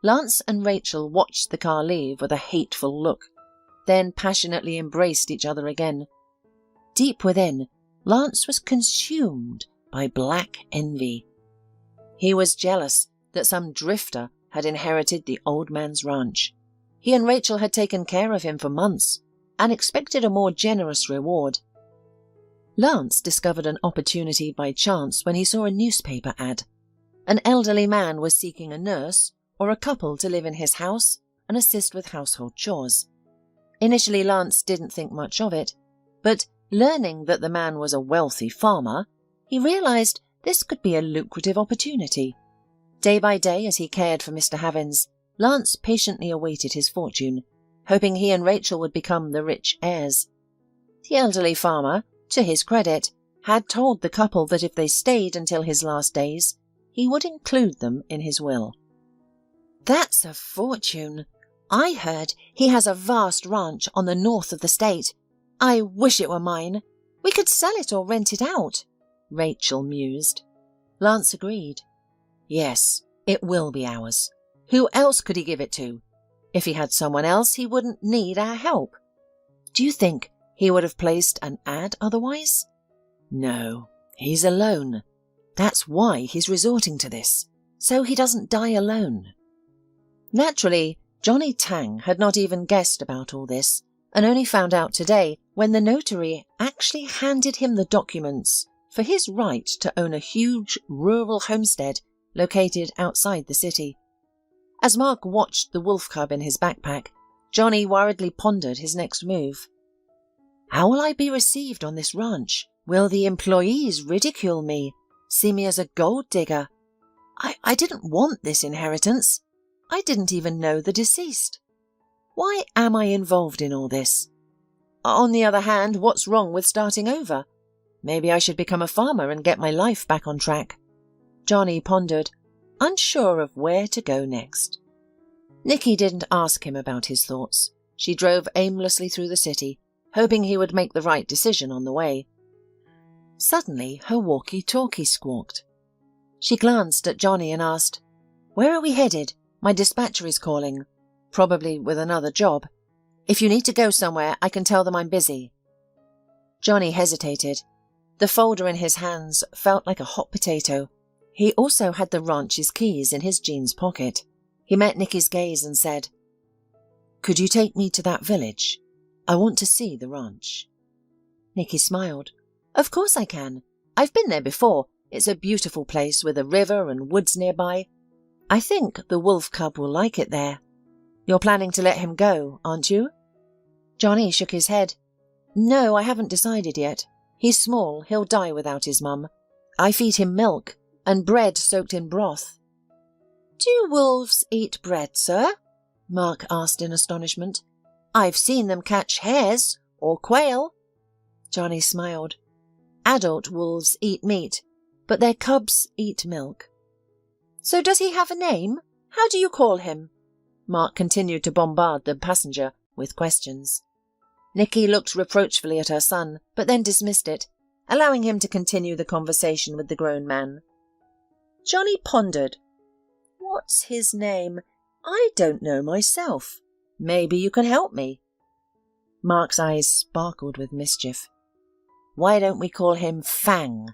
Lance and Rachel watched the car leave with a hateful look, then passionately embraced each other again. Deep within, Lance was consumed by black envy. He was jealous that some drifter had inherited the old man's ranch. He and Rachel had taken care of him for months and expected a more generous reward. Lance discovered an opportunity by chance when he saw a newspaper ad. An elderly man was seeking a nurse or a couple to live in his house and assist with household chores. Initially, Lance didn't think much of it, but learning that the man was a wealthy farmer, he realized this could be a lucrative opportunity. Day by day, as he cared for Mr. Havens, Lance patiently awaited his fortune, hoping he and Rachel would become the rich heirs. The elderly farmer, to his credit, had told the couple that if they stayed until his last days, he would include them in his will. "That's a fortune. I heard he has a vast ranch on the north of the state. I wish it were mine. We could sell it or rent it out," Rachel mused. Lance agreed. "Yes, it will be ours. Who else could he give it to? If he had someone else, he wouldn't need our help. Do you think he would have placed an ad otherwise? No, he's alone. That's why he's resorting to this, so he doesn't die alone. Naturally, Johnny Tang had not even guessed about all this, and only found out today when the notary actually handed him the documents for his right to own a huge rural homestead located outside the city. As Mark watched the wolf cub in his backpack, Johnny worriedly pondered his next move. How will I be received on this ranch? Will the employees ridicule me, see me as a gold digger? I didn't want this inheritance. I didn't even know the deceased. Why am I involved in all this? On the other hand, what's wrong with starting over? Maybe I should become a farmer and get my life back on track. Johnny pondered, unsure of where to go next. Nikki didn't ask him about his thoughts. She drove aimlessly through the city, hoping he would make the right decision on the way. Suddenly, her walkie-talkie squawked. She glanced at Johnny and asked, "Where are we headed? My dispatcher is calling. Probably with another job. If you need to go somewhere, I can tell them I'm busy." Johnny hesitated. The folder in his hands felt like a hot potato. He also had the ranch's keys in his jeans pocket. He met Nikki's gaze and said, "Could you take me to that village? I want to see the ranch." Nikki smiled. "Of course I can. I've been there before. It's a beautiful place with a river and woods nearby. I think the wolf cub will like it there. You're planning to let him go, aren't you?" Johnny shook his head. "No, I haven't decided yet. He's small, he'll die without his mum. I feed him milk and bread soaked in broth." "Do wolves eat bread, sir?" Mark asked in astonishment. "I've seen them catch hares or quail." Johnny smiled. "Adult wolves eat meat, but their cubs eat milk." "So does he have a name? How do you call him?" Mark continued to bombard the passenger with questions. Nikki looked reproachfully at her son, but then dismissed it, allowing him to continue the conversation with the grown man. Johnny pondered. "What's his name? I don't know myself. Maybe you can help me." Mark's eyes sparkled with mischief. "Why don't we call him Fang?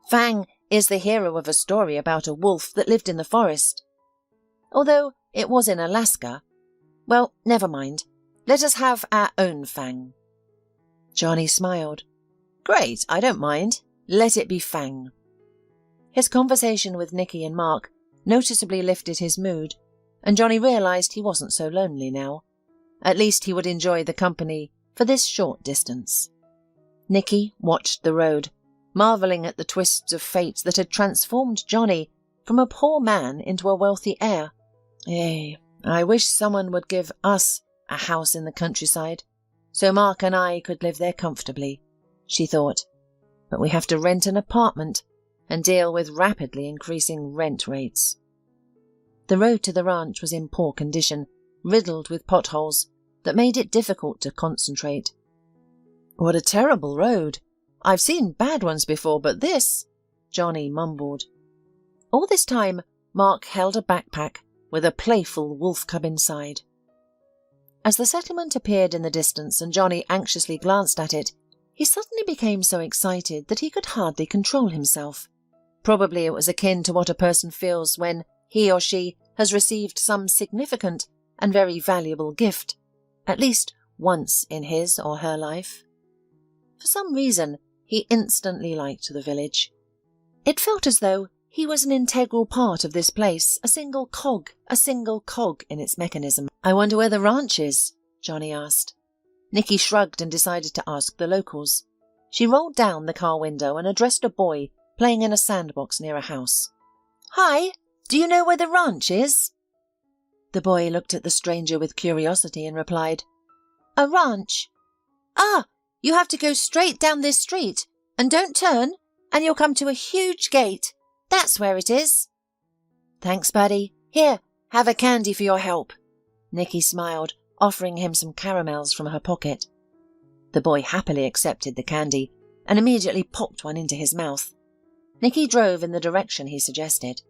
Fang is the hero of a story about a wolf that lived in the forest. Although it was in Alaska. Well, never mind. Let us have our own Fang." Johnny smiled. "Great, I don't mind. Let it be Fang." His conversation with Nikki and Mark noticeably lifted his mood, and Johnny realized he wasn't so lonely now. At least he would enjoy the company for this short distance. Nikki watched the road, marveling at the twists of fate that had transformed Johnny from a poor man into a wealthy heir. I wish someone would give us a house in the countryside, so Mark and I could live there comfortably, she thought. But we have to rent an apartment and deal with rapidly increasing rent rates. The road to the ranch was in poor condition, riddled with potholes that made it difficult to concentrate. "What a terrible road. I've seen bad ones before, but this," Johnny mumbled. All this time, Mark held a backpack with a playful wolf cub inside. As the settlement appeared in the distance and Johnny anxiously glanced at it, he suddenly became so excited that he could hardly control himself. Probably it was akin to what a person feels when he or she has received some significant and very valuable gift, at least once in his or her life. For some reason, he instantly liked the village. It felt as though he was an integral part of this place, a single cog in its mechanism. "I wonder where the ranch is?" Johnny asked. Nikki shrugged and decided to ask the locals. She rolled down the car window and addressed a boy playing in a sandbox near a house. "Hi, do you know where the ranch is?" The boy looked at the stranger with curiosity and replied, "A ranch? Ah, you have to go straight down this street and don't turn, and you'll come to a huge gate. That's where it is." "Thanks, buddy. Here, have a candy for your help." Nikki smiled, offering him some caramels from her pocket. The boy happily accepted the candy and immediately popped one into his mouth. Nikki drove in the direction he suggested.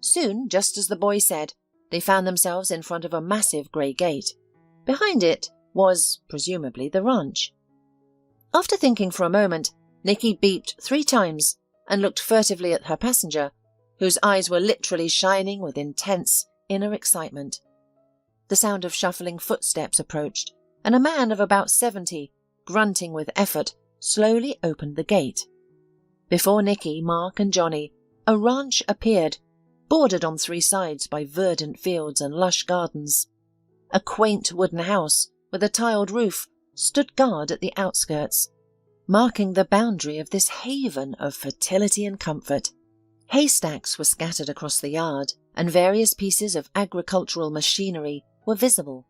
Soon, just as the boy said, they found themselves in front of a massive grey gate. Behind it was, presumably, the ranch. After thinking for a moment, Nikki beeped 3 times and looked furtively at her passenger, whose eyes were literally shining with intense inner excitement. The sound of shuffling footsteps approached, and a man of about 70, grunting with effort, slowly opened the gate. Before Nikki, Mark and Johnny, a ranch appeared, bordered on 3 sides by verdant fields and lush gardens. A quaint wooden house with a tiled roof stood guard at the outskirts, marking the boundary of this haven of fertility and comfort. Haystacks were scattered across the yard, and various pieces of agricultural machinery were visible.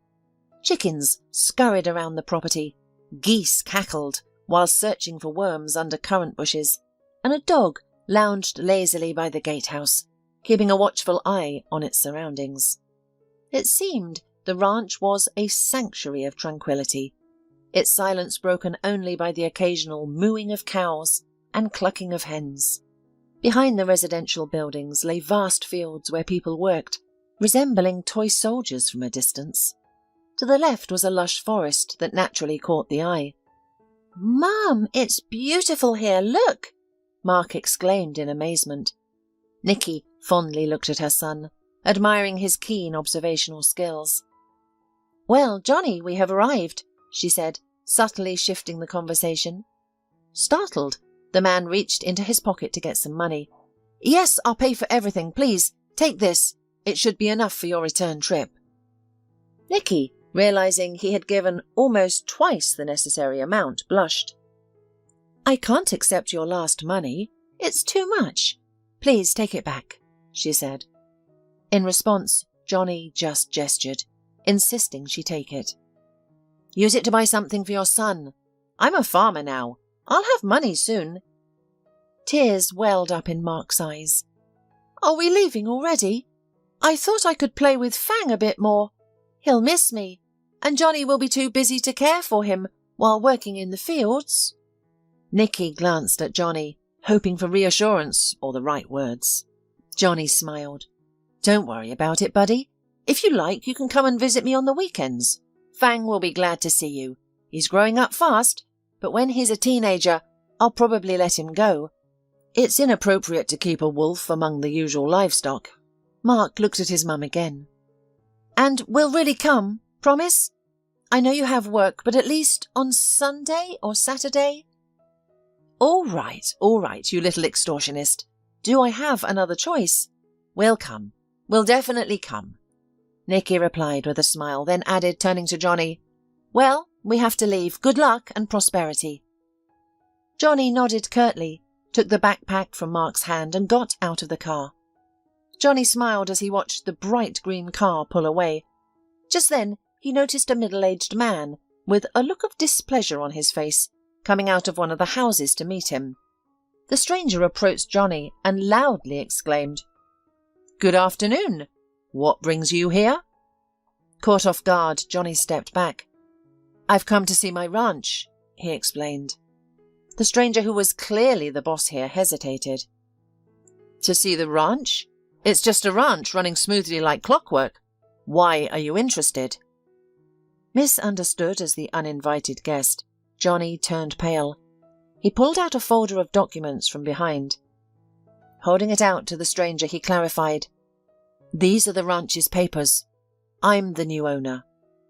Chickens scurried around the property, geese cackled while searching for worms under currant bushes, and a dog lounged lazily by the gatehouse, keeping a watchful eye on its surroundings. It seemed the ranch was a sanctuary of tranquility, its silence broken only by the occasional mooing of cows and clucking of hens. Behind the residential buildings lay vast fields where people worked, resembling toy soldiers from a distance. To the left was a lush forest that naturally caught the eye. "Mum, it's beautiful here, look!" Mark exclaimed in amazement. Nikki fondly looked at her son, admiring his keen observational skills. "Well, Johnny, we have arrived," she said, subtly shifting the conversation. Startled, the man reached into his pocket to get some money. "Yes, I'll pay for everything, please. Take this. It should be enough for your return trip." Nikki, realizing he had given almost twice the necessary amount, blushed. "I can't accept your last money. It's too much. Please take it back," she said. In response, Johnny just gestured, insisting she take it. "Use it to buy something for your son. I'm a farmer now. I'll have money soon." Tears welled up in Mark's eyes. "Are we leaving already? I thought I could play with Fang a bit more. He'll miss me, and Johnny will be too busy to care for him while working in the fields." Nikki glanced at Johnny, hoping for reassurance or the right words. Johnny smiled. "Don't worry about it, buddy. If you like, you can come and visit me on the weekends. Fang will be glad to see you. He's growing up fast, but when he's a teenager, I'll probably let him go. It's inappropriate to keep a wolf among the usual livestock." Mark looked at his mum again. "And we'll really come, promise? I know you have work, but at least on Sunday or Saturday?" All right, you little extortionist. Do I have another choice? We'll come. We'll definitely come." Nikki replied with a smile, then added, turning to Johnny, "Well, we have to leave. Good luck and prosperity." Johnny nodded curtly, took the backpack from Mark's hand and got out of the car. Johnny smiled as he watched the bright green car pull away. Just then, he noticed a middle-aged man with a look of displeasure on his face coming out of one of the houses to meet him. The stranger approached Johnny and loudly exclaimed, "Good afternoon. What brings you here?" Caught off guard, Johnny stepped back. "I've come to see my ranch," he explained. The stranger, who was clearly the boss here, hesitated. "To see the ranch? It's just a ranch running smoothly like clockwork. Why are you interested?" Misunderstood as the uninvited guest, Johnny turned pale. He pulled out a folder of documents from behind. Holding it out to the stranger, he clarified, "These are the ranch's papers. I'm the new owner.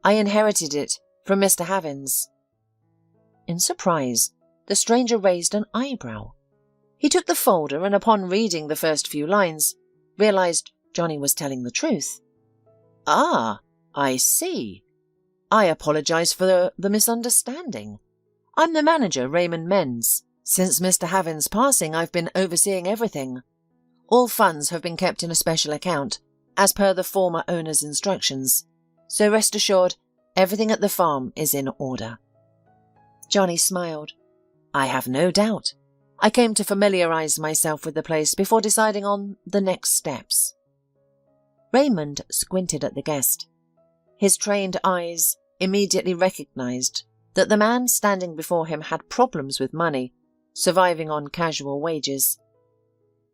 I inherited it from Mr. Havins." In surprise, the stranger raised an eyebrow. He took the folder and, upon reading the first few lines, realized Johnny was telling the truth. "Ah, I see. I apologize for the misunderstanding. I'm the manager, Raymond Menz. Since Mr. Havins' passing, I've been overseeing everything. All funds have been kept in a special account, as per the former owner's instructions. So rest assured, everything at the farm is in order." Johnny smiled. "I have no doubt. I came to familiarize myself with the place before deciding on the next steps." Raymond squinted at the guest. His trained eyes immediately recognized that the man standing before him had problems with money, surviving on casual wages.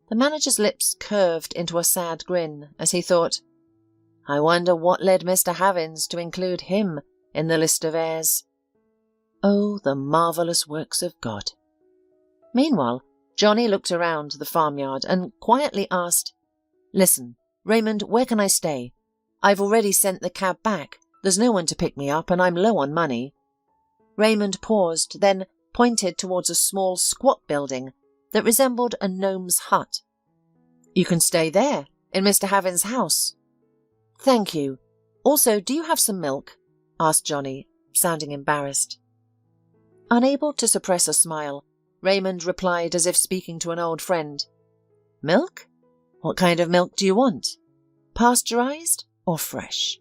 The manager's lips curved into a sad grin as he thought, I wonder what led Mr. Havins to include him in the list of heirs. Oh, the marvellous works of God. Meanwhile, Johnny looked around the farmyard and quietly asked, "Listen, Raymond, where can I stay? I've already sent the cab back. There's no one to pick me up and I'm low on money." Raymond paused, then pointed towards a small squat building that resembled a gnome's hut. "You can stay there, in Mr. Havins' house." "Thank you. Also, do you have some milk?" asked Johnny, sounding embarrassed. Unable to suppress a smile, Raymond replied as if speaking to an old friend. "Milk? What kind of milk do you want? Pasteurized or fresh?"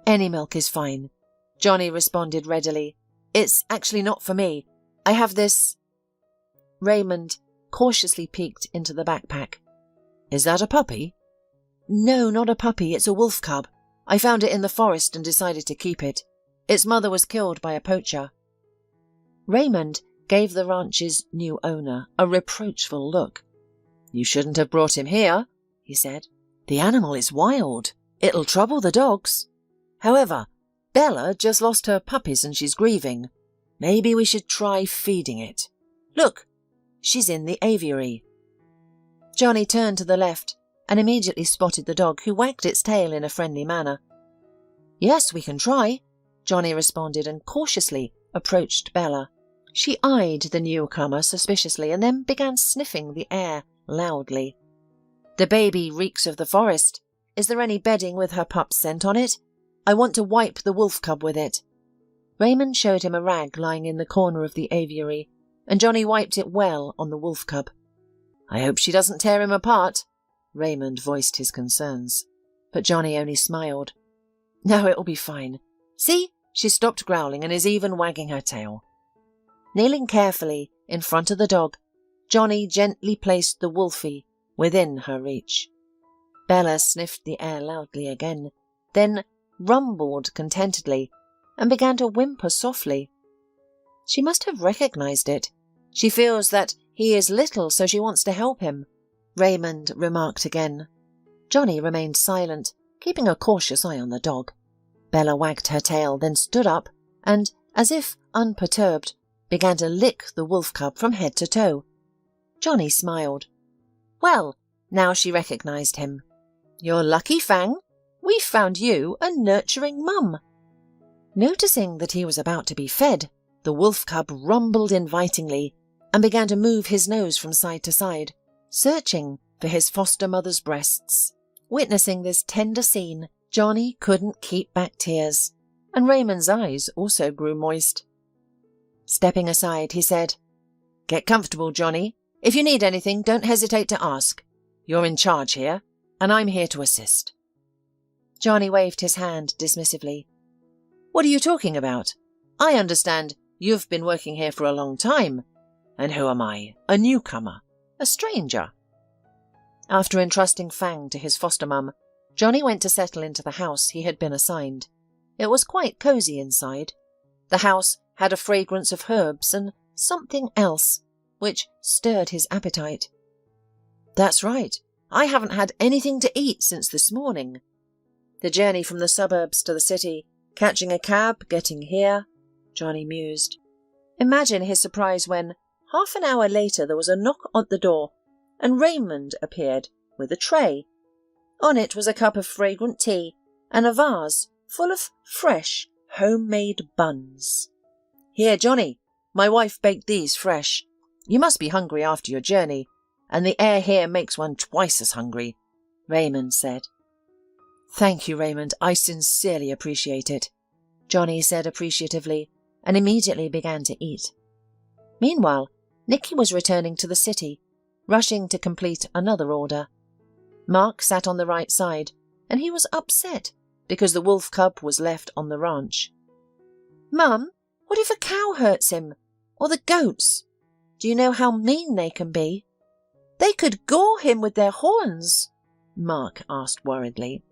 "Any milk is fine," Johnny responded readily. "It's actually not for me. I have this—" Raymond cautiously peeked into the backpack. "Is that a puppy?" "No, not a puppy. It's a wolf cub. I found it in the forest and decided to keep it. Its mother was killed by a poacher." Raymond gave the ranch's new owner a reproachful look. "You shouldn't have brought him here," he said. "The animal is wild. It'll trouble the dogs. However, Bella just lost her puppies and she's grieving. Maybe we should try feeding it. Look, she's in the aviary." Johnny turned to the left and immediately spotted the dog, who wagged its tail in a friendly manner. "Yes, we can try," Johnny responded and cautiously approached Bella. She eyed the newcomer suspiciously and then began sniffing the air loudly. "The baby reeks of the forest. Is there any bedding with her pup's scent on it? I want to wipe the wolf cub with it." Raymond showed him a rag lying in the corner of the aviary, and Johnny wiped it well on the wolf cub. "I hope she doesn't tear him apart," Raymond voiced his concerns, but Johnny only smiled. "No, it'll be fine. See, she stopped growling and is even wagging her tail." Kneeling carefully in front of the dog, Johnny gently placed the wolfie within her reach. Bella sniffed the air loudly again, then rumbled contentedly and began to whimper softly. She must have recognized it. "She feels that he is little, so she wants to help him," Raymond remarked again. Johnny remained silent, keeping a cautious eye on the dog. Bella wagged her tail, then stood up and, as if unperturbed, began to lick the wolf cub from head to toe. Johnny smiled. Well, now she recognized him. "You're lucky, Fang. We found you a nurturing mum." Noticing that he was about to be fed, the wolf cub rumbled invitingly and began to move his nose from side to side, searching for his foster mother's breasts. Witnessing this tender scene, Johnny couldn't keep back tears, and Raymond's eyes also grew moist. Stepping aside, he said, "Get comfortable, Johnny. If you need anything, don't hesitate to ask. You're in charge here, and I'm here to assist." Johnny waved his hand dismissively. "What are you talking about? I understand you've been working here for a long time. And who am I? A newcomer? A stranger?" After entrusting Fang to his foster mum, Johnny went to settle into the house he had been assigned. It was quite cosy inside. The house had a fragrance of herbs and something else, which stirred his appetite. "That's right. I haven't had anything to eat since this morning." The journey from the suburbs to the city, catching a cab, getting here, Johnny mused. Imagine his surprise when, half an hour later, there was a knock at the door, and Raymond appeared with a tray. On it was a cup of fragrant tea and a vase full of fresh, homemade buns. "Here, Johnny, my wife baked these fresh. You must be hungry after your journey, and the air here makes one twice as hungry," Raymond said. "Thank you, Raymond. I sincerely appreciate it," Johnny said appreciatively, and immediately began to eat. Meanwhile, Nicky was returning to the city, rushing to complete another order. Mark sat on the right side, and he was upset because the wolf cub was left on the ranch. "Mum, what if a cow hurts him? Or the goats? Do you know how mean they can be?" "They could gore him with their horns," Mark asked worriedly.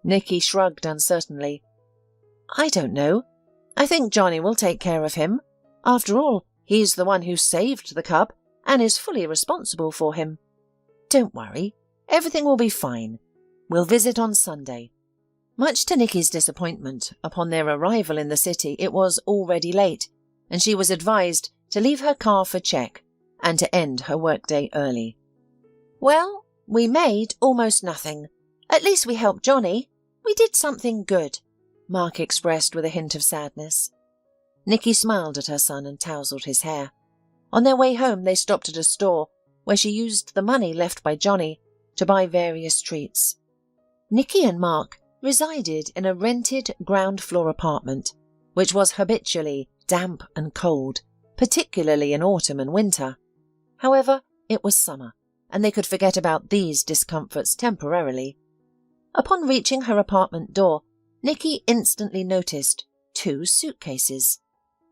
Nicky shrugged uncertainly. "I don't know. I think Johnny will take care of him. After all, he's the one who saved the cub and is fully responsible for him. Don't worry. Everything will be fine. We'll visit on Sunday. Much to Nicky's disappointment, upon their arrival in the city it was already late, and she was advised to leave her car for check and to end her workday early. "Well, we made almost nothing. At least we helped Johnny. We did something good," Mark expressed with a hint of sadness. Nicky smiled at her son and tousled his hair. On their way home they stopped at a store where she used the money left by Johnny to buy various treats. Nicky and Mark resided in a rented ground-floor apartment, which was habitually damp and cold, particularly in autumn and winter. However, it was summer, and they could forget about these discomforts temporarily. Upon reaching her apartment door, Nicky instantly noticed 2 suitcases.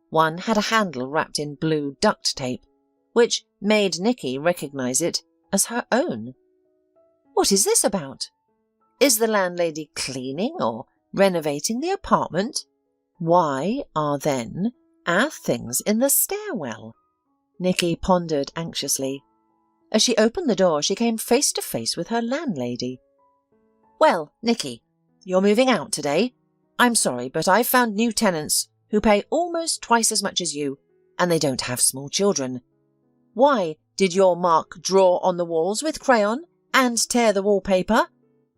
One had a handle wrapped in blue duct tape, which made Nicky recognize it as her own. "What is this about? Is the landlady cleaning or renovating the apartment? Why are then our things in the stairwell?" Nicky pondered anxiously. As she opened the door, she came face to face with her landlady. "Well, Nicky, you're moving out today. I'm sorry, but I've found new tenants who pay almost twice as much as you, and they don't have small children. Why did your Mark draw on the walls with crayon and tear the wallpaper?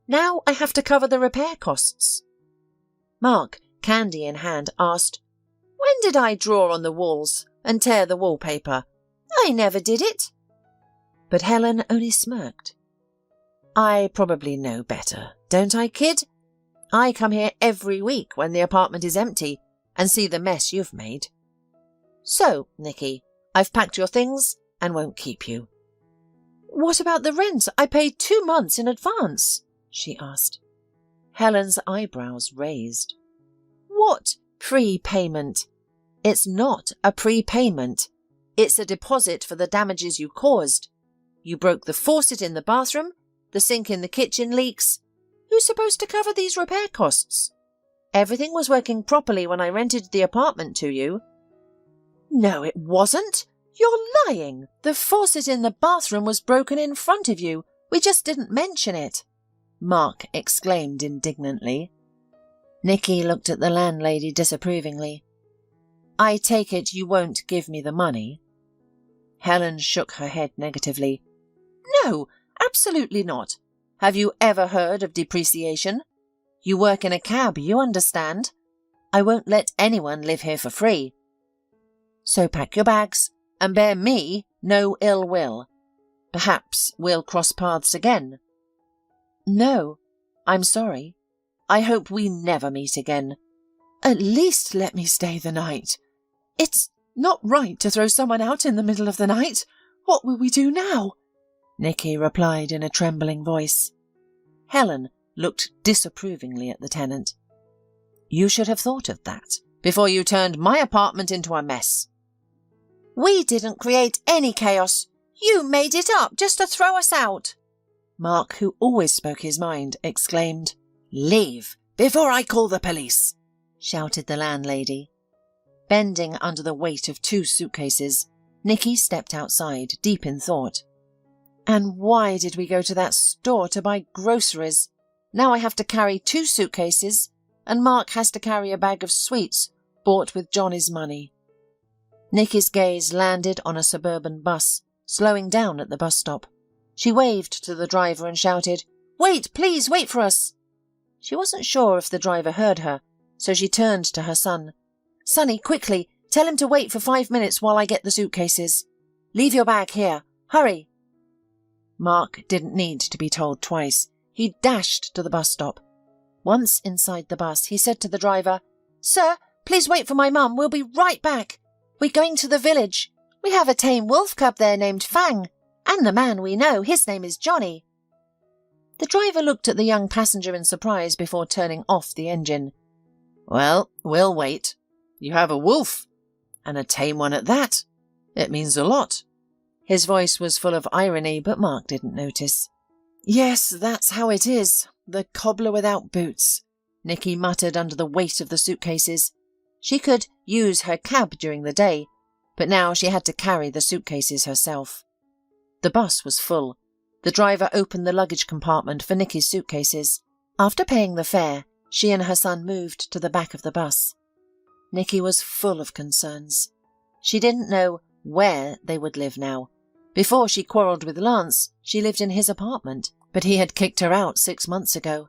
Now I have to cover the repair costs." Mark, candy in hand, asked, "When did I draw on the walls and tear the wallpaper? I never did it." But Helen only smirked. "I probably know better, don't I, kid? I come here every week when the apartment is empty and see the mess you've made. So, Nicky, I've packed your things and won't keep you." "What about the rent? I paid 2 months in advance," she asked. Helen's eyebrows raised. "What prepayment? It's not a prepayment. It's a deposit for the damages you caused. You broke the faucet in the bathroom, the sink in the kitchen leaks. Who's supposed to cover these repair costs? Everything was working properly when I rented the apartment to you." "No, it wasn't. You're lying. The faucet in the bathroom was broken in front of you. We just didn't mention it," Mark exclaimed indignantly. Nicky looked at the landlady disapprovingly. "I take it you won't give me the money?" Helen shook her head negatively. "No, absolutely not. Have you ever heard of depreciation? You work in a cab, you understand. I won't let anyone live here for free. So pack your bags and bear me no ill will. Perhaps we'll cross paths again." "No, I'm sorry. I hope we never meet again. At least let me stay the night. It's not right to throw someone out in the middle of the night. What will we do now?" Nicky replied in a trembling voice. Helen looked disapprovingly at the tenant. "You should have thought of that before you turned my apartment into a mess." "We didn't create any chaos. You made it up just to throw us out." Mark, who always spoke his mind, exclaimed. "Leave before I call the police," shouted the landlady. Bending under the weight of 2 suitcases, Nicky stepped outside, deep in thought. "And why did we go to that store to buy groceries? Now I have to carry 2 suitcases, and Mark has to carry a bag of sweets bought with Johnny's money." Nicky's gaze landed on a suburban bus, slowing down at the bus stop. She waved to the driver and shouted, "Wait, please, wait for us." She wasn't sure if the driver heard her, so she turned to her son. "Sonny, quickly, tell him to wait for 5 minutes while I get the suitcases. Leave your bag here. Hurry." Mark didn't need to be told twice. He dashed to the bus stop. Once inside the bus, he said to the driver, "Sir, please wait for my mum. We'll be right back. We're going to the village. We have a tame wolf cub there named Fang, and the man we know, his name is Johnny." The driver looked at the young passenger in surprise before turning off the engine. "Well, we'll wait. You have a wolf, and a tame one at that. It means a lot." His voice was full of irony, but Mark didn't notice. "Yes, that's how it is. The cobbler without boots," Nicky muttered under the weight of the suitcases. She could use her cab during the day, but now she had to carry the suitcases herself. The bus was full. The driver opened the luggage compartment for Nicky's suitcases. After paying the fare, she and her son moved to the back of the bus. Nikki was full of concerns. She didn't know where they would live now. Before she quarrelled with Lance, she lived in his apartment, but he had kicked her out 6 months ago.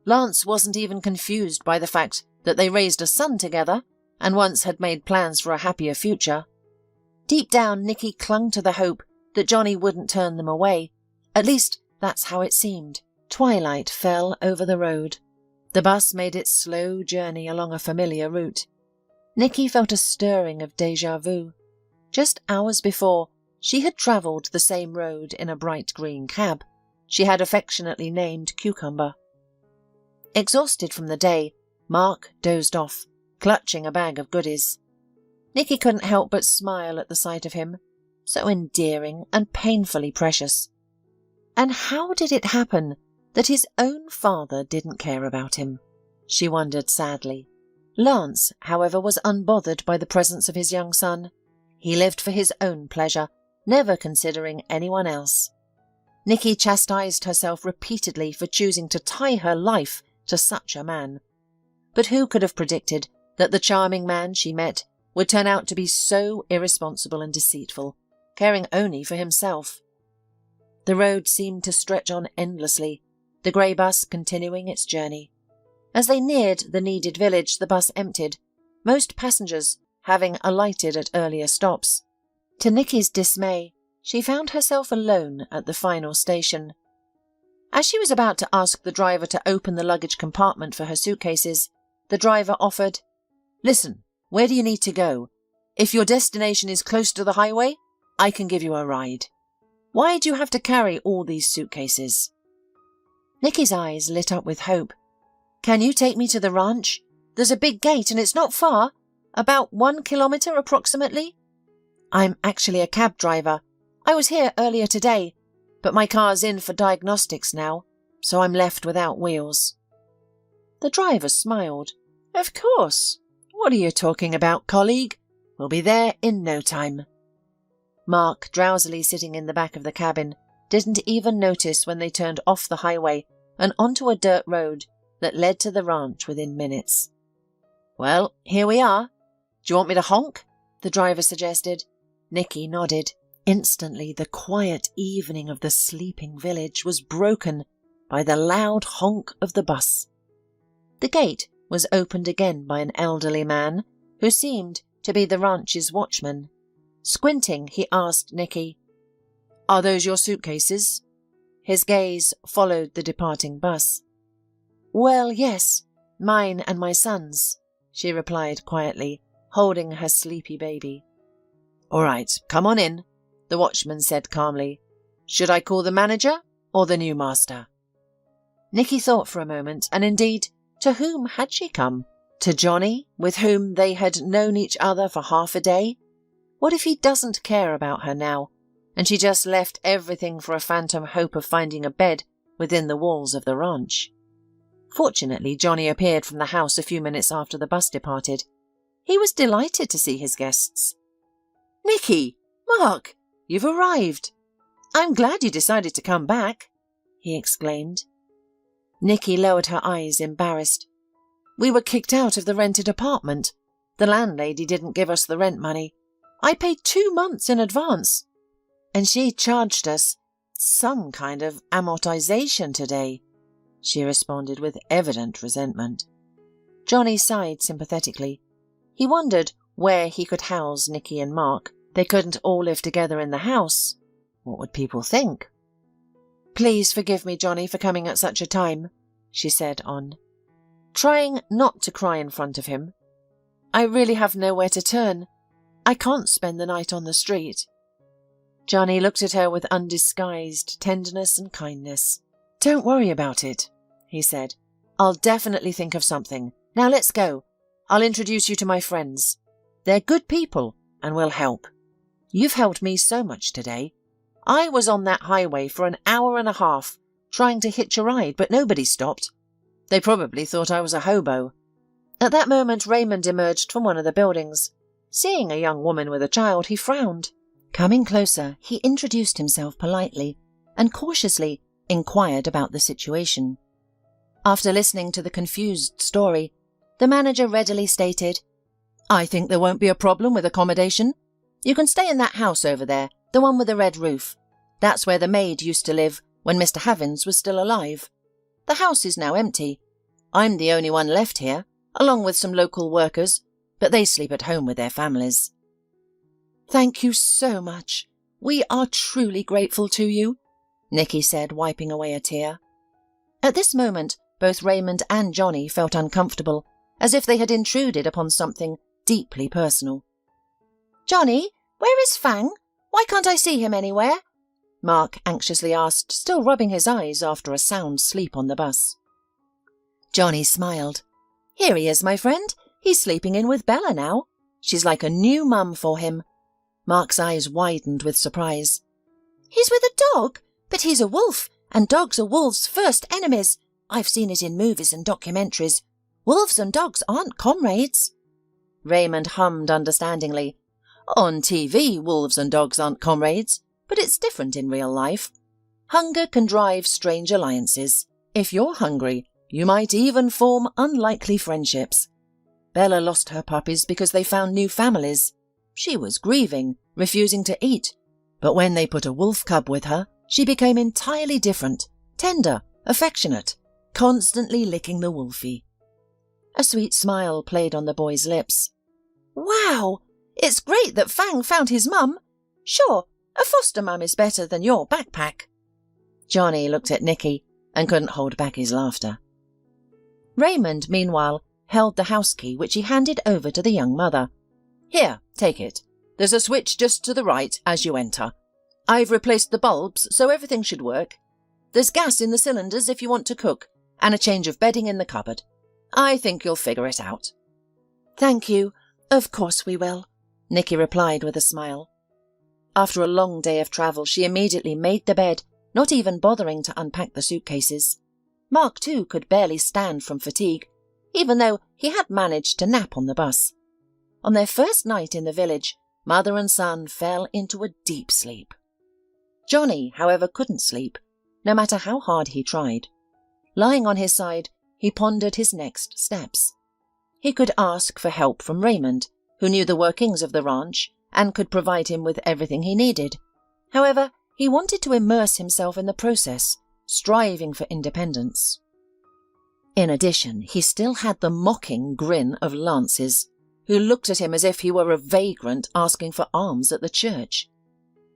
Lance wasn't even confused by the fact that they raised a son together and once had made plans for a happier future. Deep down, Nikki clung to the hope that Johnny wouldn't turn them away. At least, that's how it seemed. Twilight fell over the road. The bus made its slow journey along a familiar route. Nikki felt a stirring of déjà vu. Just hours before, she had travelled the same road in a bright green cab she had affectionately named Cucumber. Exhausted from the day, Mark dozed off, clutching a bag of goodies. Nikki couldn't help but smile at the sight of him, so endearing and painfully precious. And how did it happen that his own father didn't care about him? She wondered sadly. Lance, however, was unbothered by the presence of his young son. He lived for his own pleasure, never considering anyone else. Nikki chastised herself repeatedly for choosing to tie her life to such a man. But who could have predicted that the charming man she met would turn out to be so irresponsible and deceitful, caring only for himself? The road seemed to stretch on endlessly, the grey bus continuing its journey. As they neared the needed village, the bus emptied, most passengers having alighted at earlier stops. To Nikki's dismay, she found herself alone at the final station. As she was about to ask the driver to open the luggage compartment for her suitcases, the driver offered, "Listen, where do you need to go? If your destination is close to the highway, I can give you a ride. Why do you have to carry all these suitcases?" Nikki's eyes lit up with hope. "Can you take me to the ranch? There's a big gate and it's not far, about 1 kilometre approximately. I'm actually a cab driver. I was here earlier today, but my car's in for diagnostics now, so I'm left without wheels." The driver smiled. "Of course. What are you talking about, colleague? We'll be there in no time." Mark, drowsily sitting in the back of the cabin, didn't even notice when they turned off the highway and onto a dirt road that led to the ranch within minutes. "Well, here we are. Do you want me to honk?" the driver suggested. Nikki nodded. Instantly, the quiet evening of the sleeping village was broken by the loud honk of the bus. The gate was opened again by an elderly man who seemed to be the ranch's watchman. Squinting, he asked Nikki, "Are those your suitcases?" His gaze followed the departing bus. "Well, yes, mine and my son's," she replied quietly, holding her sleepy baby. "All right, come on in," the watchman said calmly. "Should I call the manager or the new master?" Nikki thought for a moment, and indeed, to whom had she come? To Johnny, with whom they had known each other for half a day? What if he doesn't care about her now, and she just left everything for a phantom hope of finding a bed within the walls of the ranch? Fortunately, Johnny appeared from the house a few minutes after the bus departed. He was delighted to see his guests. "Nikki! Mark! You've arrived! I'm glad you decided to come back," he exclaimed. Nikki lowered her eyes, embarrassed. "We were kicked out of the rented apartment. The landlady didn't give us the rent money. I paid 2 months in advance. And she charged us some kind of amortization today," she responded with evident resentment. Johnny sighed sympathetically. He wondered where he could house Nikki and Mark. They couldn't all live together in the house. What would people think? "Please forgive me, Johnny, for coming at such a time," she said on, trying not to cry in front of him. "I really have nowhere to turn. I can't spend the night on the street." Johnny looked at her with undisguised tenderness and kindness. "Don't worry about it," he said. "I'll definitely think of something. Now let's go. I'll introduce you to my friends. They're good people and will help. You've helped me so much today. I was on that highway for an hour and a half, trying to hitch a ride, but nobody stopped. They probably thought I was a hobo." At that moment, Raymond emerged from one of the buildings. Seeing a young woman with a child, he frowned. Coming closer, he introduced himself politely and cautiously inquired about the situation. After listening to the confused story, the manager readily stated, "I think there won't be a problem with accommodation. You can stay in that house over there, the one with the red roof. That's where the maid used to live when Mr. Havins was still alive. The house is now empty. I'm the only one left here, along with some local workers, but they sleep at home with their families." "Thank you so much. We are truly grateful to you," Nikki said, wiping away a tear. At this moment, both Raymond and Johnny felt uncomfortable, as if they had intruded upon something deeply personal. "Johnny, where is Fang? Why can't I see him anywhere?" Mark anxiously asked, still rubbing his eyes after a sound sleep on the bus. Johnny smiled. "Here he is, my friend. He's sleeping in with Bella now. She's like a new mum for him." Mark's eyes widened with surprise. "He's with a dog? But he's a wolf, and dogs are wolves' first enemies. I've seen it in movies and documentaries. Wolves and dogs aren't comrades." Raymond hummed understandingly. "On TV, wolves and dogs aren't comrades, but it's different in real life. Hunger can drive strange alliances. If you're hungry, you might even form unlikely friendships. Bella lost her puppies because they found new families. She was grieving, refusing to eat, but when they put a wolf cub with her, she became entirely different, tender, affectionate, constantly licking the wolfie." A sweet smile played on the boy's lips. "Wow! It's great that Fang found his mum. Sure, a foster mum is better than your backpack." Johnny looked at Nikki and couldn't hold back his laughter. Raymond, meanwhile, held the house key, which he handed over to the young mother. "Here, take it. There's a switch just to the right as you enter. I've replaced the bulbs, so everything should work. There's gas in the cylinders if you want to cook, and a change of bedding in the cupboard. I think you'll figure it out." "Thank you. Of course we will," Nikki replied with a smile. After a long day of travel, she immediately made the bed, not even bothering to unpack the suitcases. Mark, too, could barely stand from fatigue, even though he had managed to nap on the bus. On their first night in the village, mother and son fell into a deep sleep. Johnny, however, couldn't sleep, no matter how hard he tried. Lying on his side, he pondered his next steps. He could ask for help from Raymond, who knew the workings of the ranch and could provide him with everything he needed. However, he wanted to immerse himself in the process, striving for independence. In addition, he still had the mocking grin of Lance's, who looked at him as if he were a vagrant asking for alms at the church.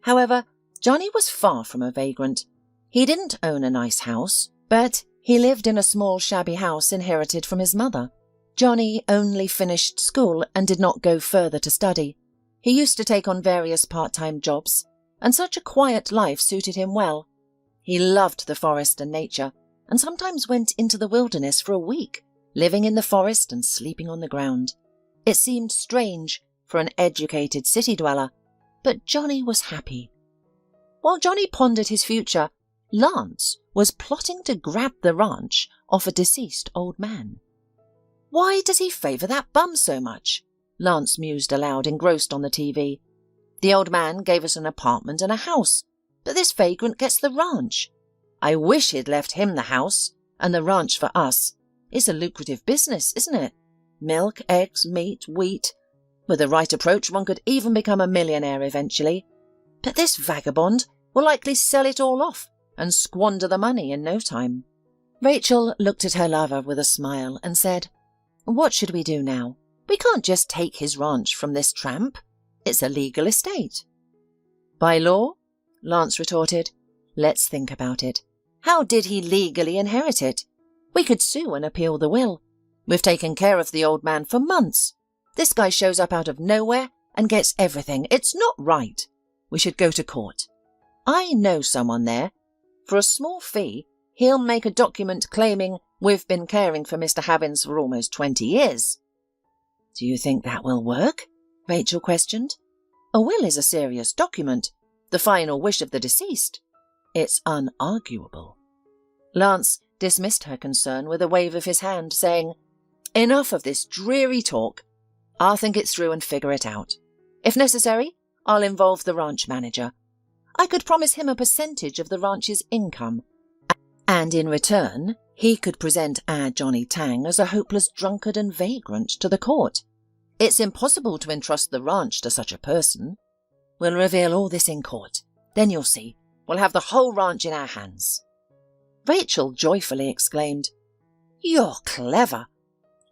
However, Johnny was far from a vagrant. He didn't own a nice house, but he lived in a small shabby house inherited from his mother. Johnny only finished school and did not go further to study. He used to take on various part-time jobs, and such a quiet life suited him well. He loved the forest and nature, and sometimes went into the wilderness for a week, living in the forest and sleeping on the ground. It seemed strange for an educated city dweller, but Johnny was happy. While Johnny pondered his future, Lance was plotting to grab the ranch off a deceased old man. "Why does he favour that bum so much?" Lance mused aloud, engrossed on the TV. "The old man gave us an apartment and a house, but this vagrant gets the ranch. I wish he'd left him the house, and the ranch for us. It's a lucrative business, isn't it? Milk, eggs, meat, wheat. With the right approach, one could even become a millionaire eventually. But this vagabond will likely sell it all off and squander the money in no time." Rachel looked at her lover with a smile and said, "What should we do now? We can't just take his ranch from this tramp. It's a legal estate." "By law?" Lance retorted. "Let's think about it. How did he legally inherit it? We could sue and appeal the will. We've taken care of the old man for months. This guy shows up out of nowhere and gets everything. It's not right. We should go to court. I know someone there. For a small fee, he'll make a document claiming we've been caring for Mr. Havins for almost 20 years. "Do you think that will work?" Rachel questioned. "A will is a serious document, the final wish of the deceased. It's unarguable." Lance dismissed her concern with a wave of his hand, saying, "Enough of this dreary talk. I'll think it through and figure it out. If necessary, I'll involve the ranch manager. I could promise him a percentage of the ranch's income, And in return, he could present our Johnny Tang as a hopeless drunkard and vagrant to the court. It's impossible to entrust the ranch to such a person. We'll reveal all this in court. Then you'll see. We'll have the whole ranch in our hands. Rachel joyfully exclaimed, "You're clever.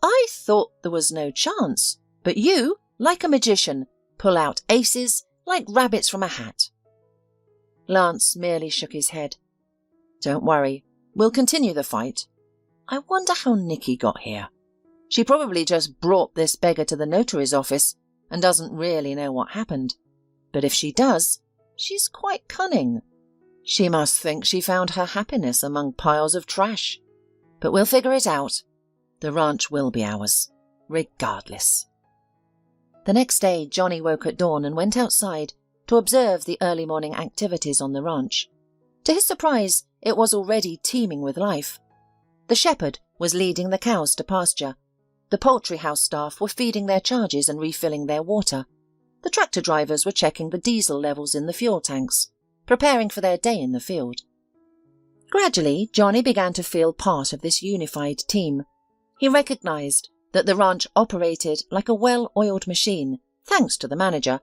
I thought there was no chance, but you, like a magician, pull out aces like rabbits from a hat." Lance merely shook his head. "Don't worry, we'll continue the fight. I wonder how Nikki got here. She probably just brought this beggar to the notary's office and doesn't really know what happened. But if she does, she's quite cunning. She must think she found her happiness among piles of trash. But we'll figure it out. The ranch will be ours, regardless." The next day, Johnny woke at dawn and went outside to observe the early morning activities on the ranch. To his surprise, it was already teeming with life. The shepherd was leading the cows to pasture. The poultry house staff were feeding their charges and refilling their water. The tractor drivers were checking the diesel levels in the fuel tanks, preparing for their day in the field. Gradually, Johnny began to feel part of this unified team. He recognized that the ranch operated like a well-oiled machine, thanks to the manager,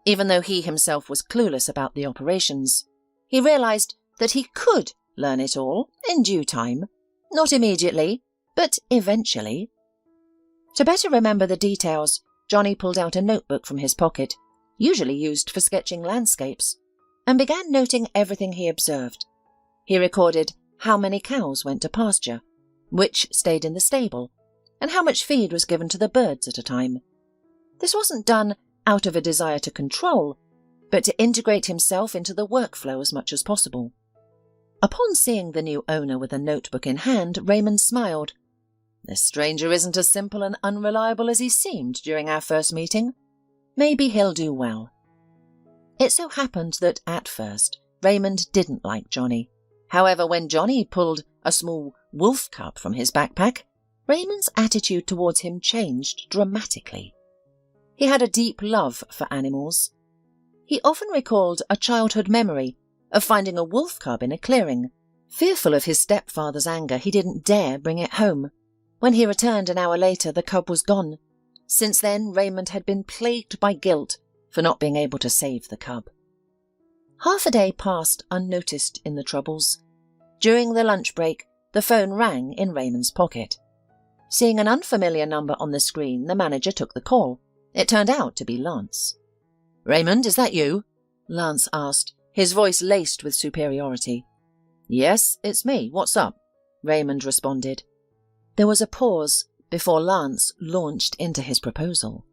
even though he himself was clueless about the operations. He realized that he could learn it all in due time, not immediately, but eventually. To better remember the details, Johnny pulled out a notebook from his pocket, usually used for sketching landscapes, and began noting everything he observed. He recorded how many cows went to pasture, which stayed in the stable, and how much feed was given to the birds at a time. This wasn't done out of a desire to control, but to integrate himself into the workflow as much as possible. Upon seeing the new owner with a notebook in hand, Raymond smiled. This stranger isn't as simple and unreliable as he seemed during our first meeting. Maybe he'll do well. It so happened that at first, Raymond didn't like Johnny. However, when Johnny pulled a small wolf cub from his backpack, Raymond's attitude towards him changed dramatically. He had a deep love for animals. He often recalled a childhood memory of finding a wolf cub in a clearing. Fearful of his stepfather's anger, he didn't dare bring it home. When he returned an hour later, the cub was gone. Since then, Raymond had been plagued by guilt for not being able to save the cub. Half a day passed unnoticed in the troubles. During the lunch break, the phone rang in Raymond's pocket. Seeing an unfamiliar number on the screen, the manager took the call. It turned out to be Lance. "Raymond, is that you?" Lance asked, his voice laced with superiority. "Yes, it's me. What's up?" Raymond responded. There was a pause before Lance launched into his proposal.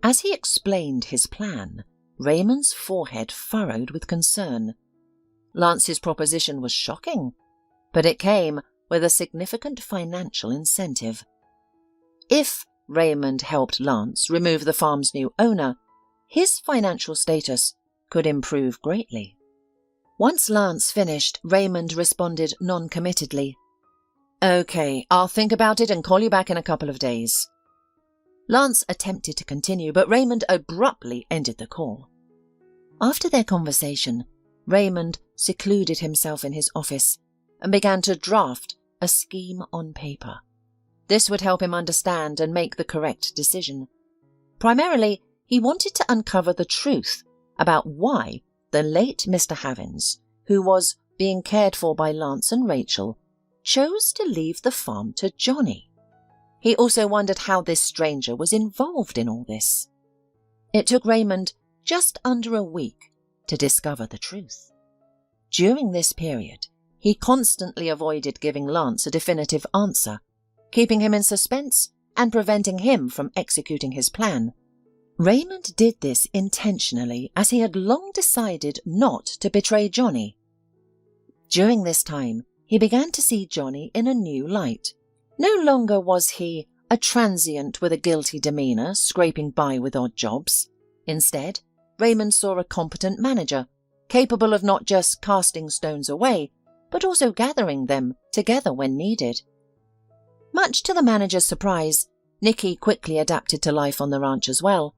As he explained his plan, Raymond's forehead furrowed with concern. Lance's proposition was shocking, but it came with a significant financial incentive. If Raymond helped Lance remove the farm's new owner, his financial status could improve greatly. Once Lance finished, Raymond responded non-committedly. "Okay, I'll think about it and call you back in a couple of days." Lance attempted to continue, but Raymond abruptly ended the call. After their conversation, Raymond secluded himself in his office and began to draft a scheme on paper. This would help him understand and make the correct decision. Primarily, he wanted to uncover the truth about why the late Mr. Havins, who was being cared for by Lance and Rachel, chose to leave the farm to Johnny. He also wondered how this stranger was involved in all this. It took Raymond just under a week to discover the truth. During this period, he constantly avoided giving Lance a definitive answer, keeping him in suspense and preventing him from executing his plan. Raymond did this intentionally, as he had long decided not to betray Johnny. During this time, he began to see Johnny in a new light. No longer was he a transient with a guilty demeanour, scraping by with odd jobs. Instead, Raymond saw a competent manager, capable of not just casting stones away, but also gathering them together when needed. Much to the manager's surprise, Nikki quickly adapted to life on the ranch as well.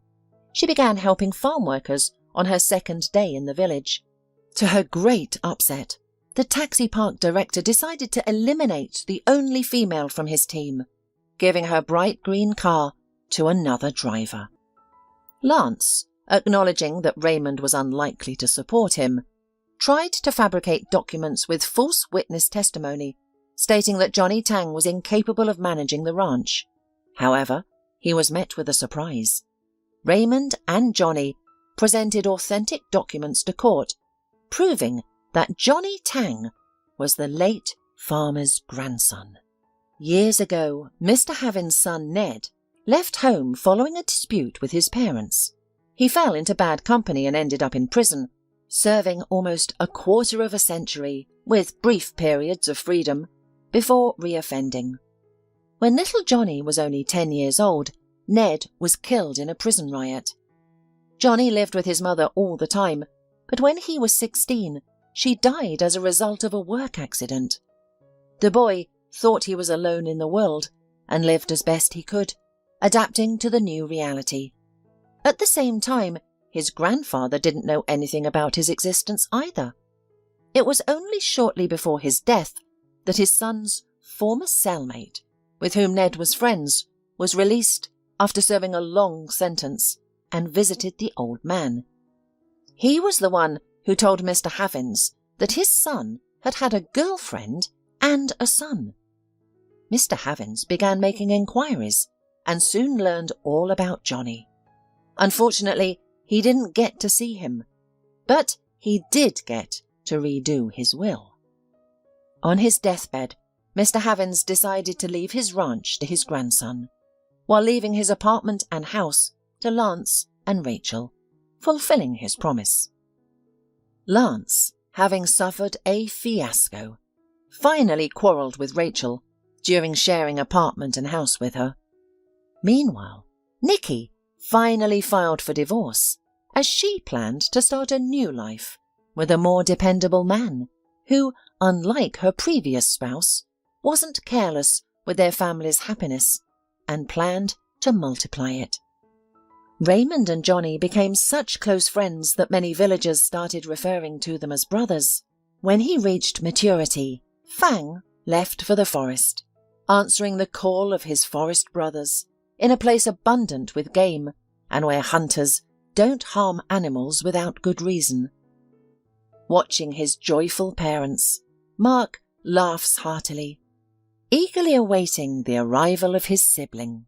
She began helping farm workers on her second day in the village. To her great upset, the taxi park director decided to eliminate the only female from his team, giving her bright green car to another driver. Lance, acknowledging that Raymond was unlikely to support him, tried to fabricate documents with false witness testimony, stating that Johnny Tang was incapable of managing the ranch. However, he was met with a surprise. Raymond and Johnny presented authentic documents to court, proving that Johnny Tang was the late farmer's grandson. Years ago, Mr. Havin's son Ned left home following a dispute with his parents. He fell into bad company and ended up in prison, serving almost a quarter of a century with brief periods of freedom before reoffending. When little Johnny was only 10 years old, Ned was killed in a prison riot. Johnny lived with his mother all the time, but when he was 16, she died as a result of a work accident. The boy thought he was alone in the world and lived as best he could, adapting to the new reality. At the same time, his grandfather didn't know anything about his existence either. It was only shortly before his death that his son's former cellmate, with whom Ned was friends, was released after serving a long sentence and visited the old man. He was the one who told Mr. Havins that his son had had a girlfriend and a son. Mr. Havins began making inquiries and soon learned all about Johnny. Unfortunately, he didn't get to see him, but he did get to redo his will. On his deathbed, Mr. Havins decided to leave his ranch to his grandson, while leaving his apartment and house to Lance and Rachel, fulfilling his promise. Lance, having suffered a fiasco, finally quarrelled with Rachel during sharing apartment and house with her. Meanwhile, Nikki finally filed for divorce, as she planned to start a new life with a more dependable man who, unlike her previous spouse, wasn't careless with their family's happiness and planned to multiply it. Raymond and Johnny became such close friends that many villagers started referring to them as brothers. When he reached maturity, Fang left for the forest, answering the call of his forest brothers in a place abundant with game and where hunters don't harm animals without good reason. Watching his joyful parents, Mark laughs heartily, eagerly awaiting the arrival of his sibling.